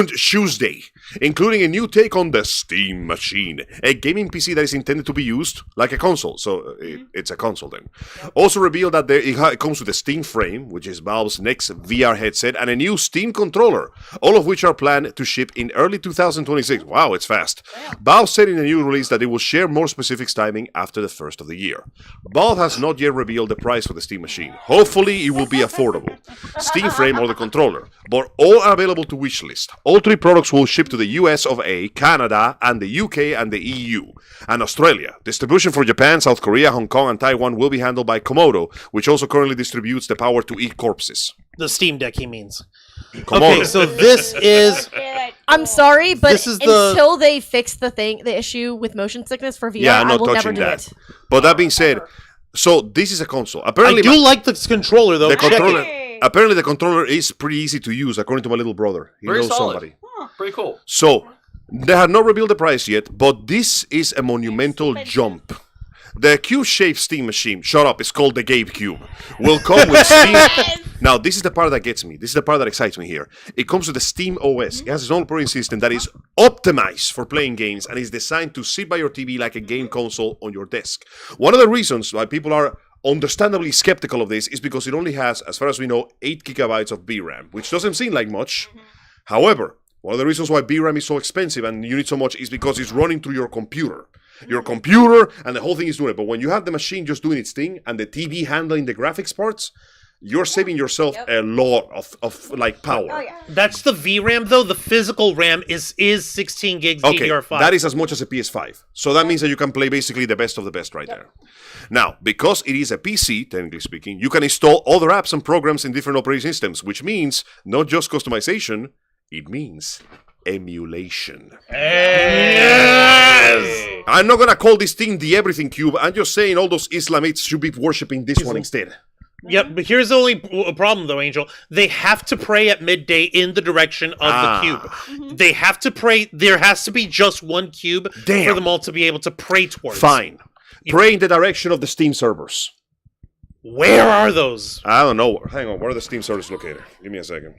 Tuesday. including a new take on the Steam Machine, a gaming PC that is intended to be used like a console. So it's a console then. Also revealed that it comes with a Steam Frame, which is Valve's next VR headset, and a new Steam controller, all of which are planned to ship in early 2026. Wow, it's fast. Valve said in a new release that it will share more specifics timing after the first of the year. Valve has not yet revealed the price for the Steam Machine. Hopefully it will be affordable. Steam Frame or the controller, but all are available to wishlist. All 3 products will ship to the US of A, Canada, and the UK and the EU, and Australia. Distribution for Japan, South Korea, Hong Kong, and Taiwan will be handled by Komodo, which also currently distributes the power to eat corpses. The Steam Deck, he means. Komodo. Okay, so this is... I'm sorry, but This is the- until they fix the issue with motion sickness for VR, Yeah, I'm I not will never touching do that. it. But that being said, so this is a console. I Apparently, do like this controller, though. the Check controller. it. Apparently, the controller is pretty easy to use, according to my little brother. He Very knows solid. somebody. Pretty cool. So, they have not revealed the price yet, but this is a monumental jump. The cube-shaped Steam Machine, shut up, it's called the Gabe Cube, will come with Steam... Now, this is the part that gets me. This is the part that excites me here. It comes with the Steam OS. It has its own operating system that is optimized for playing games and is designed to sit by your TV like a game console on your desk. One of the reasons why people are understandably skeptical of this is because it only has, as far as we know, 8 gigabytes of VRAM, which doesn't seem like much. However, one of the reasons why VRAM is so expensive and you need so much is because it's running through your computer. Your computer and the whole thing is doing it. But when you have the machine just doing its thing and the TV handling the graphics parts, you're saving yourself a lot of like power. Oh, yeah. That's the VRAM, though. The physical RAM is 16 gigs Okay, DDR5. that is as much as a PS5. So that means that you can play basically the best of the best right there. Now, because it is a PC, technically speaking, you can install other apps and programs in different operating systems, which means not just customization, it means emulation. Yes! I'm not gonna call this thing the everything cube. I'm just saying all those Islamites should be worshipping this one instead. Yep, but here's the only problem, though, Angel. They have to pray at midday in the direction of the cube. They have to pray. There has to be just one cube for them all to be able to pray towards. Fine. Pray in the direction of the Steam servers. Where are those? I don't know. Hang on. Where are the Steam servers located? Give me a second.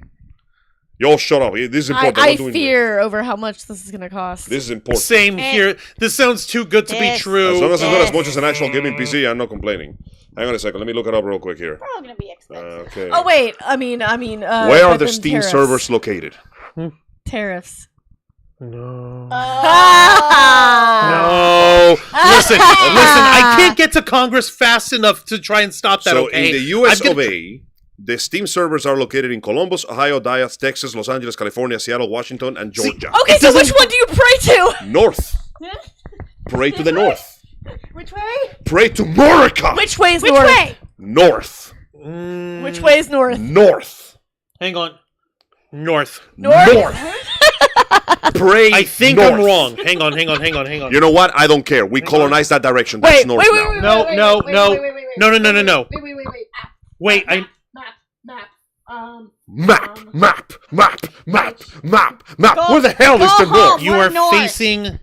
Y'all shut up. This is important. I I'm not doing fear over how much this is going to cost. This is important. Same here. This sounds too good to be true. As long as it's not as much as an actual gaming PC, I'm not complaining. Hang on a second. Let me look it up real quick here. Probably gonna be expensive. Okay. Oh, wait. I mean. Where are the Steam tariffs. servers located? Tariffs. No. Ah! No. Listen, I can't get to Congress fast enough to try and stop that, So okay? in the US I'm of gonna- A, the Steam servers are located in Columbus, Ohio, Dallas, Texas, Los Angeles, California, Seattle, Washington, and Georgia. Okay, so which one do you pray to? North. Pray to the north. Which way? Pray to America. Which way is Which north? way? North. Which way is north? North. Hang on. North. North. Pray. I think north. I'm wrong. Hang on. You know what? I don't care. We colonized that direction. That's Wait, north wait, now. wait, No. Wait. No. Wait. Wait, Map. Go- Where the hell is go the north? home. you We're are north. facing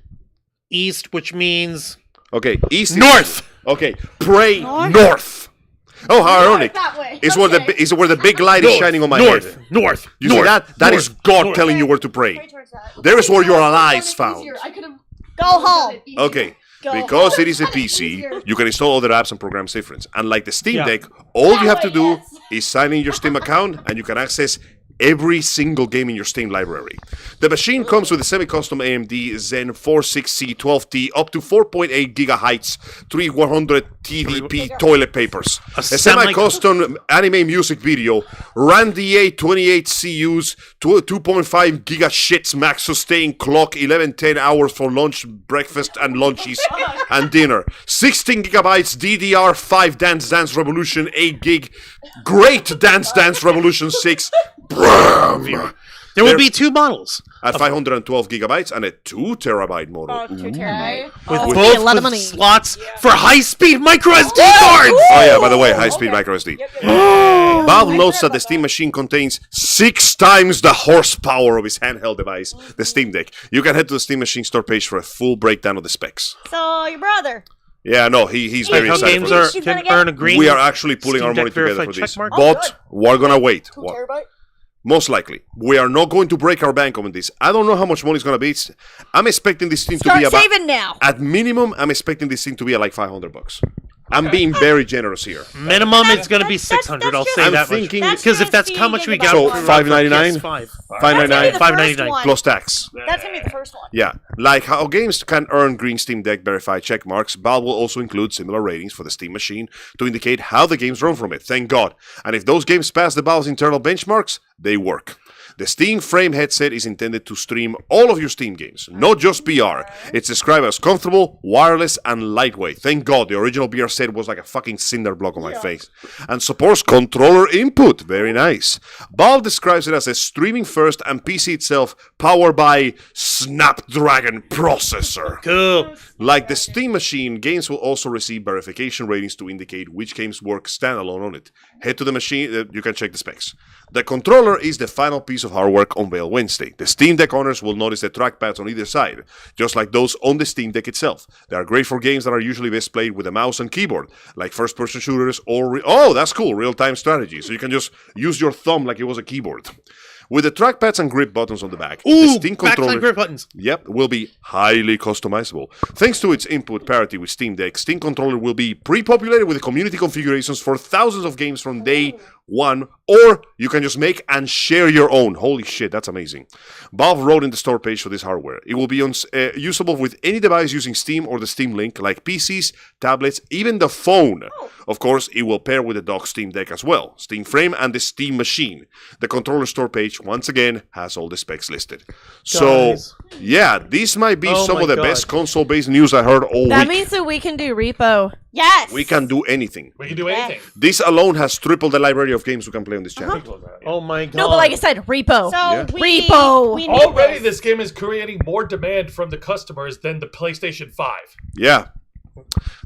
east, which means Okay, east. north. Okay, pray north. Oh, how ironic! That way. Is where the big light is shining on my head. North. You see that? That is God telling you where to pray. There is where your allies found. Go home. Okay. Go Because home. it is a PC, you can install other apps and programs different. And like the Steam Yeah. Deck, all you have to do yes. is sign in your Steam account and you can access every single game in your Steam library. The machine comes with a semi-custom AMD Zen 46C12T up to 4.8 gigahertz, 3100 TDP toilet papers. A semi-custom anime music video, Randy A 28 CUs, 2.5 giga shits max sustain clock, 11-10 hours for lunch, breakfast, and lunches, and dinner. 16 gigabytes DDR5 Dance Dance Revolution 8 gig, great Dance Dance Revolution 6. There will be two models. At 512 gigabytes and a 2 terabyte model. Oh, 2 terabyte. With Oh, both a lot of with money. slots for high-speed micro SD cards. Oh yeah, by the way, high-speed micro SD. Valve notes that the Steam machine contains 6 times the horsepower of its handheld device, the Steam Deck. You can head to the Steam machine store page for a full breakdown of the specs. So your brother. Yeah, no, he's very How excited games for are this. can earn a green. We are actually pulling Steam our money Deck together verified for this, check mark? but we're gonna wait. 2 terabyte? Most likely. We are not going to break our bank on this. I don't know how much money it's going to be. I'm expecting this thing to be about... saving now. At minimum, I'm expecting this thing to be at like $500. I'm being very generous here. Minimum, it's going to be 600. I'll say I'm that thinking- much. Because if that's how much we got, So, for $5.99? PS5. $5.99 $5.99 plus tax. That's gonna be the first one. Yeah, like how games can earn green Steam Deck verified check marks, Valve will also include similar ratings for the Steam machine to indicate how the games run from it. Thank God. And if those games pass the Valve's internal benchmarks, they work. The Steam Frame headset is intended to stream all of your Steam games, not just VR. It's described as comfortable, wireless, and lightweight. Thank God, the original VR set was like a fucking cinder block on my face. And supports controller input. Very nice. Valve describes it as a streaming first and PC itself powered by Snapdragon processor. Cool. Like the Steam machine, games will also receive verification ratings to indicate which games work standalone on it. Head to the machine, you can check the specs. The controller is the final piece of hardware unveiled Wednesday. The Steam Deck owners will notice the trackpads on either side, just like those on the Steam Deck itself. They are great for games that are usually best played with a mouse and keyboard, like first-person shooters or... oh, that's cool, real-time strategy. So you can just use your thumb like it was a keyboard. With the trackpads and grip buttons on the back, the Ooh, Steam backside controller... grip buttons. Yep, will be highly customizable. Thanks to its input parity with Steam Deck, Steam Controller will be pre-populated with community configurations for thousands of games from day one, or you can just make and share your own. Holy shit, that's amazing. Valve wrote in the store page for this hardware. It will be usable with any device using Steam or the Steam Link, like PCs, tablets, even the phone. Of course, it will pair with the docked Steam Deck as well, Steam Frame and the Steam Machine. The controller store page, once again, has all the specs listed. So, yeah, this might be some of the best console-based news I heard all That week. means that we can do repo. Yes. We can do anything. We can do anything. This alone has tripled the library of games we can play on this channel. Oh my god. No, but like I said, repo. So Repo. we need Already, this. this game is creating more demand from the customers than the PlayStation 5. Yeah.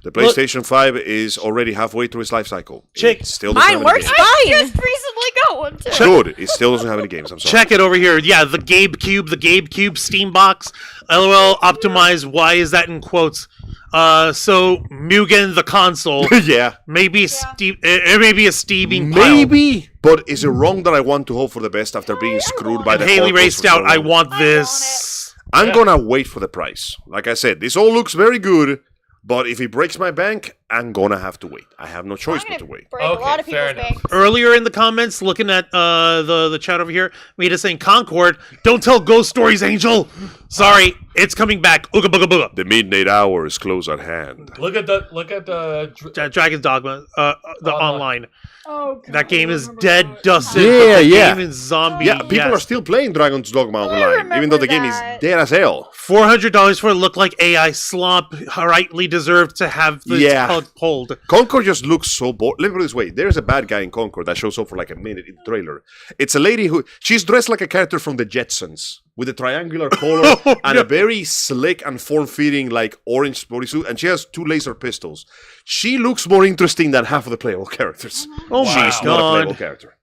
The PlayStation 5 is already halfway through its life cycle. Check. It still doesn't Mine have any works games. fine. Just recently got one too. Good. It still doesn't have any games. I'm sorry. Check it over here. Yeah, the Gabe Cube Steam box. LOL optimized. Why is that in quotes? So Mugen the console. Yeah. Maybe it may be a steaming pile. Maybe. But is it wrong that I want to hope for the best after being screwed by the Haley Orcos raced for so out. I long? want this. I'm gonna wait for the price. Like I said, this all looks very good. But if it breaks my bank, I'm gonna have to wait. I have no choice but to wait. Break a lot of fair people's enough. banks. Earlier in the comments, looking at the chat over here, Mita saying Concord, don't tell ghost stories, Angel. Sorry, it's coming back. Ooga booga booga. The midnight hour is close at hand. Look at the Dragon's Dogma, the online. Oh, God. That game is dead, dusted. Yeah, but the yeah. game is zombie. Yeah, people are still playing Dragon's Dogma online, even though the game is remember that. dead as hell. $400 for it look like AI slop rightly deserved to have the Yeah. pulled. Concord just looks so bored. Let me put it this way. There's a bad guy in Concord that shows up for like a minute in the trailer. It's a lady who... she's dressed like a character from the Jetsons, with a triangular collar and a very slick and form-fitting like orange bodysuit, and she has 2 laser pistols. She looks more interesting than half of the playable characters. Oh my She's not a playable god. character.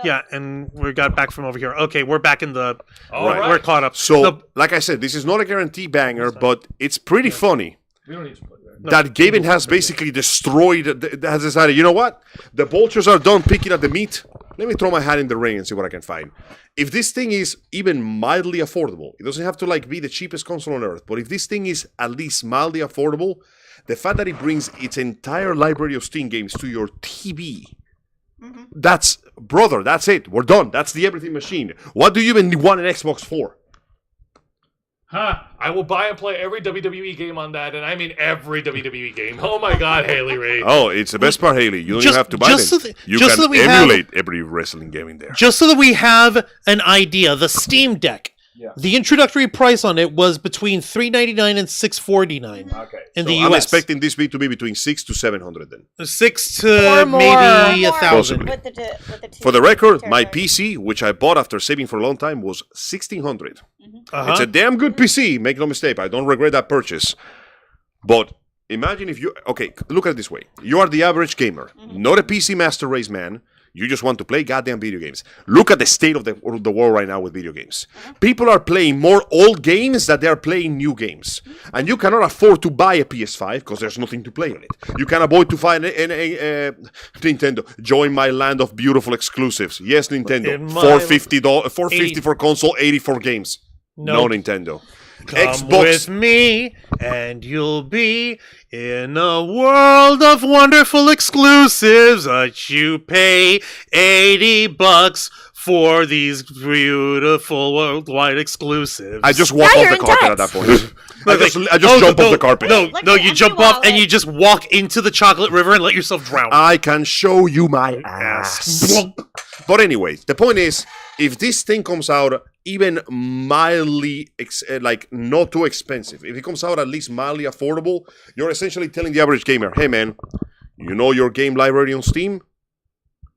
Yeah, and we got back from over here. Okay, we're back in the... All right. We're caught up. So, like I said, this is not a guarantee banger, but it's pretty funny. We don't need to play that. That Gaben has basically destroyed, has decided, you know what? The vultures are done picking at the meat. Let me throw my hat in the ring and see what I can find. If this thing is even mildly affordable, it doesn't have to like be the cheapest console on earth, but if this thing is at least mildly affordable, the fact that it brings its entire library of Steam games to your TV, that's, brother, that's it. We're done. That's the everything machine. What do you even want an Xbox for? Huh. I will buy and play every WWE game on that, and I mean every WWE game. Oh my god, Haley Ray. Oh, it's the best part, Haley. You don't even have to buy them. You just can so that we emulate every wrestling game in there. Just so that we have an idea, the Steam Deck. The introductory price on it was between $399 and $649 in the US. I'm expecting this to be between 600 to 700 then. 6 to Or more. maybe More 1,000. with the For the record, my territory. PC, which I bought after saving for a long time, was 1,600. Uh-huh. It's a damn good PC, make no mistake. I don't regret that purchase. But imagine if you... Okay, look at it this way. You are the average gamer, not a PC master race man. You just want to play goddamn video games. Look at the state of the world right now with video games. People are playing more old games than they are playing new games. And you cannot afford to buy a PS5 because there's nothing to play on it. You can avoid to find Nintendo. Join my land of beautiful exclusives. Yes, Nintendo. $450 for console, 80 for games. No Nintendo. Come Xbox. with me, and you'll be in a world of wonderful exclusives. But you pay $80 for these beautiful worldwide exclusives. I just walk Now off you're the in carpet debt. at that point. I just jump off the carpet. No, Like no, an you empty jump off and wallet. you just walk into the chocolate river and let yourself drown. I can show you my ass. But anyways, the point is, if this thing comes out even mildly, not too expensive, if it comes out at least mildly affordable, you're essentially telling the average gamer, hey man, you know your game library on Steam?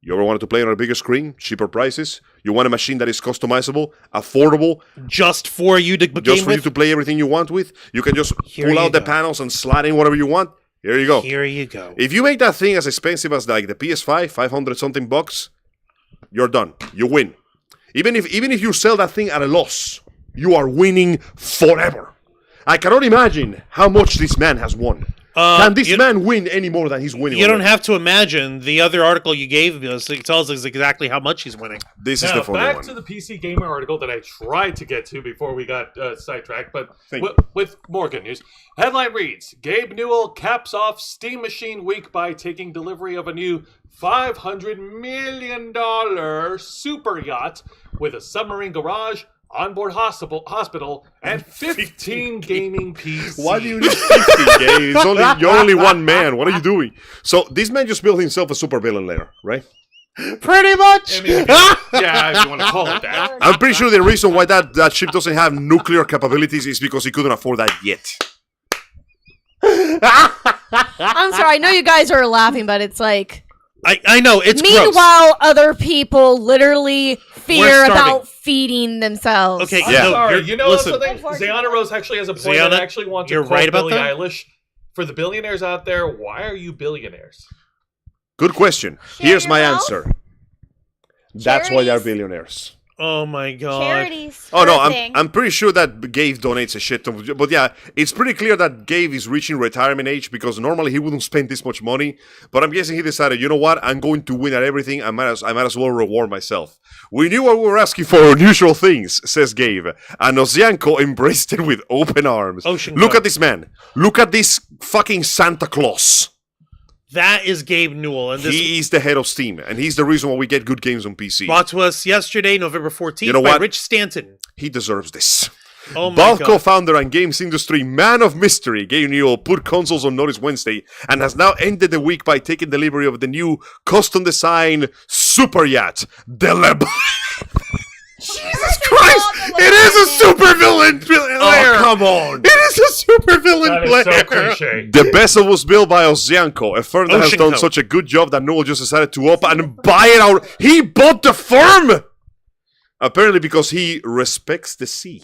You ever wanted to play on a bigger screen, cheaper prices? You want a machine that is customizable, affordable, Just for you to just for you to play everything you want with? You can just Here pull you out the go. panels and slide in whatever you want. Here you go. Here you go. If you make that thing as expensive as like the PS5, 500 something bucks, you're done. You win. Even if you sell that thing at a loss, you are winning forever. I cannot imagine how much this man has won. Can this man win any more than he's winning? You don't already? have to imagine. The other article you gave us, it tells us exactly how much he's winning. This is Now, the funny back one. to the PC Gamer article that I tried to get to before we got sidetracked, but Thank you. with more good news. Headline reads, Gabe Newell caps off Steam Machine Week by taking delivery of a new $500 million super yacht with a submarine garage, onboard hospital, and 15 gaming PCs. Why do you need 50, Gabe? You're only one man. What are you doing? So this man just built himself a supervillain layer, right? Pretty much. I mean, yeah, if you want to call it that. I'm pretty sure the reason why that ship doesn't have nuclear capabilities is because he couldn't afford that yet. I'm sorry. I know you guys are laughing, but it's like. I know, it's gross. Meanwhile, other people literally fear starving. about feeding themselves. Okay, I'm Yeah. sorry. you're- You know listen, something? Zayana Rose actually has a point. Zayana, I actually want to you're quote right about Billie that? Eilish. For the billionaires out there, why are you billionaires? Good question. Share Here's your my wealth. answer. That's why they're Charities. billionaires. Oh my god. Charities. Oh no, for a thing. I'm pretty sure that Gabe donates a shit ton. But yeah, it's pretty clear that Gabe is reaching retirement age because normally he wouldn't spend this much money. But I'm guessing he decided, you know what? I'm going to win at everything. I might as well reward myself. We knew what we were asking for, unusual things, says Gabe. And Ozianko embraced it with open arms. Ocean Look Code. at this man. Look at this fucking Santa Claus. That is Gabe Newell, and this He is the head of Steam, and he's the reason why we get good games on PC. brought to us yesterday, November 14th, You know by what? Rich Stanton. He deserves this. Oh my Valve god. co-founder and games industry man of mystery, Gabe Newell, put consoles on notice Wednesday and has now ended the week by taking delivery of the new custom-designed super yacht, the Jesus Christ! It is a super villain player! Oh, come on. It is a super villain That is so player! cliche. The vessel was built by Ozianko, a firm that has Ocean done Code. such a good job that Newell just decided to up and buy it out. He bought the firm! Apparently because he respects the sea.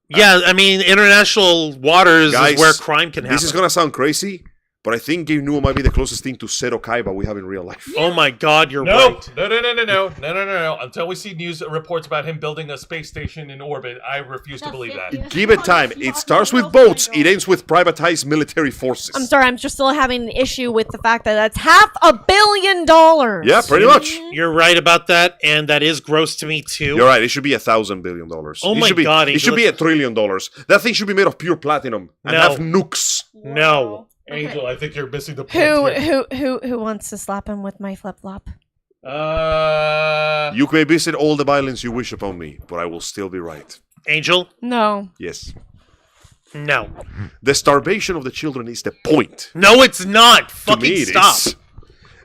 Yeah, I mean, international waters Guys, is where crime can happen. This is gonna sound crazy, but I think Gabe Newell might be the closest thing to Seto Kaiba we have in real life. Oh my god, you're No, right. no. Until we see news reports about him building a space station in orbit, I refuse to believe that. Give it time. It starts with boats, it ends with privatized military forces. I'm sorry. I'm just still having an issue with the fact that that's $500 million. Yeah, pretty much. You're right about that, and that is gross to me too. You're right. It should be $1,000 billion. Oh It my should be, God, It should be $1 trillion. That thing should be made of pure platinum and No. have nukes. No. Angel, I think you're missing the point. Who wants to slap him with my flip flop? You may visit all the violence you wish upon me, but I will still be right. Angel? No. Yes. No. The starvation of the children is the point. No, it's not. To Fucking me, it stop. is.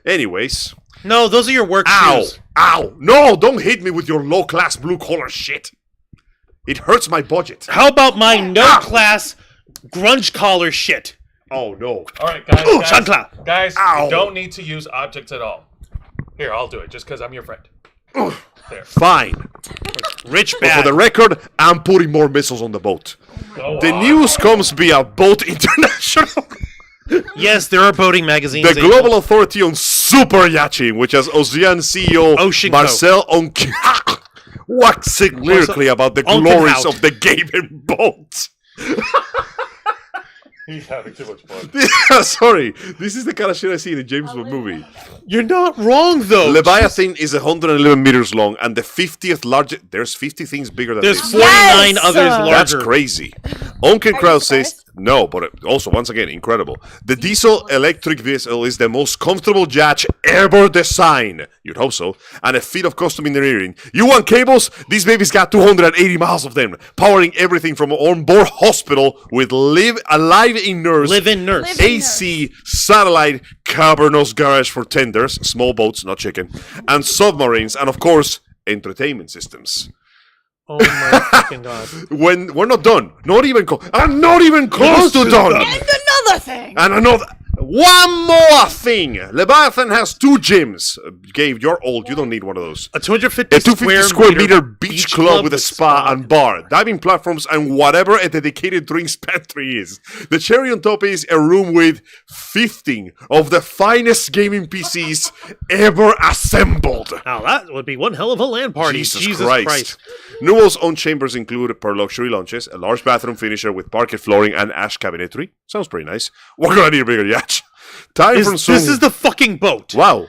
Anyways. No, those are your work Ow! shoes. Ow! No, don't hit me with your low-class blue-collar shit. It hurts my budget. How about my no-class grunge collar shit? Oh, no. All right, guys. Shankla. Guys, Ow. you don't need to use objects at all. Here, I'll do it, just because I'm your friend. There. Fine. Rich But for bad. the record, I'm putting more missiles on the boat. Go The on. news comes via Boat International, Yes, there are boating magazines. the Angel. global authority on Super Yachting, which has Ocean CEO Ocean Marcel waxing lyrically about the glories of the gaming boat. He's having too much fun. Sorry, this is the kind of shit I see in a James Bond movie. You're not wrong, though. Leviathan is 111 meters long and the 50th largest. There's 50 things bigger than There's this. 49 others larger. That's crazy. Onkenkraut says, no, but also, once again, incredible. The diesel electric vessel is the most comfortable yacht ever designed. You'd hope so. And a feat of custom engineering. You want cables? These babies got 280 miles of them, powering everything from on-board hospital with live-in nurse, AC, satellite, cavernous garage for tenders, small boats, not chicken, and submarines, and of course, entertainment systems. Oh my fucking god. When we're not done. Not even I'm not even close to done. And another thing. And another one more thing. Leviathan has 2 gyms. Gabe, you're old. You don't need one of those. A 250 A 250 square meter beach club with a spa and bar, diving platforms, and whatever a dedicated drinks pantry is. The cherry on top is a room with 15 of the finest gaming PCs ever assembled. Now that would be one hell of a LAN party. Jesus Christ. Newell's own chambers include per luxury lounges, a large bathroom finisher with parquet flooring and ash cabinetry. Sounds pretty nice. We're gonna need a bigger yacht. This is the fucking boat. Wow.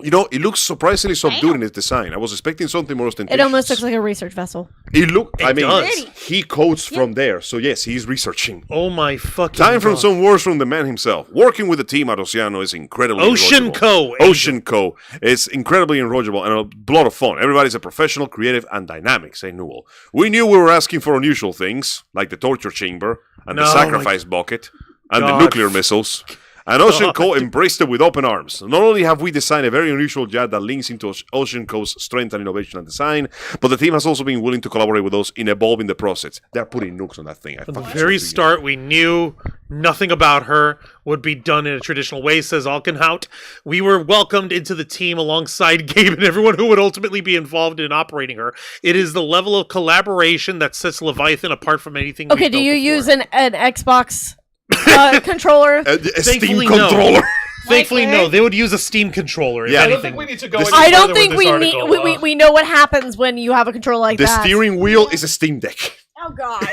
You know, it looks surprisingly subdued in its design. I was expecting something more ostentatious. It almost looks like a research vessel. It does. He quotes from there, so yes, he's researching. Oh my fucking Time from god. some words from the man himself. Working with the team at Oceano is incredibly Ocean enjoyable. Co. Ocean Co. is incredibly enjoyable and a lot of fun. Everybody's a professional, creative, and dynamic, say Newell. We knew we were asking for unusual things, like the torture chamber, and the sacrifice bucket, and the nuclear missiles. And Ocean Co. embraced it with open arms. Not only have we designed a very unusual yacht that links into Ocean Co.'s strength and innovation and design, but the team has also been willing to collaborate with us in evolving the process. They're putting nukes on that thing. From the very start, we knew nothing about her would be done in a traditional way, says Alkenhout. We were welcomed into the team alongside Gabe and everyone who would ultimately be involved in operating her. It is the level of collaboration that sets Leviathan apart from anything Okay, we've do built you before. use an Xbox controller? A Steam Thankfully, controller. no. Thankfully, no. They would use a Steam controller. If Yeah. I don't anything. think we need to go any I don't further think with we this need. article. We know what happens when you have a controller like The that. steering wheel is a Steam Deck. Oh God.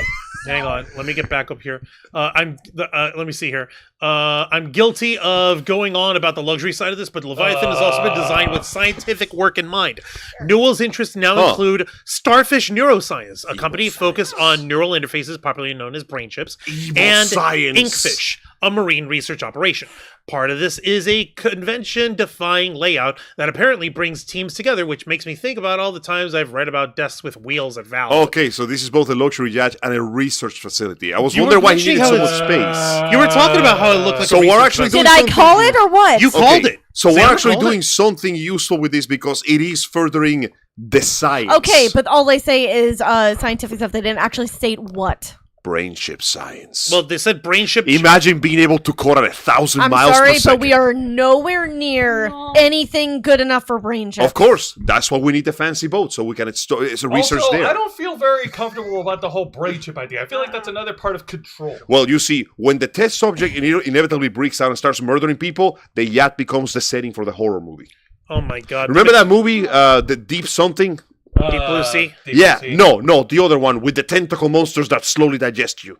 Hang on, let me get back up here. Let me see here. I'm guilty of going on about the luxury side of this, but Leviathan has also been designed with scientific work in mind. Newell's interests now include Starfish Neuroscience, a company focused on neural interfaces, popularly known as brain chips, and science. Inkfish, a marine research operation. Part of this is a convention-defying layout that apparently brings teams together, which makes me think about all the times I've read about desks with wheels at Valve. Okay, so this is both a luxury yacht and a research facility. I was You were wondering why he mentioning needed so how much space. You were talking about how it looked like So a we're research actually vessel. Did I call it or what? You called it. So we're Sam actually called doing it. something useful with this because it is furthering the science. Okay, but all they say is scientific stuff. They didn't actually state what. brain chip science. Well, they said brain chip. Imagine being able to cut at 1,000 I'm miles per sorry, second. but we are nowhere near anything good enough for brain chips. Of course, that's why we need the fancy boat, so we can. It's a research Also, there. I don't feel very comfortable about the whole brain chip idea. I feel like that's another part of control. Well, you see, when the test subject inevitably breaks out and starts murdering people, the yacht becomes the setting for the horror movie. Oh my god! Remember that movie, The Deep Something? Deep Blue Sea? Deep Yeah, Blue Sea. no, the other one with the tentacle monsters that slowly digest you.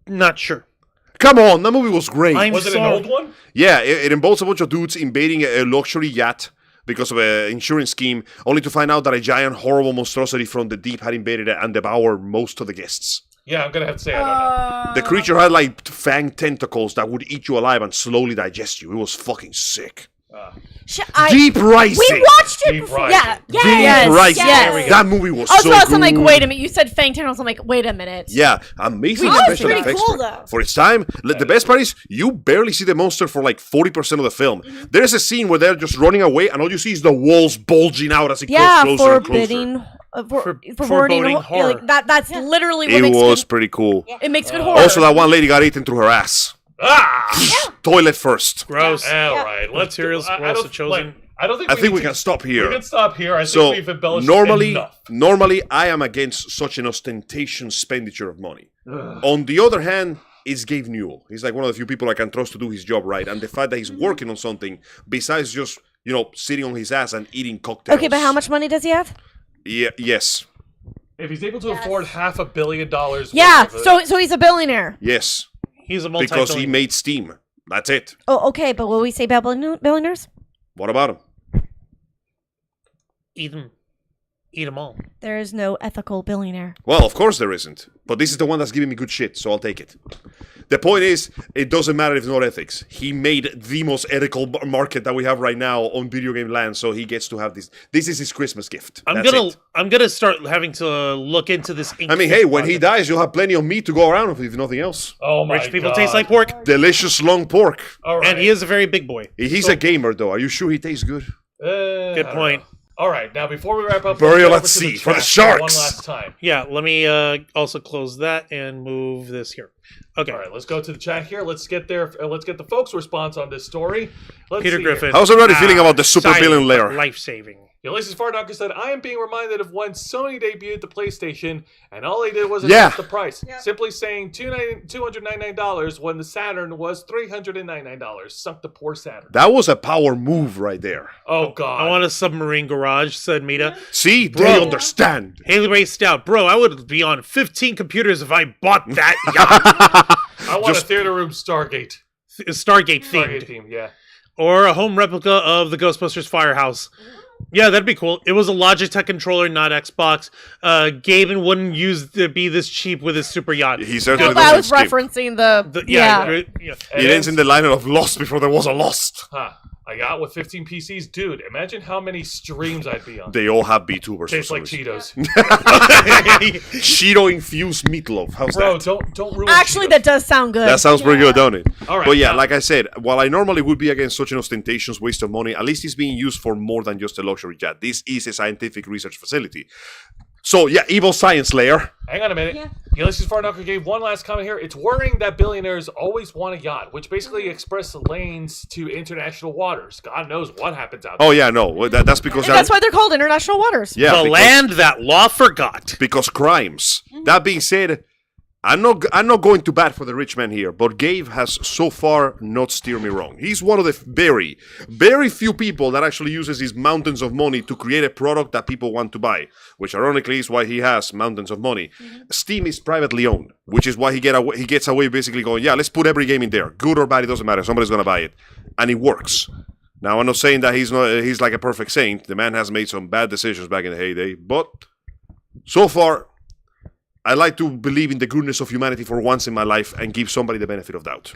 Not sure. Come on, that movie was great. Was it an old one? Yeah, it involves a bunch of dudes invading a luxury yacht because of an insurance scheme, only to find out that a giant, horrible monstrosity from the deep had invaded it and devoured most of the guests. Yeah, I'm gonna have to say I don't know. The creature had like fanged tentacles that would eat you alive and slowly digest you. It was fucking sick. Deep Rising. We watched it Deep before. Rising. Yeah. Deep Yes. Rising. Yes. That movie was I was so about to good. say, like, wait a minute. You said fang tentacles. I'm like, wait a minute. Yeah, amazing That was special pretty effects cool, for, though. for its time. The best part is you barely see the monster for like 40% of the film. There's a scene where they're just running away and all you see is the walls bulging out as it Yeah, goes closer and forbidding. closer. Foreboding foreboding horror. horror. Like, that's literally what It makes was good. pretty cool. It makes good horror. Also, that one lady got eaten through her ass. Toilet first. Gross. All right, let's Materials I were also don't- chosen. like, I don't think. I think we need can to- stop here. We can stop here. I think So we've embellished enough. normally, I am against such an ostentation expenditure of money. On the other hand, is Gabe Newell. He's like one of the few people I can trust to do his job right. And the fact that he's working on something besides just, sitting on his ass and eating cocktails. Okay, but how much money does he have? Yeah, yes. If he's able to afford $500 million, Yeah, so he's a billionaire. Yes. He's a Because he made Steam. That's it. Oh, okay, but will we say billionaires? What about him? Eat them all. There is no ethical billionaire. Well, of course there isn't. But this is the one that's giving me good shit, so I'll take it. The point is, it doesn't matter if it's not ethics. He made the most ethical market that we have right now on video game land, so he gets to have this. This is his Christmas gift. I'm gonna start having to look into this. I mean, hey, when he dies, you'll have plenty of meat to go around with, if nothing else. Oh my Rich people God. taste like pork, Delicious long pork. All right. and he is a very big boy. He's a gamer, though. Are you sure he tastes good? Good point. All right, now before we wrap up, Burial let's at go over to sea for the chat sharks. One last time. Yeah, let me also close that and move this here. Okay. All right, let's go to the chat here. Let's get the folks' response on this story. Let's Peter see Griffin. How's everybody feeling about the super villain layer? Life-saving. Ulysses Fardocker said, I am being reminded of when Sony debuted the PlayStation, and all they did was Yeah. adjust the price. Simply saying $299 when the Saturn was $399. Sunk the poor Saturn. That was a power move right there. Oh, God. I want a submarine garage, said Mita. See? Bro. They understand. Haley Ray Stout, bro, I would be on 15 computers if I bought that yacht. I want a theater room Stargate. Stargate Stargate themed. theme, yeah. Or a home replica of the Ghostbusters Firehouse. Yeah, that'd be cool. It was a Logitech controller, not Xbox. Gaben wouldn't be this cheap with his super yacht. He certainly I was doesn't skip. referencing the Yeah. It ends in the line of Lost before there was a Lost. Huh. A yacht with 15 PCs? Dude, imagine how many streams I'd be on. They all have VTubers. Tastes for like some reason. Cheetos. Cheeto-infused meatloaf. How's Bro, that? don't ruin Actually, Cheetos. that does sound good. That sounds pretty good, don't it? All right, But yeah, now- like I said, while I normally would be against such an ostentatious waste of money, at least it's being used for more than just a luxury jet. This is a scientific research facility. So yeah, evil science layer. Hang on a minute. Ulysses Fardocker gave one last comment here. It's worrying that billionaires always want a yacht, which basically express lanes to international waters. God knows what happens out there. Oh yeah, no, that's because And that's why they're called international waters. yeah, The because, land that law forgot. because crimes. That being said, I'm not going to bat for the rich man here, but Gabe has so far not steered me wrong. He's one of the very, very few people that actually uses his mountains of money to create a product that people want to buy, which ironically is why he has mountains of money. Steam is privately owned, which is why he gets away basically going, yeah, let's put every game in there, good or bad, it doesn't matter. Somebody's gonna buy it, and it works. Now I'm not saying that he's like a perfect saint. The man has made some bad decisions back in the heyday, but so far, I like to believe in the goodness of humanity for once in my life and give somebody the benefit of doubt.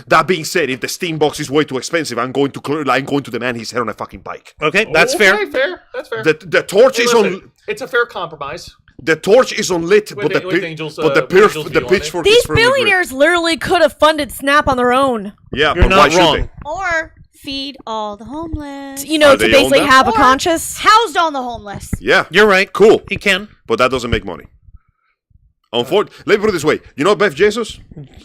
That being said, if the Steam box is way too expensive, I'm going to demand his head on a fucking bike. Okay, that's fair. Fair. That's fair. The torch Hey, is listen, on. it's a fair compromise. The torch is unlit, With but Angel's the view on it. pitchfork is These firmly gripped. billionaires literally could have funded Snap on their own. Yeah, You're but why not should wrong. they? Or feed all the homeless. You know, Are to they basically owned have a Or conscience. housed all the homeless. Yeah, You're right. cool, He can. but that doesn't make money. Let me put it this way. You know Bev Jesus?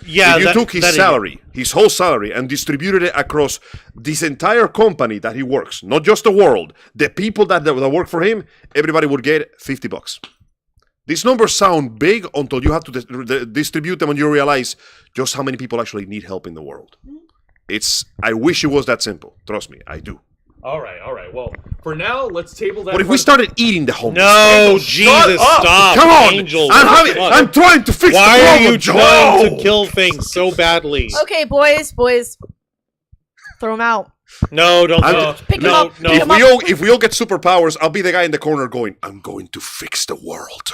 Yeah, If you that- took his that is- salary, his whole salary, and distributed it across this entire company that he works, not just the world, the people that work for him, everybody would get $50. These numbers sound big until you have to distribute them and you realize just how many people actually need help in the world. I wish it was that simple. Trust me, I do. All right. Well, for now, let's table that. But if we started eating the homeless, No, Jesus, up! stop. Come on, Angel, I'm fuck. trying to fix Why the are problem. you trying to Joe! kill things so badly? Okay, boys. Throw them out. No, don't I'm- do it. Pick 'em No, up, no. pick 'em up. If we all get superpowers, I'll be the guy in the corner going, I'm going to fix the world.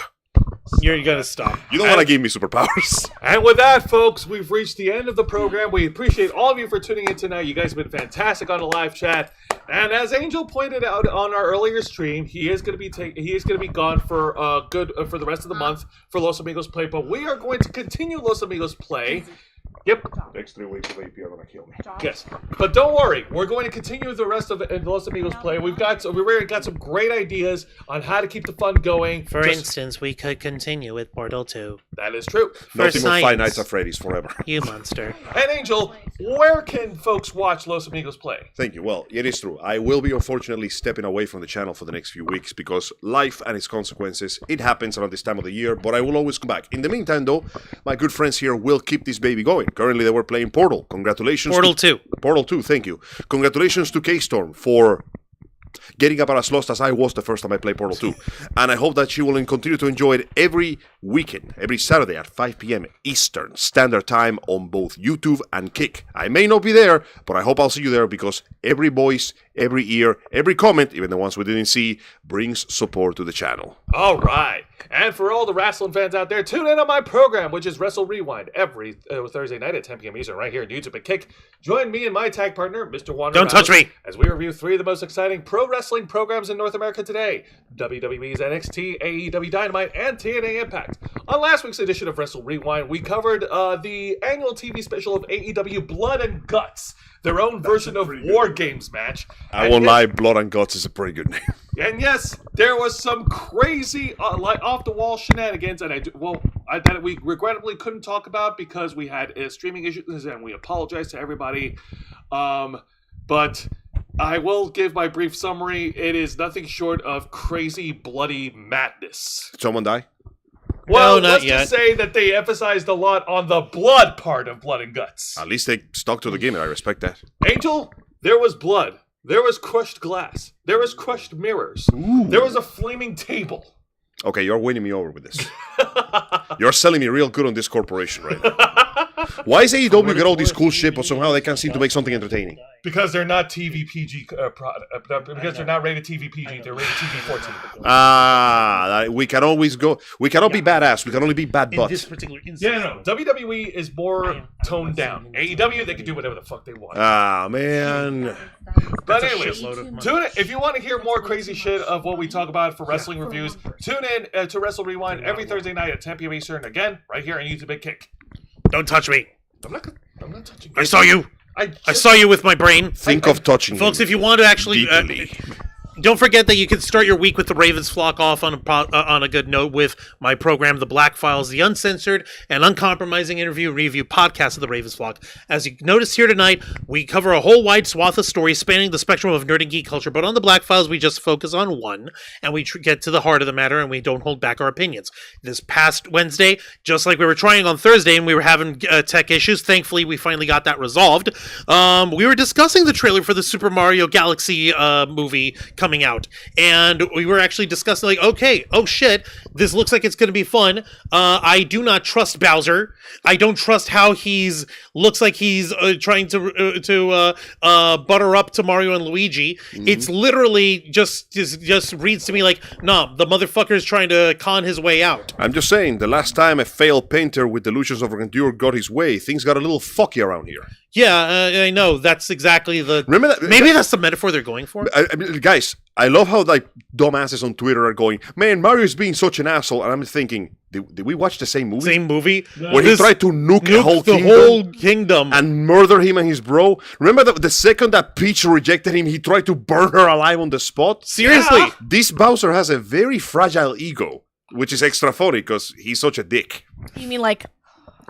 You're gonna stop. You don't want to give me superpowers. And with that, folks, we've reached the end of the program. We appreciate all of you for tuning in tonight. You guys have been fantastic on the live chat. And as Angel pointed out on our earlier stream, he is going to be gone for for the rest of the month for Los Amigos Play. But we are going to continue Los Amigos Play. Yep. Next 3 weeks of AP are gonna kill me. Yes, but don't worry. We're going to continue the rest of Los Amigos play. We got some great ideas on how to keep the fun going. For instance, we could continue with Portal 2. That is true. Nothing but Five science. Nights at Freddy's forever. You monster. And Angel, where can folks watch Los Amigos play? Thank you. Well, it is true. I will be unfortunately stepping away from the channel for the next few weeks because life and its consequences, it happens around this time of the year, but I will always come back. In the meantime, though, my good friends here will keep this baby going. Currently, they were playing Portal. Congratulations. Portal 2. Portal 2, thank you. Congratulations to K-Storm for getting about as lost as I was the first time I played Portal 2. And I hope that she will continue to enjoy it every weekend, every Saturday at 5 p.m. Eastern Standard Time on both YouTube and Kick. I may not be there, but I hope I'll see you there because every voice, every ear, every comment, even the ones we didn't see, brings support to the channel. All right. And for all the wrestling fans out there, tune in on my program, which is Wrestle Rewind, every Thursday night at 10 p.m. Eastern, right here on YouTube and Kick. Join me and my tag partner, Mr. Wander. Don't touch me! As we review 3 of the most exciting pro wrestling programs in North America today: WWE's NXT, AEW Dynamite, and TNA Impact. On last week's edition of Wrestle Rewind, we covered the annual TV special of AEW Blood and Guts, their own version of War Games match. I won't lie, Blood and Guts is a pretty good name. And yes, there was some crazy, like off-the-wall shenanigans, and that we regrettably couldn't talk about because we had streaming issues, and we apologize to everybody. But I will give my brief summary. It is nothing short of crazy, bloody madness. Did someone die? Well, No, not let's yet. just say that they emphasized a lot on the blood part of Blood and Guts. At least they stuck to the game, and I respect that. Angel, there was blood. There was crushed glass. There was crushed mirrors. There was a flaming table. Okay, you're winning me over with this. You're selling me real good on this corporation, right? Why is AEW get all this cool shit, but somehow they can't seem to make something entertaining? Because they're not TV PG because they're not rated TV PG. They're rated TV 14. We can always go. We cannot be badass. We can only be bad In this butts. particular instance. Yeah, no. WWE is more toned down. AEW, they can do whatever the fuck they want. Man. But a anyways, shitload of money. tune in if you want to hear more crazy shit of what we talk about for wrestling reviews. Tune in to Wrestle Rewind every Thursday night at 10 p.m. Eastern. Again, right here on YouTube and Kick. Don't touch me. I'm not touching. I saw you. I just- saw you with my brain. Think of touching Folks, me if you want to actually... deeply. Don't forget that you can start your week with the Ravens flock off on a good note with my program, The Black Files, the uncensored and uncompromising interview review podcast of the Ravens flock. As you notice here tonight, we cover a whole wide swath of stories spanning the spectrum of nerd and geek culture, but on The Black Files, we just focus on one, and we get to the heart of the matter, and we don't hold back our opinions. This past Wednesday, just like we were trying on Thursday, and we were having tech issues, thankfully we finally got that resolved. We were discussing the trailer for the Super Mario Galaxy movie coming out, and we were actually discussing like, okay, oh shit, this looks like it's going to be fun. I do not trust Bowser. I don't trust how looks like he's trying to butter up to Mario and Luigi. It's literally just reads to me like, nah, the motherfucker's trying to con his way out. I'm just saying, the last time a failed painter with delusions of grandeur got his way, things got a little fucky around here. Yeah, I know. That's exactly the... Remember that? Maybe that's the metaphor they're going for. I mean, guys, I love how like dumbasses on Twitter are going, man, Mario's being such an asshole. And I'm thinking, did we watch the same movie? Same movie. When he tried to nuke the Nuke whole the kingdom. and murder him and his bro. Remember the second that Peach rejected him, he tried to burn her alive on the spot? Seriously. Yeah. This Bowser has a very fragile ego, which is extra funny because he's such a dick. You mean like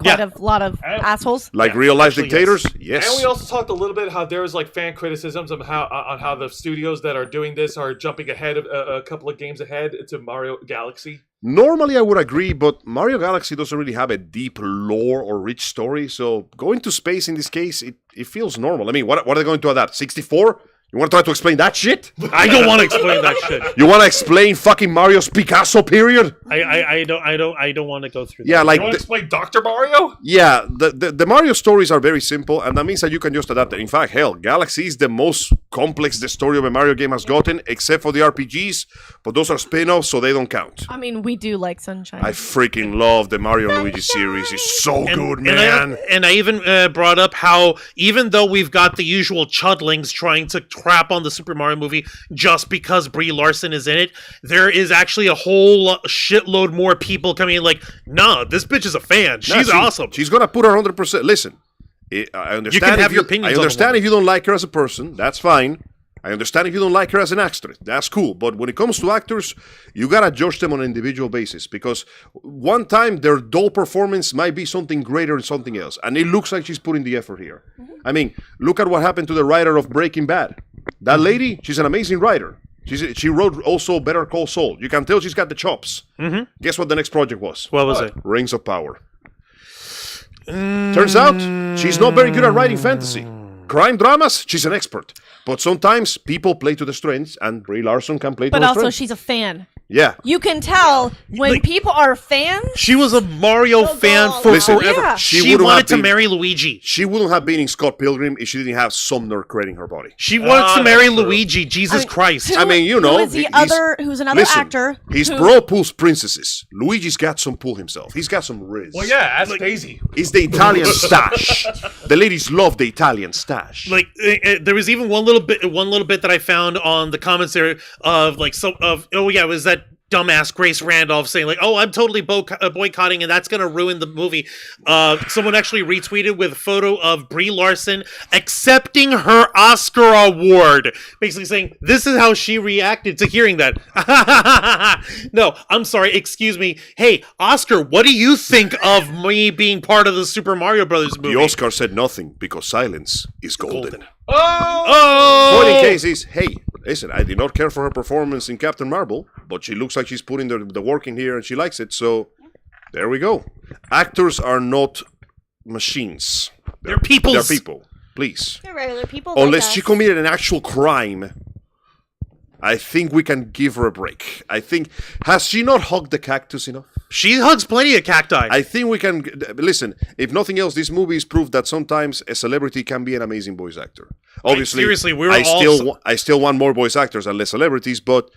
Yeah. lot of assholes? Like real life actually, dictators? Yes. And we also talked a little bit how there was like fan criticisms of how the studios that are doing this are jumping ahead of a couple of games ahead to Mario Galaxy. Normally I would agree, but Mario Galaxy doesn't really have a deep lore or rich story, so going to space in this case, it feels normal. I mean, what are they going to adapt? 64? You want to try to explain that shit? I don't want to explain that shit. You want to explain fucking Mario's Picasso period? I don't want to go through that. Yeah, like You want to explain Dr. Mario? yeah, the Mario stories are very simple, and that means that you can just adapt it. In fact, hell, Galaxy is the most complex the story of a Mario game has gotten, except for the RPGs, but those are spin-offs, so they don't count. I mean, we do like sunshine. I freaking love the Mario and Luigi series. It's so good, man. And I even brought up how even though we've got the usual chudlings trying to crap on the Super Mario movie just because Brie Larson is in it, there is actually a whole shitload more people coming in like, nah, this bitch is a fan. She's awesome. She's gonna put her 100%. Listen, I understand. You can have if your opinions I on the understand woman. if you don't like her as a person. That's fine. I understand if you don't like her as an actress. That's cool. But when it comes to actors, you gotta judge them on an individual basis because one time their dull performance might be something greater than something else, and it looks like she's putting the effort here. I mean, look at what happened to the writer of Breaking Bad. That lady, she's an amazing writer. She wrote also Better Call Saul. You can tell she's got the chops. Guess what the next project was? What was it? Rings of Power. Turns out she's not very good at writing fantasy. Crime dramas, she's an expert. But sometimes people play to the strengths, and Brie Larson can play to But the also, strengths. she's a fan. Yeah. You can tell when Like- people are fans. She was a Mario fan for Listen, forever. Yeah. She wouldn't wanted have to been- marry Luigi. She wouldn't have been in Scott Pilgrim if she didn't have Sumner creating her body. She wanted to that's marry true. Luigi. Jesus Christ. I mean, you know, who is the he's- other? Who's another Listen, actor? his who- bro pulls princesses. Luigi's got some pull himself. He's got some riz. Well, yeah, ask Daisy. It's the Italian stash. The ladies love the Italian stash. Like there was even one little bit that I found on the comments there of like it was that dumbass Grace Randolph saying like, oh, I'm totally boycotting and that's gonna ruin the movie. Someone actually retweeted with a photo of Brie Larson accepting her Oscar award, basically saying this is how she reacted to hearing that. No, I'm sorry, excuse me. Hey, Oscar, what do you think of me being part of the Super Mario Brothers movie? The Oscar said nothing because silence is golden. Oh! Point in case is, hey, listen, I did not care for her performance in Captain Marvel, but she looks like she's putting the work in here and she likes it, so there we go. Actors are not machines. They're peoples. They're people. Please. They're regular people. Unless like she us. committed an actual crime, I think we can give her a break. I think, has she not hugged the cactus enough? She hugs plenty of cacti. I think we can, listen, if nothing else, this movie is proof that sometimes a celebrity can be an amazing voice actor. Obviously, seriously, we're I all I still want more voice actors and less celebrities, but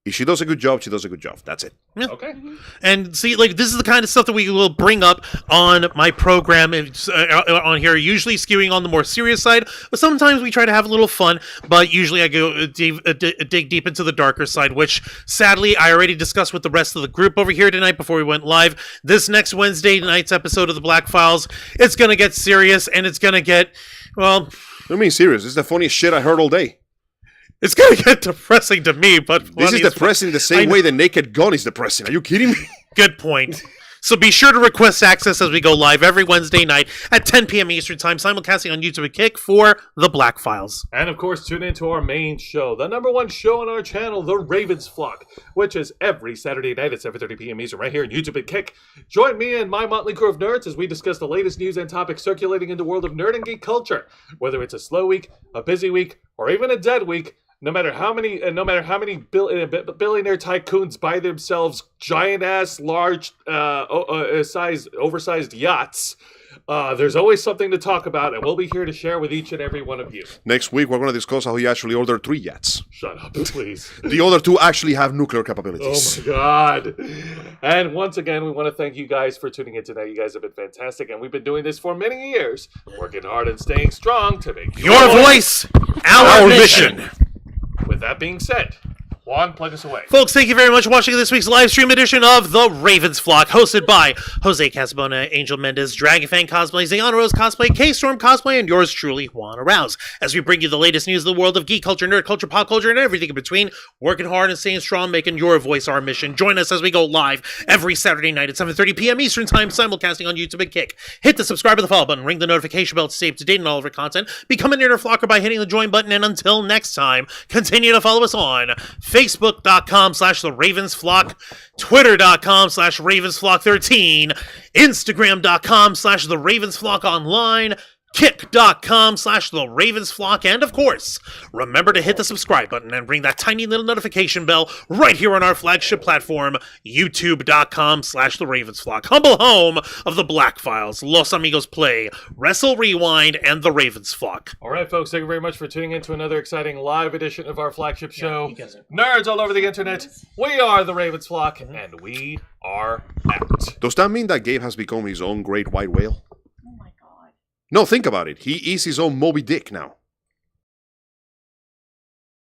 if she does a good job, she does a good job. That's it. Okay. And see, like, this is the kind of stuff that we will bring up on my program on here, usually skewing on the more serious side, but sometimes we try to have a little fun, but usually I go dig deep into the darker side, which, sadly, I already discussed with the rest of the group over here tonight before we went live. This next Wednesday night's episode of The Black Files, it's going to get serious, and it's going to get, well... I mean, serious. This is the funniest shit I heard all day. It's going to get depressing to me, but... This is depressing the same way the Naked Gun is depressing. Are you kidding me? Good point. So be sure to request access as we go live every Wednesday night at 10 p.m. Eastern Time, simulcasting on YouTube and Kick for The Black Files. And of course, tune into our main show, the #1 show on our channel, The Ravens Flock, which is every Saturday night at 7:30 p.m. Eastern, right here on YouTube and Kick. Join me and my motley crew of nerds as we discuss the latest news and topics circulating in the world of nerd and geek culture. Whether it's a slow week, a busy week, or even a dead week, no matter how many billionaire tycoons buy themselves giant-ass, oversized yachts, there's always something to talk about, and we'll be here to share with each and every one of you. Next week, we're going to discuss how he actually ordered 3 yachts. Shut up, please. The other 2 actually have nuclear Oh capabilities. my God. And once again, we want to thank you guys for tuning in tonight. You guys have been fantastic, and we've been doing this for many years, working hard and staying strong to make Your voice, our mission. With that being said, Juan, plug us away. Folks, thank you very much for watching this week's live stream edition of The Ravens Flock, hosted by Jose Casabona, Angel Mendez, Dragonfang Cosplay, Zayon Rose Cosplay, K-Storm Cosplay, and yours truly, Juan Arouse. As we bring you the latest news of the world of geek culture, nerd culture, pop culture, and everything in between, working hard and staying strong, making your voice our mission. Join us as we go live every Saturday night at 7:30 p.m. Eastern Time, simulcasting on YouTube and Kick. Hit the subscribe or the follow button, ring the notification bell to stay up to date on all of our content, become an inner flocker by hitting the join button, and until next time, continue to follow us on Facebook.com/The Ravens Flock, Twitter.com/RavensFlock13, Instagram.com/The Ravens Flock Online, Kick.com/The Ravens Flock, and of course, remember to hit the subscribe button and ring that tiny little notification bell right here on our flagship platform, YouTube.com/The Ravens Flock, humble home of the Black Files, Los Amigos Play, Wrestle Rewind, and The Ravens Flock. All right, folks, thank you very much for tuning in to another exciting live edition of our flagship show. Nerds all over the internet, we are the Ravens Flock, and we are out. Does that mean that Gabe has become his own great white whale? Oh my God. No, think about it. He is his own Moby Dick now.